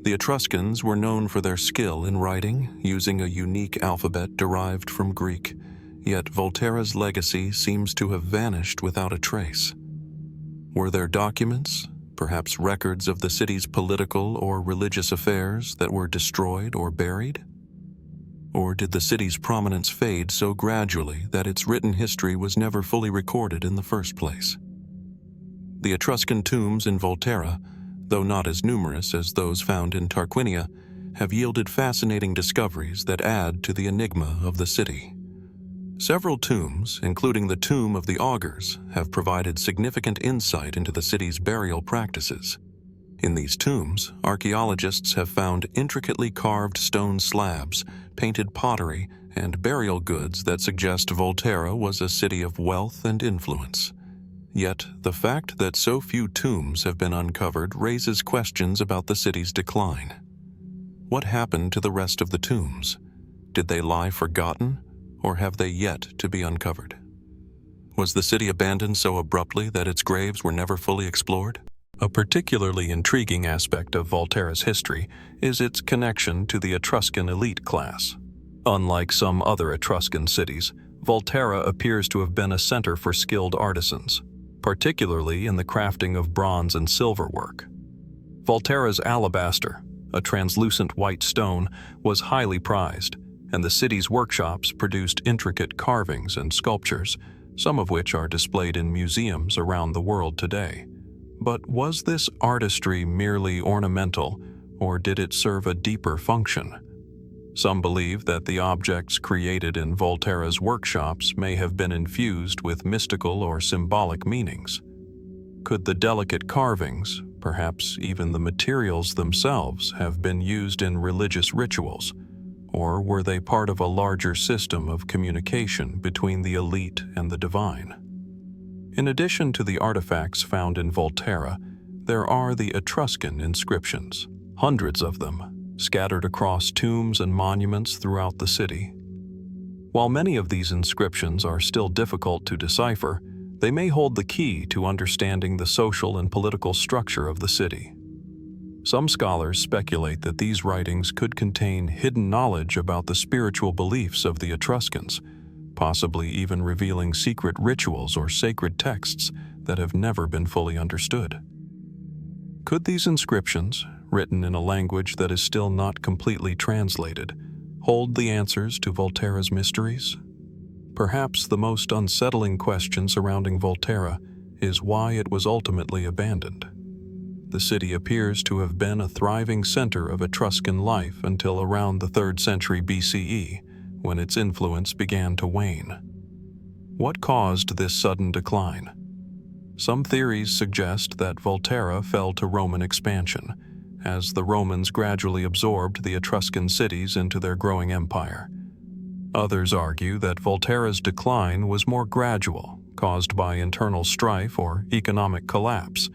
The Etruscans were known for their skill in writing, using a unique alphabet derived from Greek, yet Volterra's legacy seems to have vanished without a trace. Were there documents, Perhaps records of the city's political or religious affairs that were destroyed or buried? Or did the city's prominence fade so gradually that its written history was never fully recorded in the first place? The Etruscan tombs in Volterra, though not as numerous as those found in Tarquinia, have yielded fascinating discoveries that add to the enigma of the city. Several tombs, including the Tomb of the Augurs, have provided significant insight into the city's burial practices. In these tombs, archaeologists have found intricately carved stone slabs, painted pottery, and burial goods that suggest Volterra was a city of wealth and influence. Yet, the fact that so few tombs have been uncovered raises questions about the city's decline. What happened to the rest of the tombs? Did they lie forgotten, or have they yet to be uncovered? Was the city abandoned so abruptly that its graves were never fully explored? A particularly intriguing aspect of Volterra's history is its connection to the Etruscan elite class. Unlike some other Etruscan cities, Volterra appears to have been a center for skilled artisans, particularly in the crafting of bronze and silver work. Volterra's alabaster, a translucent white stone, was highly prized, and the city's workshops produced intricate carvings and sculptures, some of which are displayed in museums around the world today. But was this artistry merely ornamental, or did it serve a deeper function? Some believe that the objects created in Volterra's workshops may have been infused with mystical or symbolic meanings. Could the delicate carvings, perhaps even the materials themselves, have been used in religious rituals? Or were they part of a larger system of communication between the elite and the divine? In addition to the artifacts found in Volterra, there are the Etruscan inscriptions, hundreds of them, scattered across tombs and monuments throughout the city. While many of these inscriptions are still difficult to decipher, they may hold the key to understanding the social and political structure of the city. Some scholars speculate that these writings could contain hidden knowledge about the spiritual beliefs of the Etruscans, possibly even revealing secret rituals or sacred texts that have never been fully understood. Could these inscriptions, written in a language that is still not completely translated, hold the answers to Volterra's mysteries? Perhaps the most unsettling question surrounding Volterra is why it was ultimately abandoned. The city appears to have been a thriving center of Etruscan life until around the 3rd century BCE, when its influence began to wane. What caused this sudden decline? Some theories suggest that Volterra fell to Roman expansion, as the Romans gradually absorbed the Etruscan cities into their growing empire. Others argue that Volterra's decline was more gradual, caused by internal strife or economic collapse,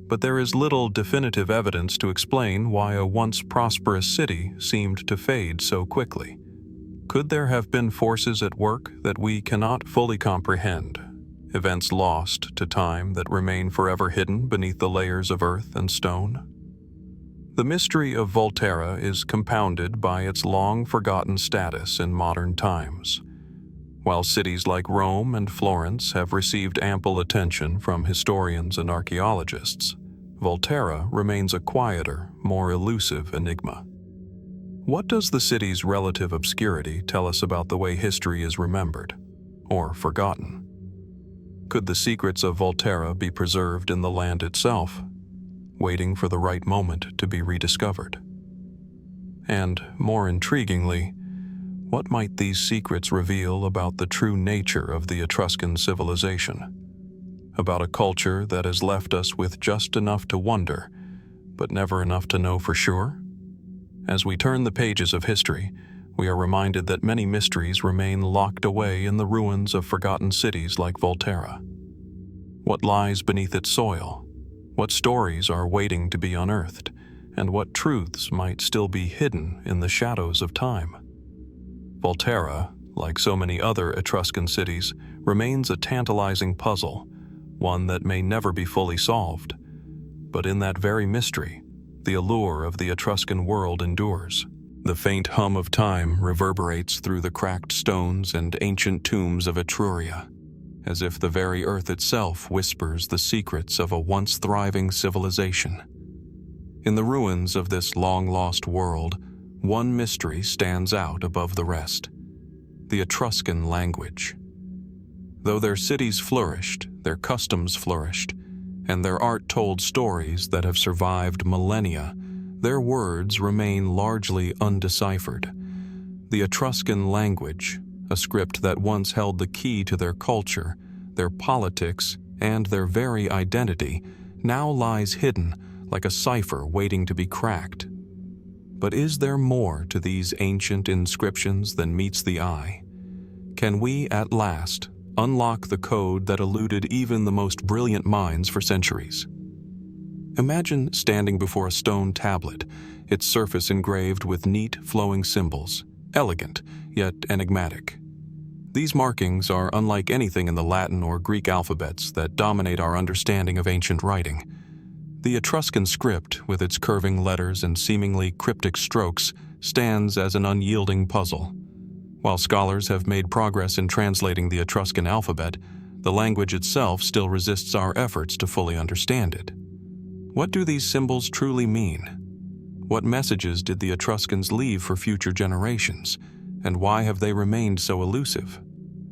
but there is little definitive evidence to explain why a once prosperous city seemed to fade so quickly. Could there have been forces at work that we cannot fully comprehend, events lost to time that remain forever hidden beneath the layers of earth and stone? The mystery of Volterra is compounded by its long-forgotten status in modern times. While cities like Rome and Florence have received ample attention from historians and archaeologists, Volterra remains a quieter, more elusive enigma. What does the city's relative obscurity tell us about the way history is remembered, or forgotten? Could the secrets of Volterra be preserved in the land itself, waiting for the right moment to be rediscovered? And, more intriguingly, what might these secrets reveal about the true nature of the Etruscan civilization? About a culture that has left us with just enough to wonder, but never enough to know for sure? As we turn the pages of history, we are reminded that many mysteries remain locked away in the ruins of forgotten cities like Volterra. What lies beneath its soil? What stories are waiting to be unearthed? And what truths might still be hidden in the shadows of time? Volterra, like so many other Etruscan cities, remains a tantalizing puzzle, one that may never be fully solved. But in that very mystery, the allure of the Etruscan world endures. The faint hum of time reverberates through the cracked stones and ancient tombs of Etruria, as if the very earth itself whispers the secrets of a once thriving civilization. In the ruins of this long-lost world, one mystery stands out above the rest: the Etruscan language. Though their cities flourished, their customs flourished, and their art told stories that have survived millennia, their words remain largely undeciphered. The Etruscan language, a script that once held the key to their culture, their politics, and their very identity, now lies hidden like a cipher waiting to be cracked. But is there more to these ancient inscriptions than meets the eye? Can we, at last, unlock the code that eluded even the most brilliant minds for centuries? Imagine standing before a stone tablet, its surface engraved with neat, flowing symbols, elegant, yet enigmatic. These markings are unlike anything in the Latin or Greek alphabets that dominate our understanding of ancient writing. The Etruscan script, with its curving letters and seemingly cryptic strokes, stands as an unyielding puzzle. While scholars have made progress in translating the Etruscan alphabet, the language itself still resists our efforts to fully understand it. What do these symbols truly mean? What messages did the Etruscans leave for future generations, and why have they remained so elusive?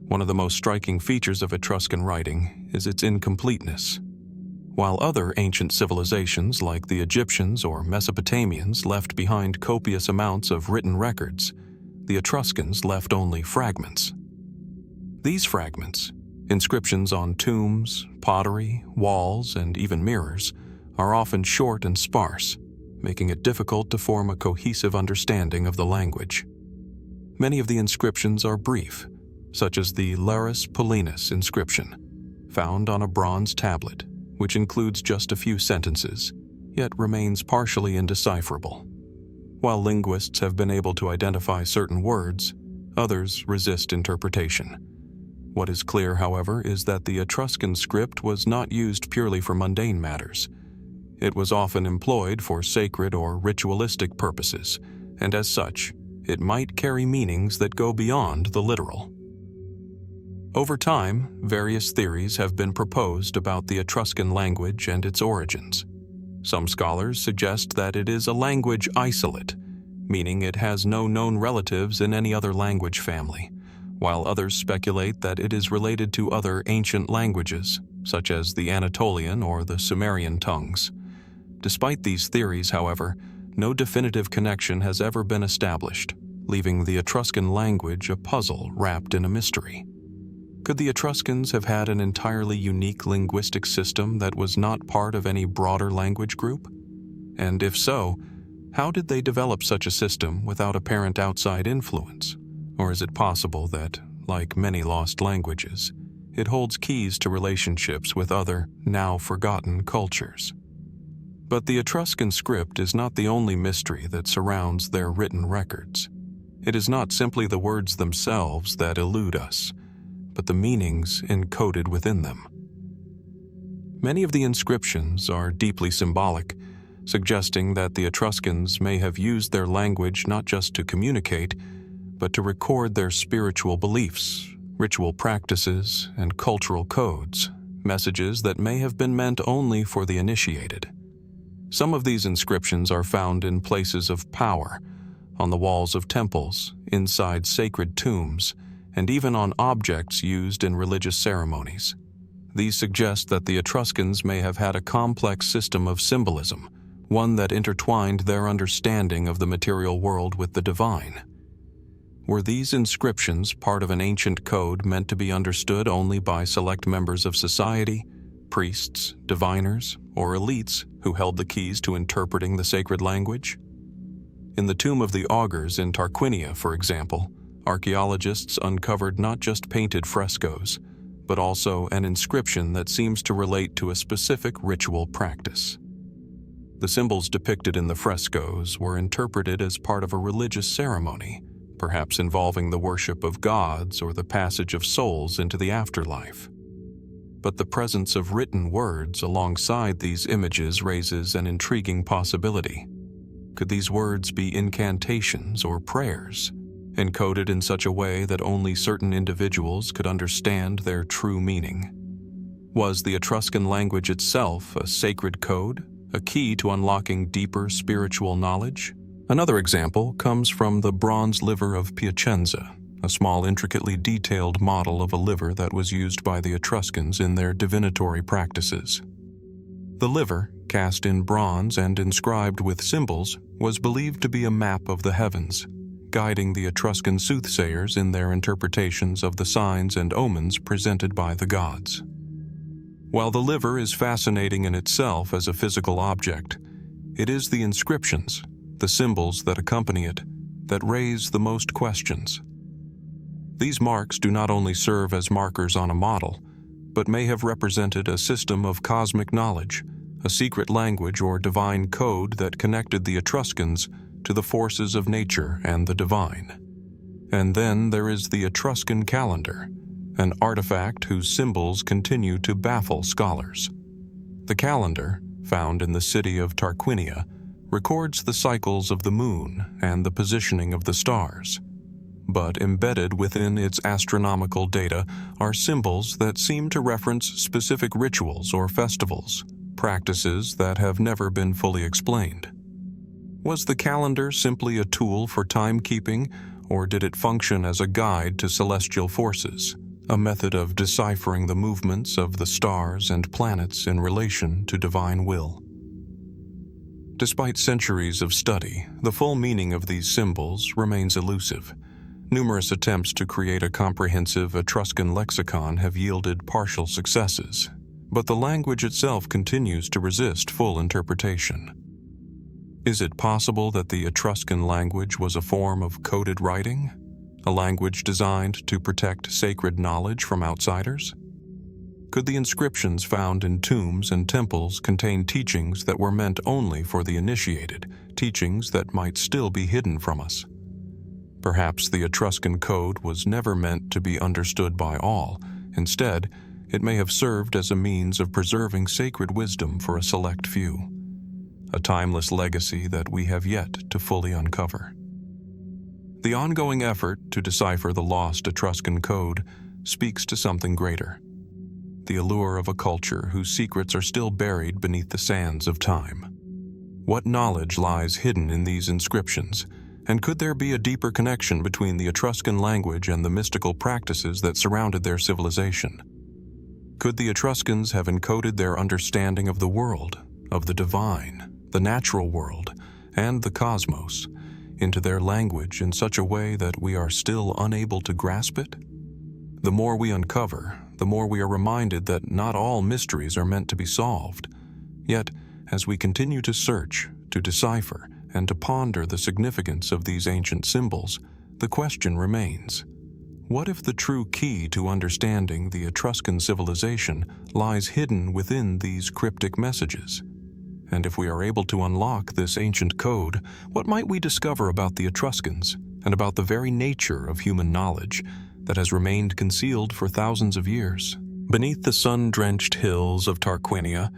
One of the most striking features of Etruscan writing is its incompleteness. While other ancient civilizations like the Egyptians or Mesopotamians left behind copious amounts of written records, the Etruscans left only fragments. These fragments, inscriptions on tombs, pottery, walls, and even mirrors, are often short and sparse, making it difficult to form a cohesive understanding of the language. Many of the inscriptions are brief, such as the Laris Paulinus inscription, found on a bronze tablet, which includes just a few sentences, yet remains partially indecipherable. While linguists have been able to identify certain words, others resist interpretation. What is clear, however, is that the Etruscan script was not used purely for mundane matters. It was often employed for sacred or ritualistic purposes, and as such, it might carry meanings that go beyond the literal. Over time, various theories have been proposed about the Etruscan language and its origins. Some scholars suggest that it is a language isolate, meaning it has no known relatives in any other language family, while others speculate that it is related to other ancient languages, such as the Anatolian or the Sumerian tongues. Despite these theories, however, no definitive connection has ever been established, leaving the Etruscan language a puzzle wrapped in a mystery. Could the Etruscans have had an entirely unique linguistic system that was not part of any broader language group? And if so, how did they develop such a system without apparent outside influence? Or is it possible that, like many lost languages, it holds keys to relationships with other, now forgotten cultures? But the Etruscan script is not the only mystery that surrounds their written records. It is not simply the words themselves that elude us, but the meanings encoded within them. Many of the inscriptions are deeply symbolic, suggesting that the Etruscans may have used their language not just to communicate, but to record their spiritual beliefs, ritual practices, and cultural codes, messages that may have been meant only for the initiated. Some of these inscriptions are found in places of power, on the walls of temples, inside sacred tombs, and even on objects used in religious ceremonies. These suggest that the Etruscans may have had a complex system of symbolism, one that intertwined their understanding of the material world with the divine. Were these inscriptions part of an ancient code meant to be understood only by select members of society, priests, diviners, or elites who held the keys to interpreting the sacred language? In the Tomb of the Augurs in Tarquinia, for example, archaeologists uncovered not just painted frescoes, but also an inscription that seems to relate to a specific ritual practice. The symbols depicted in the frescoes were interpreted as part of a religious ceremony, perhaps involving the worship of gods or the passage of souls into the afterlife. But the presence of written words alongside these images raises an intriguing possibility. Could these words be incantations or prayers, encoded in such a way that only certain individuals could understand their true meaning. Was the Etruscan language itself a sacred code, a key to unlocking deeper spiritual knowledge? Another example comes from the bronze liver of Piacenza, a small, intricately detailed model of a liver that was used by the Etruscans in their divinatory practices. The liver, cast in bronze and inscribed with symbols, was believed to be a map of the heavens, guiding the Etruscan soothsayers in their interpretations of the signs and omens presented by the gods. While the liver is fascinating in itself as a physical object, it is the inscriptions, the symbols that accompany it, that raise the most questions. These marks do not only serve as markers on a model, but may have represented a system of cosmic knowledge, a secret language or divine code that connected the Etruscans to the forces of nature and the divine. And then there is the Etruscan calendar, an artifact whose symbols continue to baffle scholars. The calendar, found in the city of Tarquinia, records the cycles of the moon and the positioning of the stars. But embedded within its astronomical data are symbols that seem to reference specific rituals or festivals, practices that have never been fully explained. Was the calendar simply a tool for timekeeping, or did it function as a guide to celestial forces, a method of deciphering the movements of the stars and planets in relation to divine will? Despite centuries of study, the full meaning of these symbols remains elusive. Numerous attempts to create a comprehensive Etruscan lexicon have yielded partial successes, but the language itself continues to resist full interpretation. Is it possible that the Etruscan language was a form of coded writing, a language designed to protect sacred knowledge from outsiders? Could the inscriptions found in tombs and temples contain teachings that were meant only for the initiated, teachings that might still be hidden from us? Perhaps the Etruscan code was never meant to be understood by all. Instead, it may have served as a means of preserving sacred wisdom for a select few, a timeless legacy that we have yet to fully uncover. The ongoing effort to decipher the lost Etruscan code speaks to something greater, the allure of a culture whose secrets are still buried beneath the sands of time. What knowledge lies hidden in these inscriptions, and could there be a deeper connection between the Etruscan language and the mystical practices that surrounded their civilization? Could the Etruscans have encoded their understanding of the world, of the divine, the natural world, and the cosmos into their language in such a way that we are still unable to grasp it? The more we uncover, the more we are reminded that not all mysteries are meant to be solved. Yet, as we continue to search, to decipher, and to ponder the significance of these ancient symbols, the question remains: what if the true key to understanding the Etruscan civilization lies hidden within these cryptic messages? And if we are able to unlock this ancient code, what might we discover about the Etruscans and about the very nature of human knowledge that has remained concealed for thousands of years? Beneath the sun-drenched hills of Tarquinia,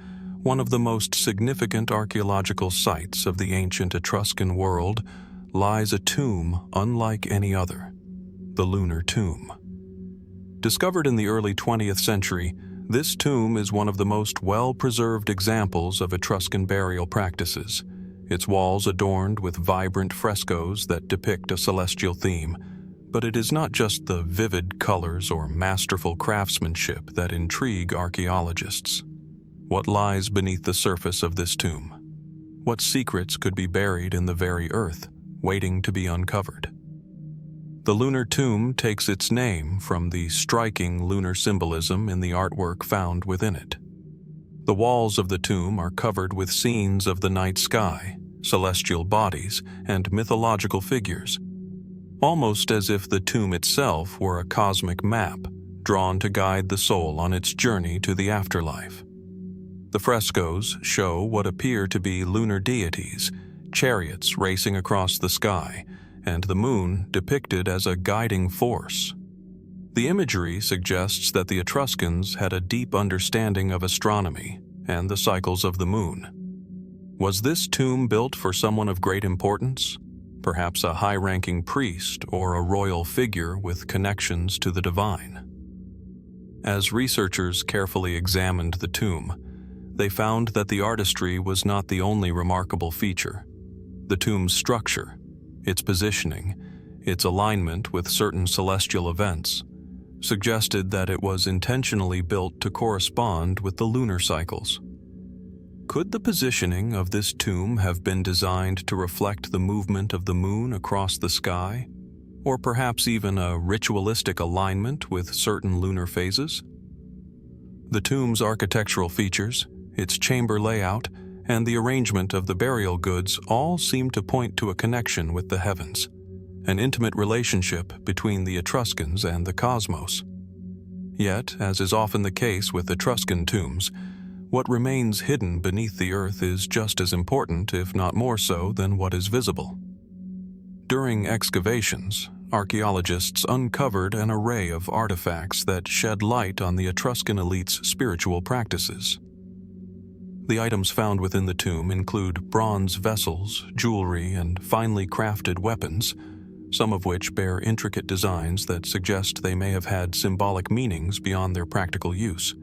one of the most significant archaeological sites of the ancient Etruscan world, lies a tomb unlike any other, the Lunar tomb. Discovered in the early 20th century, this tomb is one of the most well-preserved examples of Etruscan burial practices, its walls adorned with vibrant frescoes that depict a celestial theme. But it is not just the vivid colors or masterful craftsmanship that intrigue archaeologists. What lies beneath the surface of this tomb? What secrets could be buried in the very earth, waiting to be uncovered? The Lunar tomb takes its name from the striking lunar symbolism in the artwork found within it. The walls of the tomb are covered with scenes of the night sky, celestial bodies, and mythological figures, almost as if the tomb itself were a cosmic map drawn to guide the soul on its journey to the afterlife. The frescoes show what appear to be lunar deities, chariots racing across the sky, and the moon depicted as a guiding force. The imagery suggests that the Etruscans had a deep understanding of astronomy and the cycles of the moon. Was this tomb built for someone of great importance? perhaps a high-ranking priest or a royal figure with connections to the divine. As researchers carefully examined the tomb, they found that the artistry was not the only remarkable feature. The tomb's structure, its positioning, its alignment with certain celestial events, suggested that it was intentionally built to correspond with the lunar cycles. Could the positioning of this tomb have been designed to reflect the movement of the moon across the sky, or perhaps even a ritualistic alignment with certain lunar phases? The tomb's architectural features, its chamber layout, and the arrangement of the burial goods all seem to point to a connection with the heavens, an intimate relationship between the Etruscans and the cosmos. Yet, as is often the case with Etruscan tombs, what remains hidden beneath the earth is just as important, if not more so, than what is visible. During excavations, archaeologists uncovered an array of artifacts that shed light on the Etruscan elite's spiritual practices. The items found within the tomb include bronze vessels, jewelry, and finely crafted weapons, some of which bear intricate designs that suggest they may have had symbolic meanings beyond their practical use.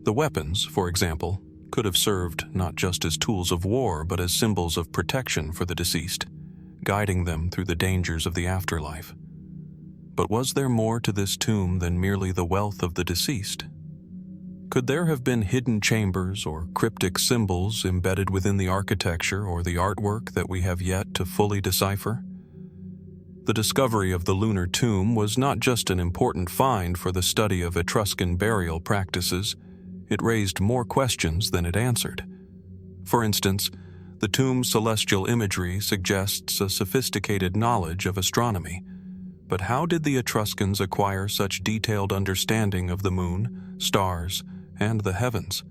The weapons, for example, could have served not just as tools of war but as symbols of protection for the deceased, guiding them through the dangers of the afterlife. But was there more to this tomb than merely the wealth of the deceased? Could there have been hidden chambers or cryptic symbols embedded within the architecture or the artwork that we have yet to fully decipher? The discovery of the lunar tomb was not just an important find for the study of Etruscan burial practices, it raised more questions than it answered. For instance, the tomb's celestial imagery suggests a sophisticated knowledge of astronomy. But how did the Etruscans acquire such detailed understanding of the moon, stars, and the heavens?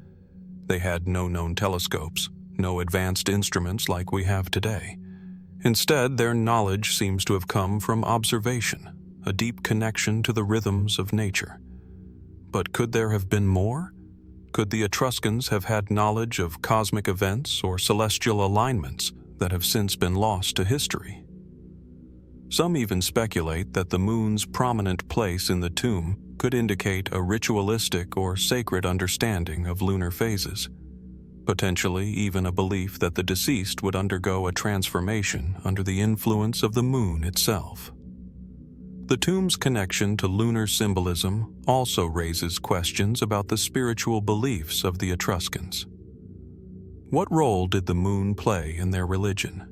They had no known telescopes, no advanced instruments like we have today. Instead, their knowledge seems to have come from observation, a deep connection to the rhythms of nature. But could there have been more? Could the Etruscans have had knowledge of cosmic events or celestial alignments that have since been lost to history? Some even speculate that the moon's prominent place in the tomb could indicate a ritualistic or sacred understanding of lunar phases, potentially even a belief that the deceased would undergo a transformation under the influence of the moon itself. The tomb's connection to lunar symbolism also raises questions about the spiritual beliefs of the Etruscans. What role did the moon play in their religion?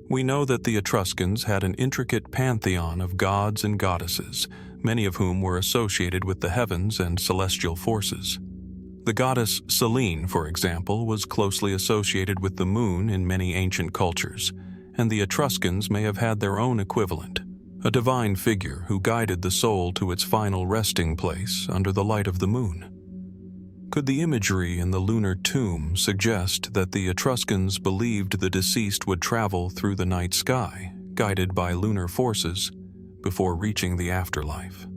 We know that the Etruscans had an intricate pantheon of gods and goddesses, many of whom were associated with the heavens and celestial forces. The goddess Selene, for example, was closely associated with the moon in many ancient cultures, and the Etruscans may have had their own equivalent, a divine figure who guided the soul to its final resting place under the light of the moon. Could the imagery in the lunar tomb suggest that the Etruscans believed the deceased would travel through the night sky, guided by lunar forces, before reaching the afterlife?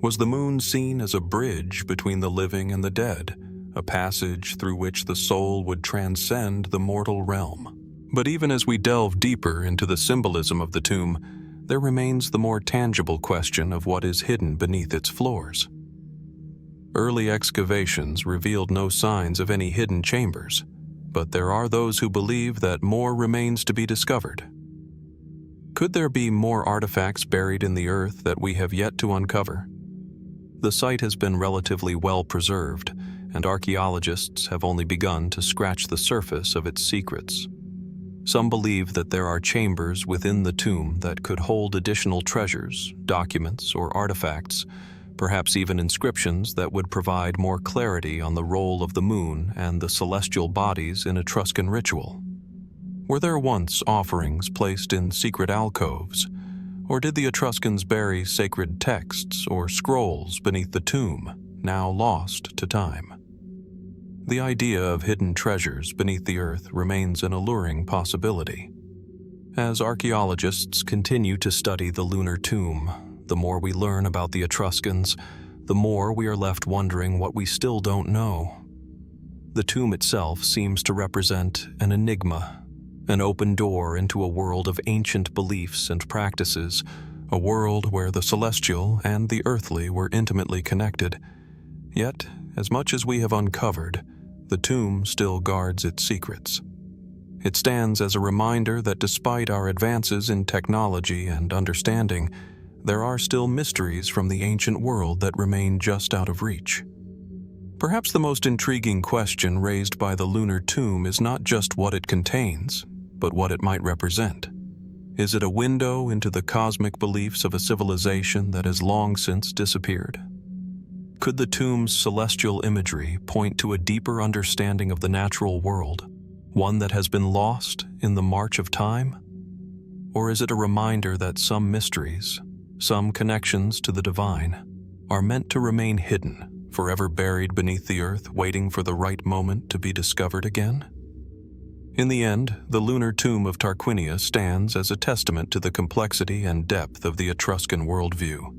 Was the moon seen as a bridge between the living and the dead, a passage through which the soul would transcend the mortal realm? But even as we delve deeper into the symbolism of the tomb, there remains the more tangible question of what is hidden beneath its floors. Early excavations revealed no signs of any hidden chambers, but there are those who believe that more remains to be discovered. Could there be more artifacts buried in the earth that we have yet to uncover? The site has been relatively well preserved, and archaeologists have only begun to scratch the surface of its secrets. Some believe that there are chambers within the tomb that could hold additional treasures, documents, or artifacts, perhaps even inscriptions that would provide more clarity on the role of the moon and the celestial bodies in Etruscan ritual. Were there once offerings placed in secret alcoves, or did the Etruscans bury sacred texts or scrolls beneath the tomb, now lost to time? The idea of hidden treasures beneath the earth remains an alluring possibility. As archaeologists continue to study the lunar tomb, the more we learn about the Etruscans, the more we are left wondering what we still don't know. The tomb itself seems to represent an enigma, an open door into a world of ancient beliefs and practices, a world where the celestial and the earthly were intimately connected. Yet, as much as we have uncovered, the tomb still guards its secrets. It stands as a reminder that despite our advances in technology and understanding, there are still mysteries from the ancient world that remain just out of reach. Perhaps the most intriguing question raised by the lunar tomb is not just what it contains, but what it might represent. Is it a window into the cosmic beliefs of a civilization that has long since disappeared? Could the tomb's celestial imagery point to a deeper understanding of the natural world, one that has been lost in the march of time? Or is it a reminder that some mysteries, some connections to the divine, are meant to remain hidden, forever buried beneath the earth, waiting for the right moment to be discovered again? In the end, the lunar tomb of Tarquinia stands as a testament to the complexity and depth of the Etruscan worldview.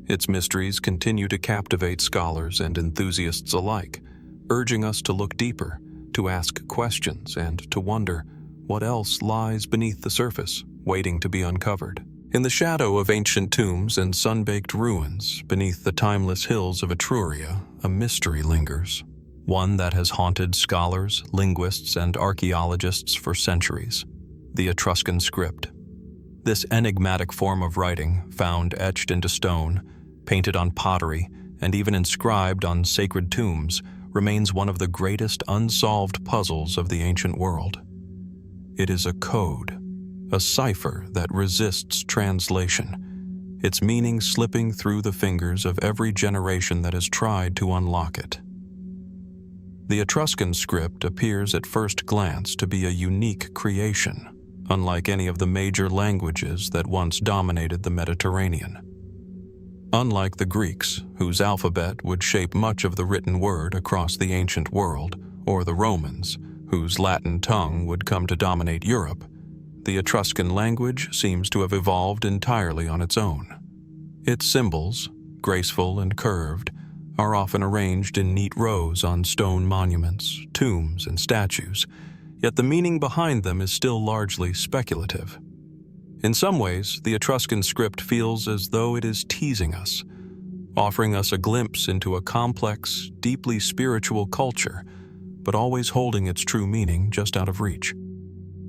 Its mysteries continue to captivate scholars and enthusiasts alike, urging us to look deeper, to ask questions, and to wonder what else lies beneath the surface, waiting to be uncovered. In the shadow of ancient tombs and sun-baked ruins beneath the timeless hills of Etruria, a mystery lingers, one that has haunted scholars, linguists, and archaeologists for centuries: the Etruscan script. This enigmatic form of writing, found etched into stone, painted on pottery, and even inscribed on sacred tombs, remains one of the greatest unsolved puzzles of the ancient world. It is a code, a cipher that resists translation, its meaning slipping through the fingers of every generation that has tried to unlock it. The Etruscan script appears at first glance to be a unique creation, unlike any of the major languages that once dominated the Mediterranean. Unlike the Greeks, whose alphabet would shape much of the written word across the ancient world, or the Romans, whose Latin tongue would come to dominate Europe, the Etruscan language seems to have evolved entirely on its own. Its symbols, graceful and curved, are often arranged in neat rows on stone monuments, tombs, and statues, yet the meaning behind them is still largely speculative. In some ways, the Etruscan script feels as though it is teasing us, offering us a glimpse into a complex, deeply spiritual culture, but always holding its true meaning just out of reach.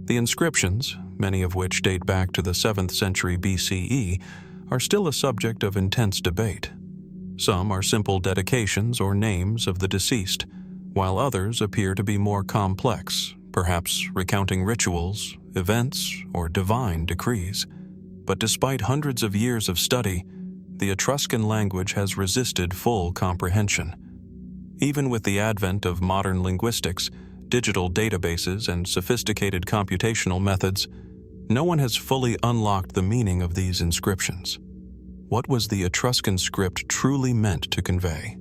The inscriptions, many of which date back to the 7th century BCE, are still a subject of intense debate. Some are simple dedications or names of the deceased, while others appear to be more complex, perhaps recounting rituals, events, or divine decrees. But despite hundreds of years of study, the Etruscan language has resisted full comprehension. Even with the advent of modern linguistics, digital databases, and sophisticated computational methods, no one has fully unlocked the meaning of these inscriptions. What was the Etruscan script truly meant to convey?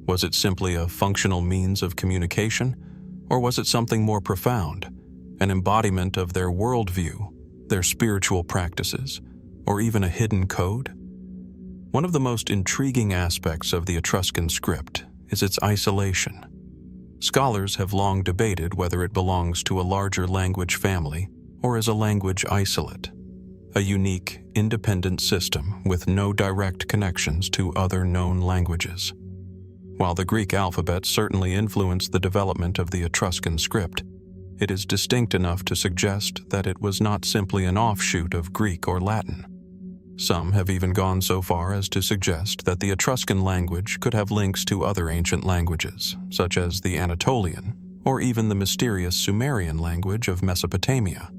Was it simply a functional means of communication, or was it something more profound, an embodiment of their worldview, their spiritual practices, or even a hidden code? One of the most intriguing aspects of the Etruscan script is its isolation. Scholars have long debated whether it belongs to a larger language family or is a language isolate, a unique, independent system with no direct connections to other known languages. While the Greek alphabet certainly influenced the development of the Etruscan script, it is distinct enough to suggest that it was not simply an offshoot of Greek or Latin. Some have even gone so far as to suggest that the Etruscan language could have links to other ancient languages, such as the Anatolian, or even the mysterious Sumerian language of Mesopotamia.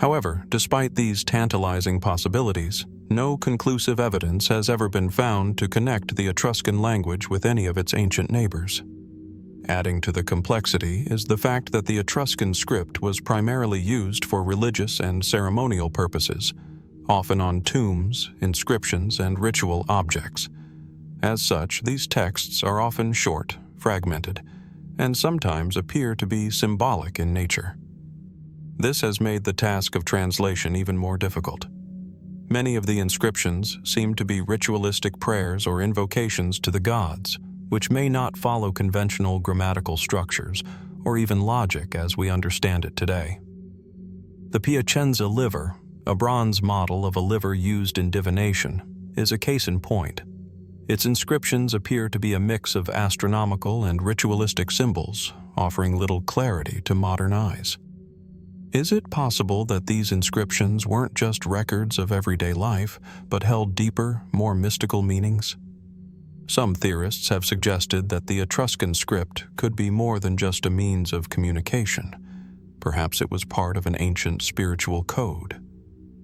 However, despite these tantalizing possibilities, no conclusive evidence has ever been found to connect the Etruscan language with any of its ancient neighbors. Adding to the complexity is the fact that the Etruscan script was primarily used for religious and ceremonial purposes, often on tombs, inscriptions, and ritual objects. As such, these texts are often short, fragmented, and sometimes appear to be symbolic in nature. This has made the task of translation even more difficult. Many of the inscriptions seem to be ritualistic prayers or invocations to the gods, which may not follow conventional grammatical structures or even logic as we understand it today. The Piacenza liver, a bronze model of a liver used in divination, is a case in point. Its inscriptions appear to be a mix of astronomical and ritualistic symbols, offering little clarity to modern eyes. Is it possible that these inscriptions weren't just records of everyday life, but held deeper, more mystical meanings? Some theorists have suggested that the Etruscan script could be more than just a means of communication. Perhaps it was part of an ancient spiritual code.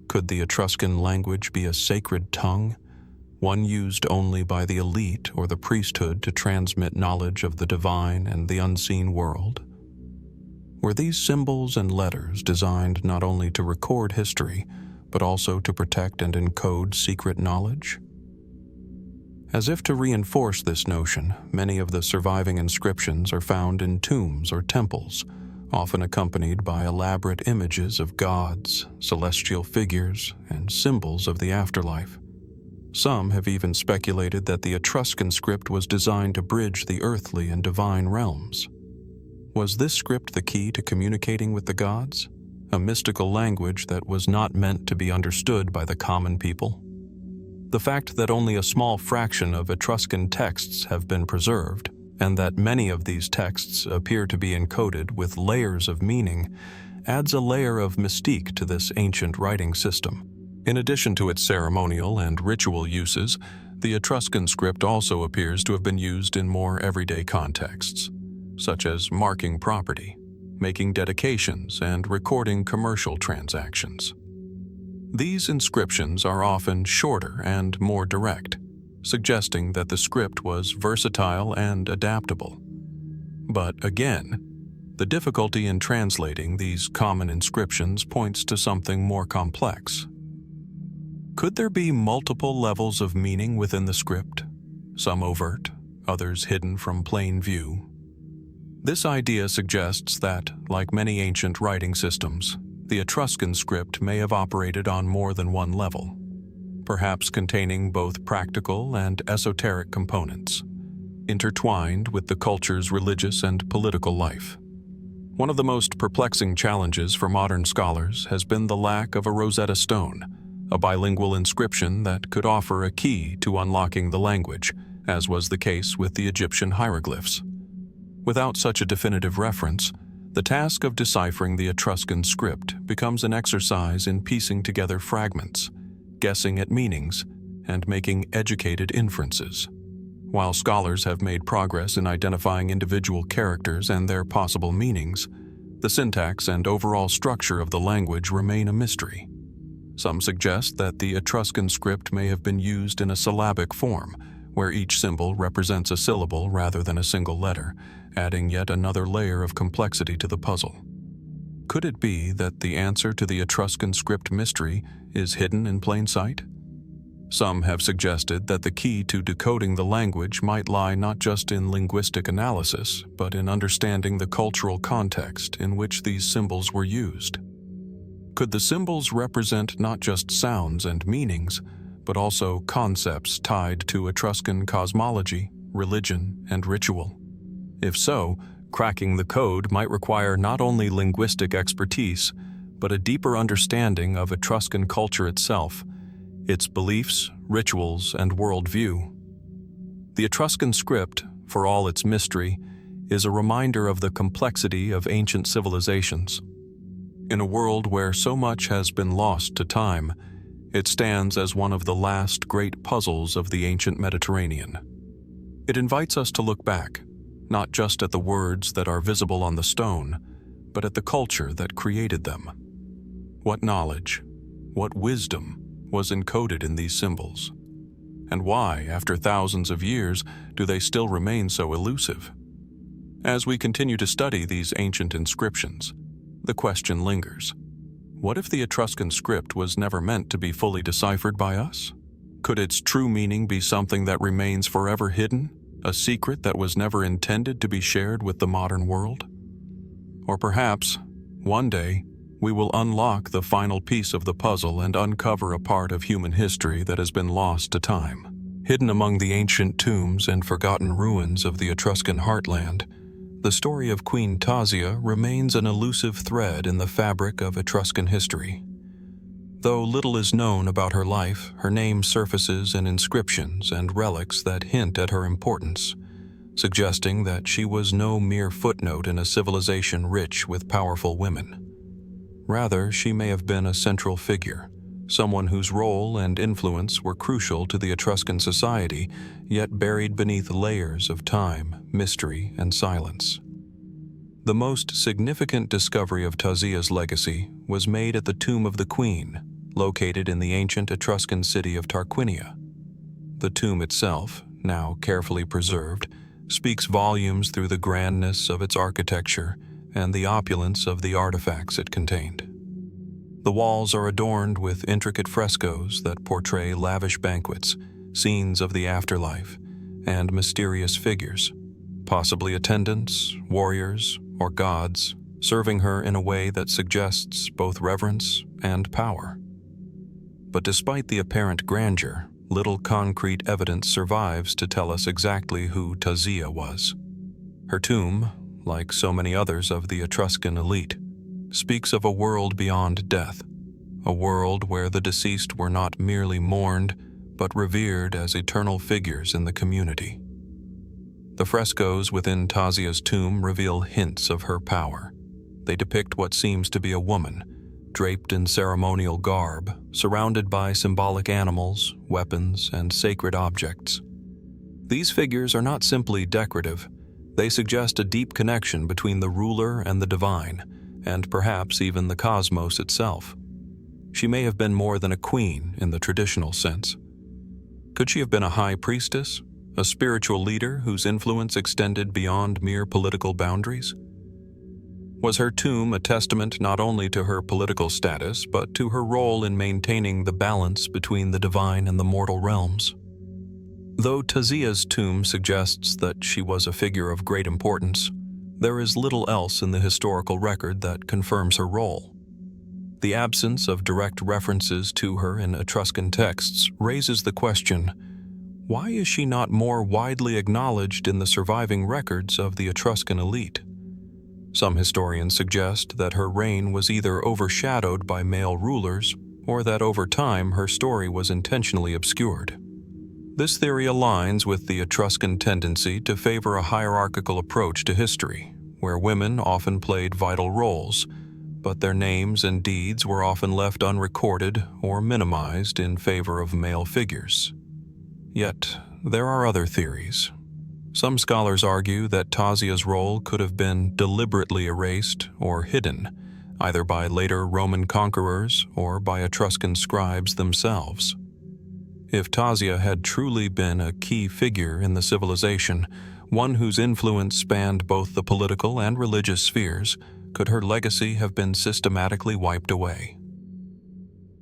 Could the Etruscan language be a sacred tongue, one used only by the elite or the priesthood to transmit knowledge of the divine and the unseen world? Were these symbols and letters designed not only to record history, but also to protect and encode secret knowledge? As if to reinforce this notion, many of the surviving inscriptions are found in tombs or temples, often accompanied by elaborate images of gods, celestial figures, and symbols of the afterlife. Some have even speculated that the Etruscan script was designed to bridge the earthly and divine realms. Was this script the key to communicating with the gods? A mystical language that was not meant to be understood by the common people? The fact that only a small fraction of Etruscan texts have been preserved, and that many of these texts appear to be encoded with layers of meaning, adds a layer of mystique to this ancient writing system. In addition to its ceremonial and ritual uses, the Etruscan script also appears to have been used in more everyday contexts, such as marking property, making dedications, and recording commercial transactions. These inscriptions are often shorter and more direct, suggesting that the script was versatile and adaptable. But again, the difficulty in translating these common inscriptions points to something more complex. Could there be multiple levels of meaning within the script, some overt, others hidden from plain view? This idea suggests that, like many ancient writing systems, the Etruscan script may have operated on more than one level, perhaps containing both practical and esoteric components, intertwined with the culture's religious and political life. One of the most perplexing challenges for modern scholars has been the lack of a Rosetta Stone, a bilingual inscription that could offer a key to unlocking the language, as was the case with the Egyptian hieroglyphs. Without such a definitive reference, the task of deciphering the Etruscan script becomes an exercise in piecing together fragments, guessing at meanings, and making educated inferences. While scholars have made progress in identifying individual characters and their possible meanings, the syntax and overall structure of the language remain a mystery. Some suggest that the Etruscan script may have been used in a syllabic form, where each symbol represents a syllable rather than a single letter, adding yet another layer of complexity to the puzzle. Could it be that the answer to the Etruscan script mystery is hidden in plain sight? Some have suggested that the key to decoding the language might lie not just in linguistic analysis, but in understanding the cultural context in which these symbols were used. Could the symbols represent not just sounds and meanings, but also concepts tied to Etruscan cosmology, religion, and ritual? If so, cracking the code might require not only linguistic expertise, but a deeper understanding of Etruscan culture itself, its beliefs, rituals, and worldview. The Etruscan script, for all its mystery, is a reminder of the complexity of ancient civilizations. In a world where so much has been lost to time, it stands as one of the last great puzzles of the ancient Mediterranean. It invites us to look back, not just at the words that are visible on the stone, but at the culture that created them. What knowledge, what wisdom was encoded in these symbols? And why, after thousands of years, do they still remain so elusive? As we continue to study these ancient inscriptions, the question lingers. What if the Etruscan script was never meant to be fully deciphered by us? Could its true meaning be something that remains forever hidden, a secret that was never intended to be shared with the modern world? Or perhaps, one day, we will unlock the final piece of the puzzle and uncover a part of human history that has been lost to time. Hidden among the ancient tombs and forgotten ruins of the Etruscan heartland, the story of Queen Tasia remains an elusive thread in the fabric of Etruscan history. Though little is known about her life, her name surfaces in inscriptions and relics that hint at her importance, suggesting that she was no mere footnote in a civilization rich with powerful women. Rather, she may have been a central figure, someone whose role and influence were crucial to the Etruscan society, yet buried beneath layers of time, mystery, and silence. The most significant discovery of Tasia's legacy was made at the tomb of the Queen, located in the ancient Etruscan city of Tarquinia. The tomb itself, now carefully preserved, speaks volumes through the grandness of its architecture and the opulence of the artifacts it contained. The walls are adorned with intricate frescoes that portray lavish banquets, scenes of the afterlife, and mysterious figures, possibly attendants, warriors, or gods, serving her in a way that suggests both reverence and power. But despite the apparent grandeur, little concrete evidence survives to tell us exactly who Tasia was. Her tomb, like so many others of the Etruscan elite, speaks of a world beyond death, a world where the deceased were not merely mourned, but revered as eternal figures in the community. The frescoes within Tasia's tomb reveal hints of her power. They depict what seems to be a woman, draped in ceremonial garb, surrounded by symbolic animals, weapons, and sacred objects. These figures are not simply decorative. They suggest a deep connection between the ruler and the divine, and perhaps even the cosmos itself. She may have been more than a queen in the traditional sense. Could she have been a high priestess, a spiritual leader whose influence extended beyond mere political boundaries? Was her tomb a testament not only to her political status, but to her role in maintaining the balance between the divine and the mortal realms? Though Tasia's tomb suggests that she was a figure of great importance, there is little else in the historical record that confirms her role. The absence of direct references to her in Etruscan texts raises the question, why is she not more widely acknowledged in the surviving records of the Etruscan elite? Some historians suggest that her reign was either overshadowed by male rulers, or that over time her story was intentionally obscured. This theory aligns with the Etruscan tendency to favor a hierarchical approach to history, where women often played vital roles, but their names and deeds were often left unrecorded or minimized in favor of male figures. Yet, there are other theories. Some scholars argue that Tasia's role could have been deliberately erased or hidden, either by later Roman conquerors or by Etruscan scribes themselves. If Tasia had truly been a key figure in the civilization, one whose influence spanned both the political and religious spheres, could her legacy have been systematically wiped away?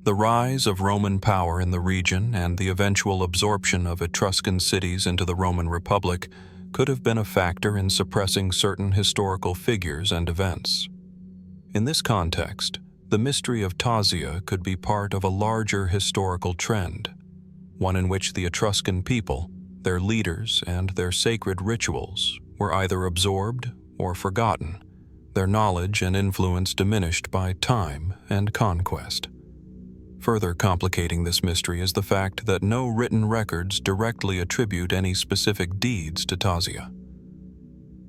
The rise of Roman power in the region and the eventual absorption of Etruscan cities into the Roman Republic could have been a factor in suppressing certain historical figures and events. In this context, the mystery of Tasia could be part of a larger historical trend, one in which the Etruscan people, their leaders, and their sacred rituals were either absorbed or forgotten, their knowledge and influence diminished by time and conquest. Further complicating this mystery is the fact that no written records directly attribute any specific deeds to Tasia.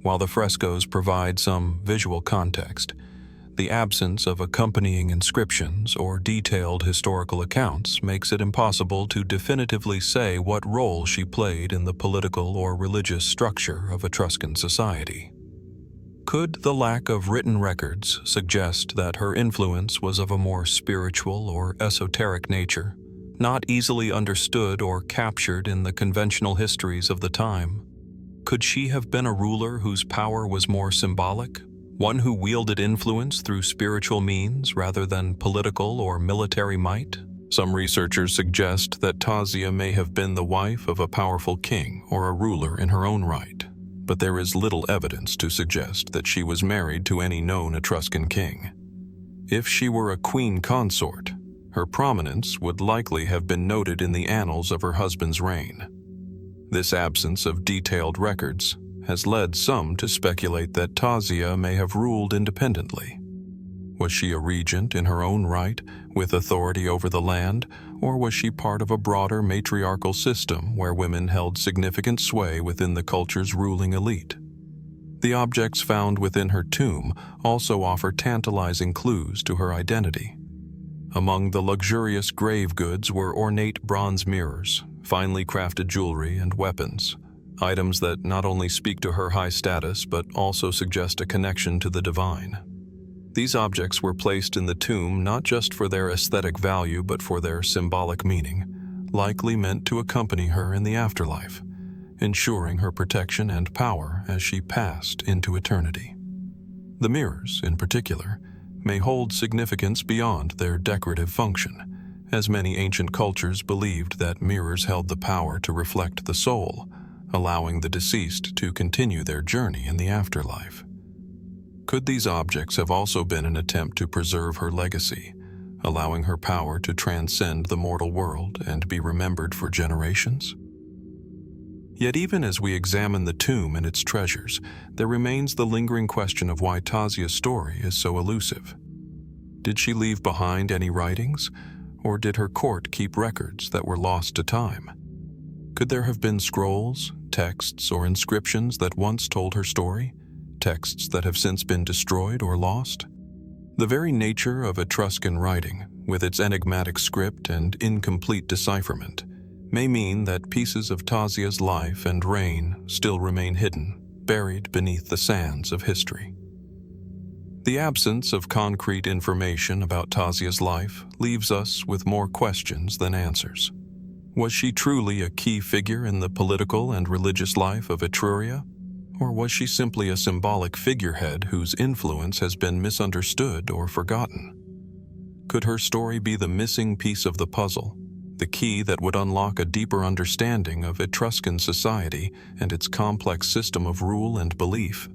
While the frescoes provide some visual context, the absence of accompanying inscriptions or detailed historical accounts makes it impossible to definitively say what role she played in the political or religious structure of Etruscan society. Could the lack of written records suggest that her influence was of a more spiritual or esoteric nature, not easily understood or captured in the conventional histories of the time? Could she have been a ruler whose power was more symbolic, one who wielded influence through spiritual means rather than political or military might? Some researchers suggest that Tasia may have been the wife of a powerful king or a ruler in her own right, but there is little evidence to suggest that she was married to any known Etruscan king. If she were a queen consort, her prominence would likely have been noted in the annals of her husband's reign. This absence of detailed records has led some to speculate that Tasia may have ruled independently. Was she a regent in her own right, with authority over the land, or was she part of a broader matriarchal system where women held significant sway within the culture's ruling elite? The objects found within her tomb also offer tantalizing clues to her identity. Among the luxurious grave goods were ornate bronze mirrors, finely crafted jewelry, and weapons, items that not only speak to her high status but also suggest a connection to the divine. These objects were placed in the tomb not just for their aesthetic value but for their symbolic meaning, likely meant to accompany her in the afterlife, ensuring her protection and power as she passed into eternity. The mirrors, in particular, may hold significance beyond their decorative function, as many ancient cultures believed that mirrors held the power to reflect the soul, allowing the deceased to continue their journey in the afterlife. Could these objects have also been an attempt to preserve her legacy, allowing her power to transcend the mortal world and be remembered for generations? Yet even as we examine the tomb and its treasures, there remains the lingering question of why Tasia's story is so elusive. Did she leave behind any writings, or did her court keep records that were lost to time? Could there have been scrolls, texts, or inscriptions that once told her story? Texts that have since been destroyed or lost? The very nature of Etruscan writing, with its enigmatic script and incomplete decipherment, may mean that pieces of Tasia's life and reign still remain hidden, buried beneath the sands of history. The absence of concrete information about Tasia's life leaves us with more questions than answers. Was she truly a key figure in the political and religious life of Etruria? Or was she simply a symbolic figurehead whose influence has been misunderstood or forgotten? Could her story be the missing piece of the puzzle, the key that would unlock a deeper understanding of Etruscan society and its complex system of rule and belief?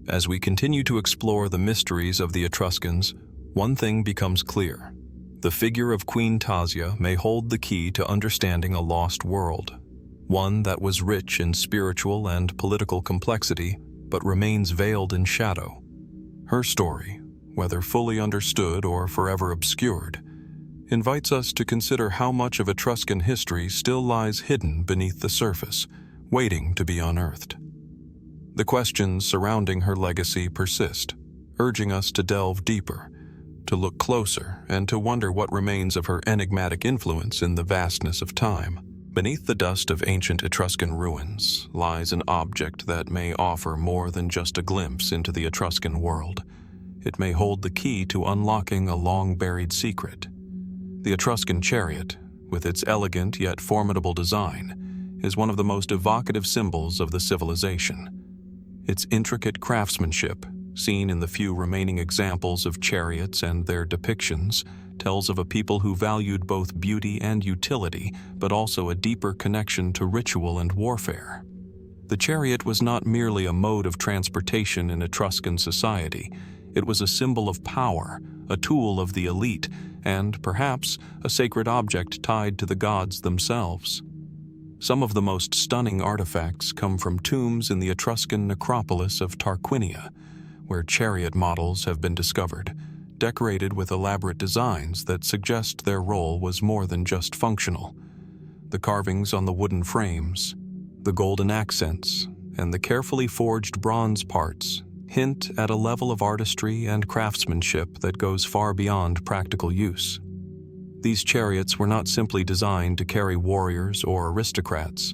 As we continue to explore the mysteries of the Etruscans, one thing becomes clear. The figure of Queen Tasia may hold the key to understanding a lost world, one that was rich in spiritual and political complexity, but remains veiled in shadow. Her story, whether fully understood or forever obscured, invites us to consider how much of Etruscan history still lies hidden beneath the surface, waiting to be unearthed. The questions surrounding her legacy persist, urging us to delve deeper, to look closer, and to wonder what remains of her enigmatic influence in the vastness of time. Beneath the dust of ancient Etruscan ruins lies an object that may offer more than just a glimpse into the Etruscan world. It may hold the key to unlocking a long-buried secret. The Etruscan chariot, with its elegant yet formidable design, is one of the most evocative symbols of the civilization. Its intricate craftsmanship, seen in the few remaining examples of chariots and their depictions, tells of a people who valued both beauty and utility, but also a deeper connection to ritual and warfare. The chariot was not merely a mode of transportation in Etruscan society. It was a symbol of power, a tool of the elite, and, perhaps, a sacred object tied to the gods themselves. Some of the most stunning artifacts come from tombs in the Etruscan necropolis of Tarquinia, where chariot models have been discovered, decorated with elaborate designs that suggest their role was more than just functional. The carvings on the wooden frames, the golden accents, and the carefully forged bronze parts hint at a level of artistry and craftsmanship that goes far beyond practical use. These chariots were not simply designed to carry warriors or aristocrats.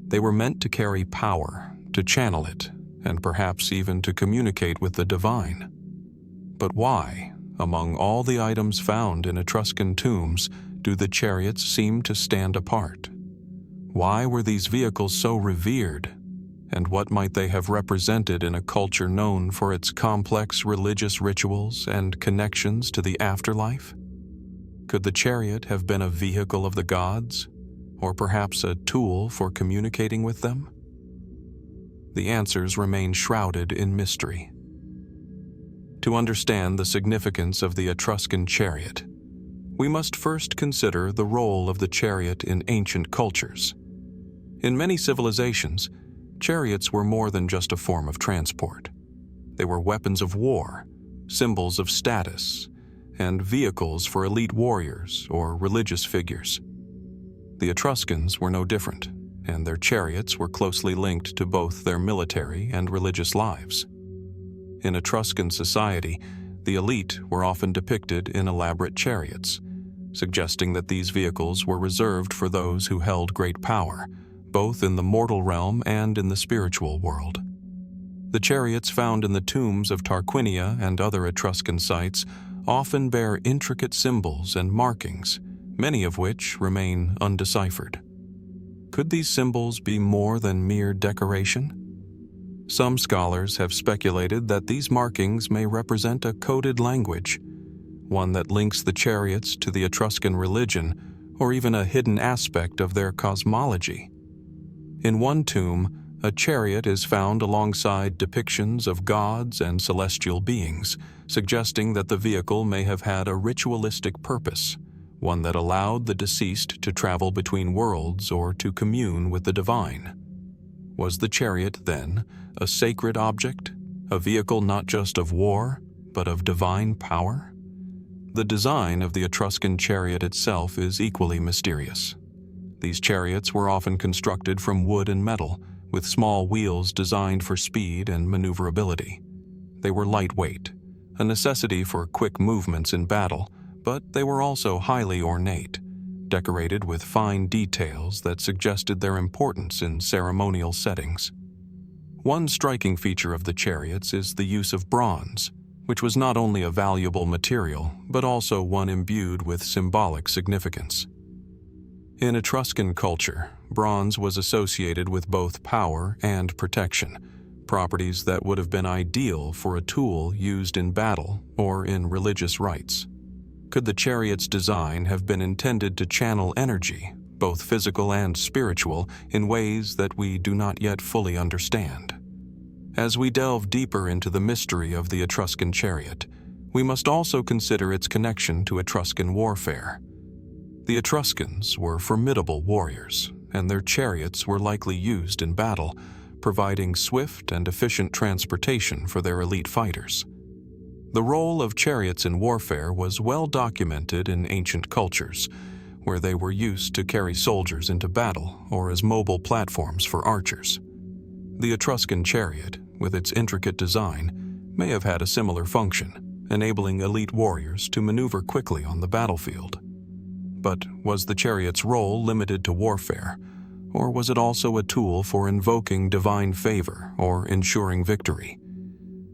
They were meant to carry power, to channel it, and perhaps even to communicate with the divine. But why, among all the items found in Etruscan tombs, do the chariots seem to stand apart? Why were these vehicles so revered? And what might they have represented in a culture known for its complex religious rituals and connections to the afterlife? Could the chariot have been a vehicle of the gods, or perhaps a tool for communicating with them? The answers remain shrouded in mystery. To understand the significance of the Etruscan chariot, we must first consider the role of the chariot in ancient cultures. In many civilizations, Chariots were more than just a form of transport. They were weapons of war, symbols of status, and vehicles for elite warriors or religious figures. The Etruscans were no different, and their chariots were closely linked to both their military and religious lives. In Etruscan society, the elite were often depicted in elaborate chariots, suggesting that these vehicles were reserved for those who held great power, both in the mortal realm and in the spiritual world. The chariots found in the tombs of Tarquinia and other Etruscan sites often bear intricate symbols and markings, many of which remain undeciphered. Could these symbols be more than mere decoration? Some scholars have speculated that these markings may represent a coded language, one that links the chariots to the Etruscan religion or even a hidden aspect of their cosmology. In one tomb, a chariot is found alongside depictions of gods and celestial beings, suggesting that the vehicle may have had a ritualistic purpose, one that allowed the deceased to travel between worlds or to commune with the divine. Was the chariot, then, a sacred object, a vehicle not just of war, but of divine power? The design of the Etruscan chariot itself is equally mysterious. These chariots were often constructed from wood and metal, with small wheels designed for speed and maneuverability. They were lightweight, a necessity for quick movements in battle, but they were also highly ornate, decorated with fine details that suggested their importance in ceremonial settings. One striking feature of the chariots is the use of bronze, which was not only a valuable material, but also one imbued with symbolic significance. In Etruscan culture, bronze was associated with both power and protection, properties that would have been ideal for a tool used in battle or in religious rites. Could the chariot's design have been intended to channel energy, both physical and spiritual, in ways that we do not yet fully understand? As we delve deeper into the mystery of the Etruscan chariot, we must also consider its connection to Etruscan warfare. The Etruscans were formidable warriors, and their chariots were likely used in battle, providing swift and efficient transportation for their elite fighters. The role of chariots in warfare was well documented in ancient cultures, where they were used to carry soldiers into battle or as mobile platforms for archers. The Etruscan chariot, with its intricate design, may have had a similar function, enabling elite warriors to maneuver quickly on the battlefield. But was the chariot's role limited to warfare, or was it also a tool for invoking divine favor or ensuring victory?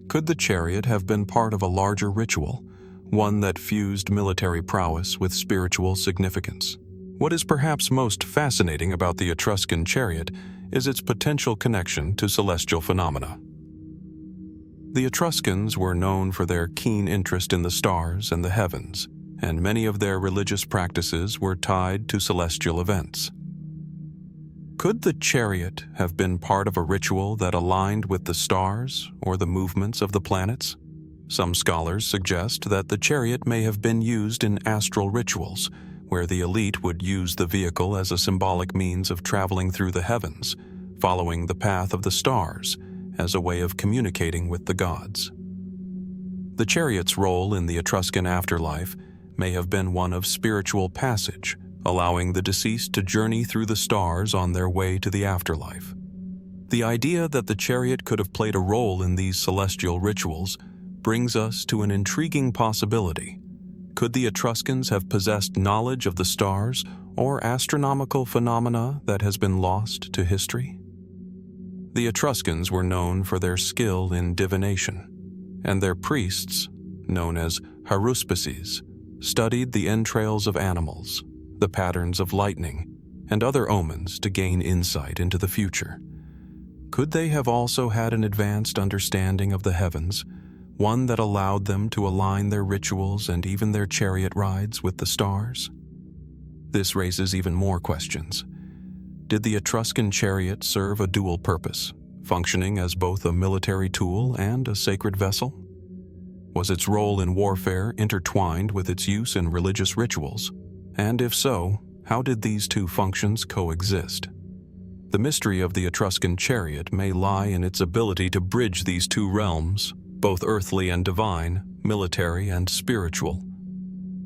Could the chariot have been part of a larger ritual, one that fused military prowess with spiritual significance? What is perhaps most fascinating about the Etruscan chariot is its potential connection to celestial phenomena. The Etruscans were known for their keen interest in the stars and the heavens, and many of their religious practices were tied to celestial events. Could the chariot have been part of a ritual that aligned with the stars or the movements of the planets? Some scholars suggest that the chariot may have been used in astral rituals, where the elite would use the vehicle as a symbolic means of traveling through the heavens, following the path of the stars as a way of communicating with the gods. The chariot's role in the Etruscan afterlife may have been one of spiritual passage, allowing the deceased to journey through the stars on their way to the afterlife. The idea that the chariot could have played a role in these celestial rituals brings us to an intriguing possibility. Could the Etruscans have possessed knowledge of the stars or astronomical phenomena that has been lost to history? The Etruscans were known for their skill in divination, and their priests, known as haruspices, studied the entrails of animals, the patterns of lightning, and other omens to gain insight into the future. Could they have also had an advanced understanding of the heavens, one that allowed them to align their rituals and even their chariot rides with the stars? This raises even more questions. Did the Etruscan chariot serve a dual purpose, functioning as both a military tool and a sacred vessel? Was its role in warfare intertwined with its use in religious rituals? And if so, how did these two functions coexist? The mystery of the Etruscan chariot may lie in its ability to bridge these two realms, both earthly and divine, military and spiritual.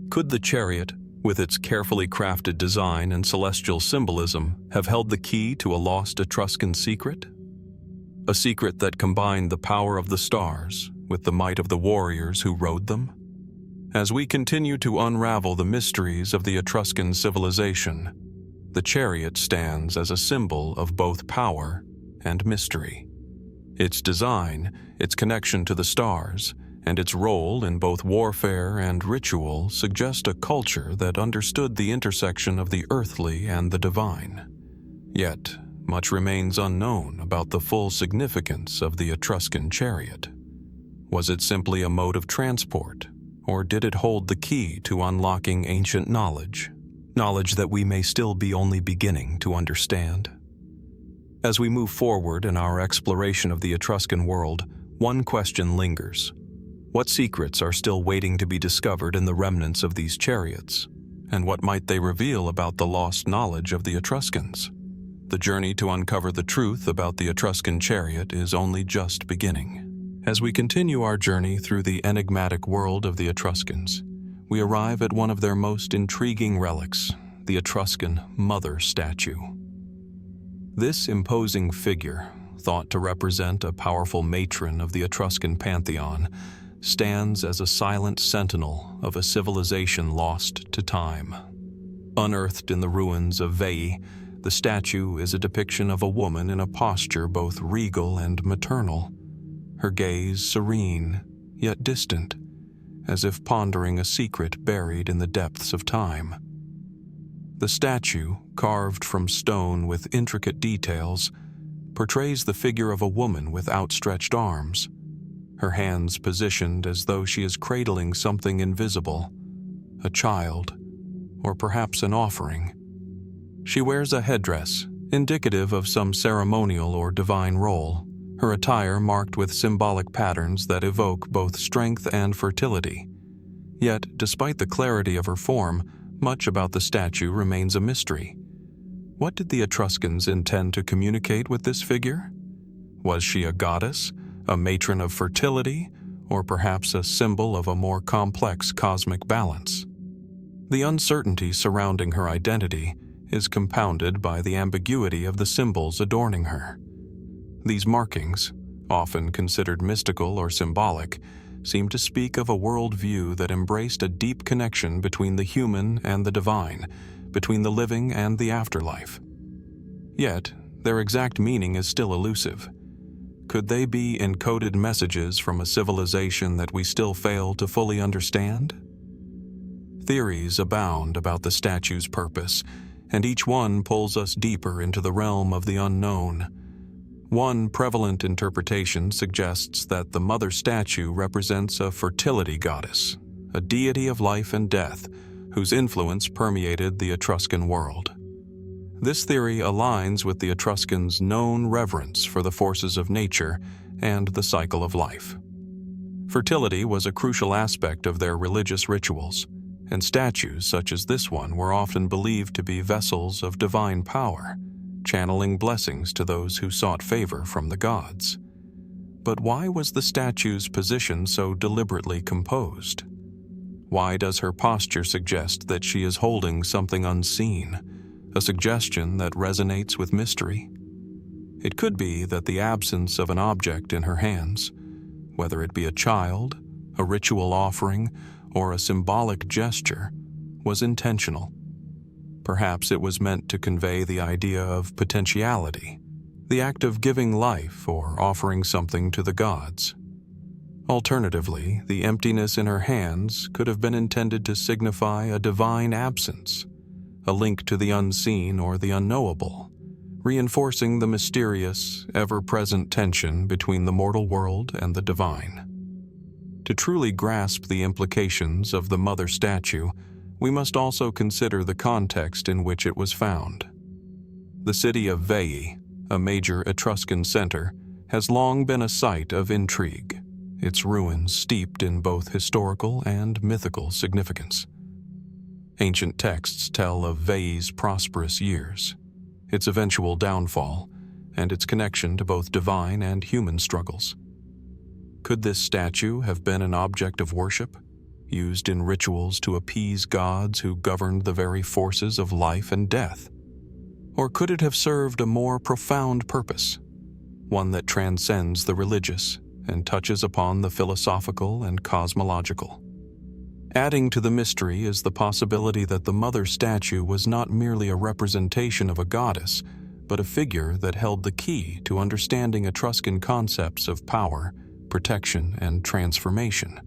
Could the chariot, with its carefully crafted design and celestial symbolism, have held the key to a lost Etruscan secret? A secret that combined the power of the stars with the might of the warriors who rode them? As we continue to unravel the mysteries of the Etruscan civilization, the chariot stands as a symbol of both power and mystery. Its design, its connection to the stars, and its role in both warfare and ritual suggest a culture that understood the intersection of the earthly and the divine. Yet, much remains unknown about the full significance of the Etruscan chariot. Was it simply a mode of transport, or did it hold the key to unlocking ancient knowledge that we may still be only beginning to understand? As we move forward in our exploration of the Etruscan world, one question lingers. What secrets are still waiting to be discovered in the remnants of these chariots? And what might they reveal about the lost knowledge of the Etruscans? The journey to uncover the truth about the Etruscan chariot is only just beginning. As we continue our journey through the enigmatic world of the Etruscans, we arrive at one of their most intriguing relics, the Etruscan mother statue. This imposing figure, thought to represent a powerful matron of the Etruscan pantheon, stands as a silent sentinel of a civilization lost to time. Unearthed in the ruins of Veii, the statue is a depiction of a woman in a posture both regal and maternal, her gaze serene, yet distant, as if pondering a secret buried in the depths of time. The statue, carved from stone with intricate details, portrays the figure of a woman with outstretched arms, her hands positioned as though she is cradling something invisible, a child, or perhaps an offering. She wears a headdress, indicative of some ceremonial or divine role, her attire marked with symbolic patterns that evoke both strength and fertility. Yet, despite the clarity of her form, much about the statue remains a mystery. What did the Etruscans intend to communicate with this figure? Was she a goddess, a matron of fertility, or perhaps a symbol of a more complex cosmic balance? The uncertainty surrounding her identity is compounded by the ambiguity of the symbols adorning her. These markings, often considered mystical or symbolic, seem to speak of a worldview that embraced a deep connection between the human and the divine, between the living and the afterlife. Yet, their exact meaning is still elusive. Could they be encoded messages from a civilization that we still fail to fully understand? Theories abound about the statue's purpose, and each one pulls us deeper into the realm of the unknown. One prevalent interpretation suggests that the mother statue represents a fertility goddess, a deity of life and death, whose influence permeated the Etruscan world. This theory aligns with the Etruscans' known reverence for the forces of nature and the cycle of life. Fertility was a crucial aspect of their religious rituals, and statues such as this one were often believed to be vessels of divine power, channeling blessings to those who sought favor from the gods. But why was the statue's position so deliberately composed? Why does her posture suggest that she is holding something unseen, a suggestion that resonates with mystery? It could be that the absence of an object in her hands, whether it be a child, a ritual offering, or a symbolic gesture, was intentional. Perhaps it was meant to convey the idea of potentiality, the act of giving life or offering something to the gods. Alternatively, the emptiness in her hands could have been intended to signify a divine absence, a link to the unseen or the unknowable, reinforcing the mysterious, ever-present tension between the mortal world and the divine. To truly grasp the implications of the mother statue, we must also consider the context in which it was found. The city of Veii, a major Etruscan center, has long been a site of intrigue, its ruins steeped in both historical and mythical significance. Ancient texts tell of Veii's prosperous years. its eventual downfall, and its connection to both divine and human struggles. Could this statue have been an object of worship, used in rituals to appease gods who governed the very forces of life and death? Or could it have served a more profound purpose, one that transcends the religious and touches upon the philosophical and cosmological? Adding to the mystery is the possibility that the mother statue was not merely a representation of a goddess, but a figure that held the key to understanding Etruscan concepts of power, protection, and transformation.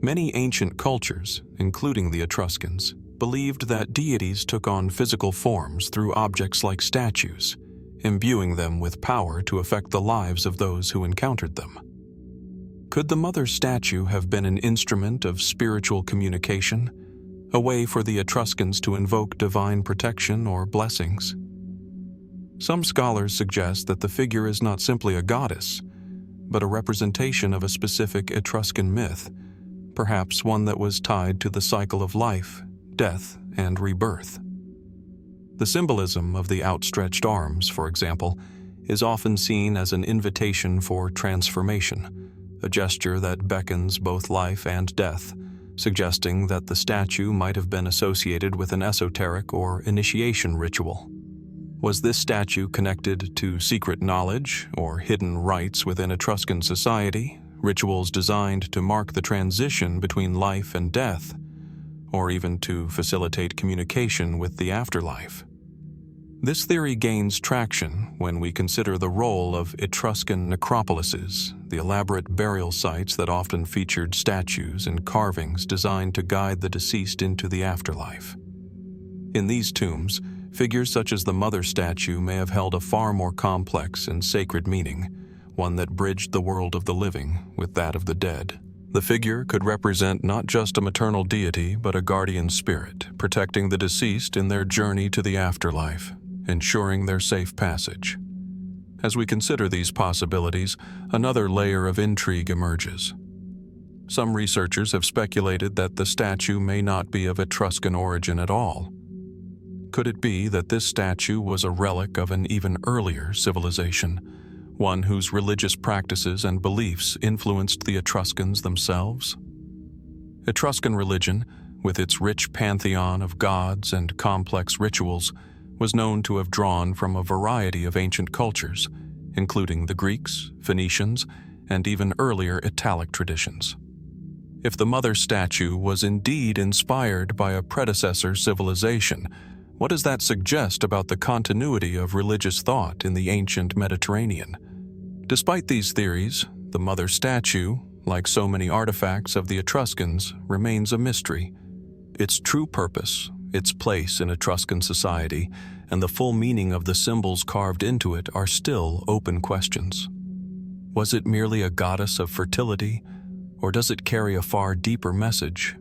Many ancient cultures, including the Etruscans, believed that deities took on physical forms through objects like statues, imbuing them with power to affect the lives of those who encountered them. Could the mother statue have been an instrument of spiritual communication, a way for the Etruscans to invoke divine protection or blessings? Some scholars suggest that the figure is not simply a goddess, but a representation of a specific Etruscan myth, perhaps one that was tied to the cycle of life, death, and rebirth. The symbolism of the outstretched arms, for example, is often seen as an invitation for transformation, a gesture that beckons both life and death, suggesting that the statue might have been associated with an esoteric or initiation ritual. Was this statue connected to secret knowledge or hidden rites within Etruscan society, rituals designed to mark the transition between life and death, or even to facilitate communication with the afterlife? This theory gains traction when we consider the role of Etruscan necropolises, the elaborate burial sites that often featured statues and carvings designed to guide the deceased into the afterlife. In these tombs, figures such as the mother statue may have held a far more complex and sacred meaning, one that bridged the world of the living with that of the dead. The figure could represent not just a maternal deity, but a guardian spirit, protecting the deceased in their journey to the afterlife, ensuring their safe passage. As we consider these possibilities, another layer of intrigue emerges. Some researchers have speculated that the statue may not be of Etruscan origin at all. Could it be that this statue was a relic of an even earlier civilization, one whose religious practices and beliefs influenced the Etruscans themselves? Etruscan religion, with its rich pantheon of gods and complex rituals, was known to have drawn from a variety of ancient cultures, including the Greeks, Phoenicians, and even earlier Italic traditions. If the mother statue was indeed inspired by a predecessor civilization, what does that suggest about the continuity of religious thought in the ancient Mediterranean? Despite these theories, the mother statue, like so many artifacts of the Etruscans, remains a mystery. Its true purpose, its place in Etruscan society, and the full meaning of the symbols carved into it are still open questions. Was it merely a goddess of fertility, or does it carry a far deeper message,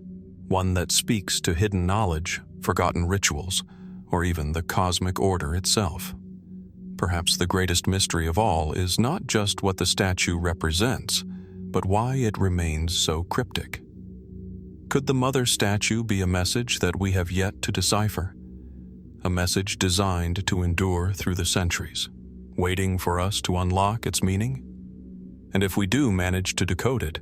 one that speaks to hidden knowledge, forgotten rituals, or even the cosmic order itself? Perhaps the greatest mystery of all is not just what the statue represents, but why it remains so cryptic. Could the mother statue be a message that we have yet to decipher? A message designed to endure through the centuries, waiting for us to unlock its meaning? And if we do manage to decode it,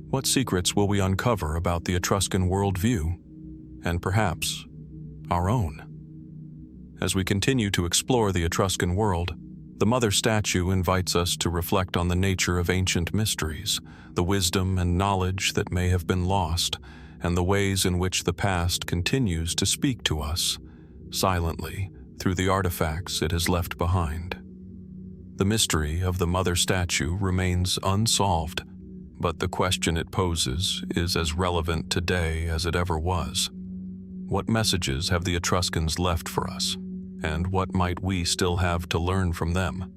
what secrets will we uncover about the Etruscan worldview, and perhaps our own? As we continue to explore the Etruscan world, the mother statue invites us to reflect on the nature of ancient mysteries, the wisdom and knowledge that may have been lost, and the ways in which the past continues to speak to us, silently, through the artifacts it has left behind. The mystery of the mother statue remains unsolved, but the question it poses is as relevant today as it ever was. What messages have the Etruscans left for us, and what might we still have to learn from them?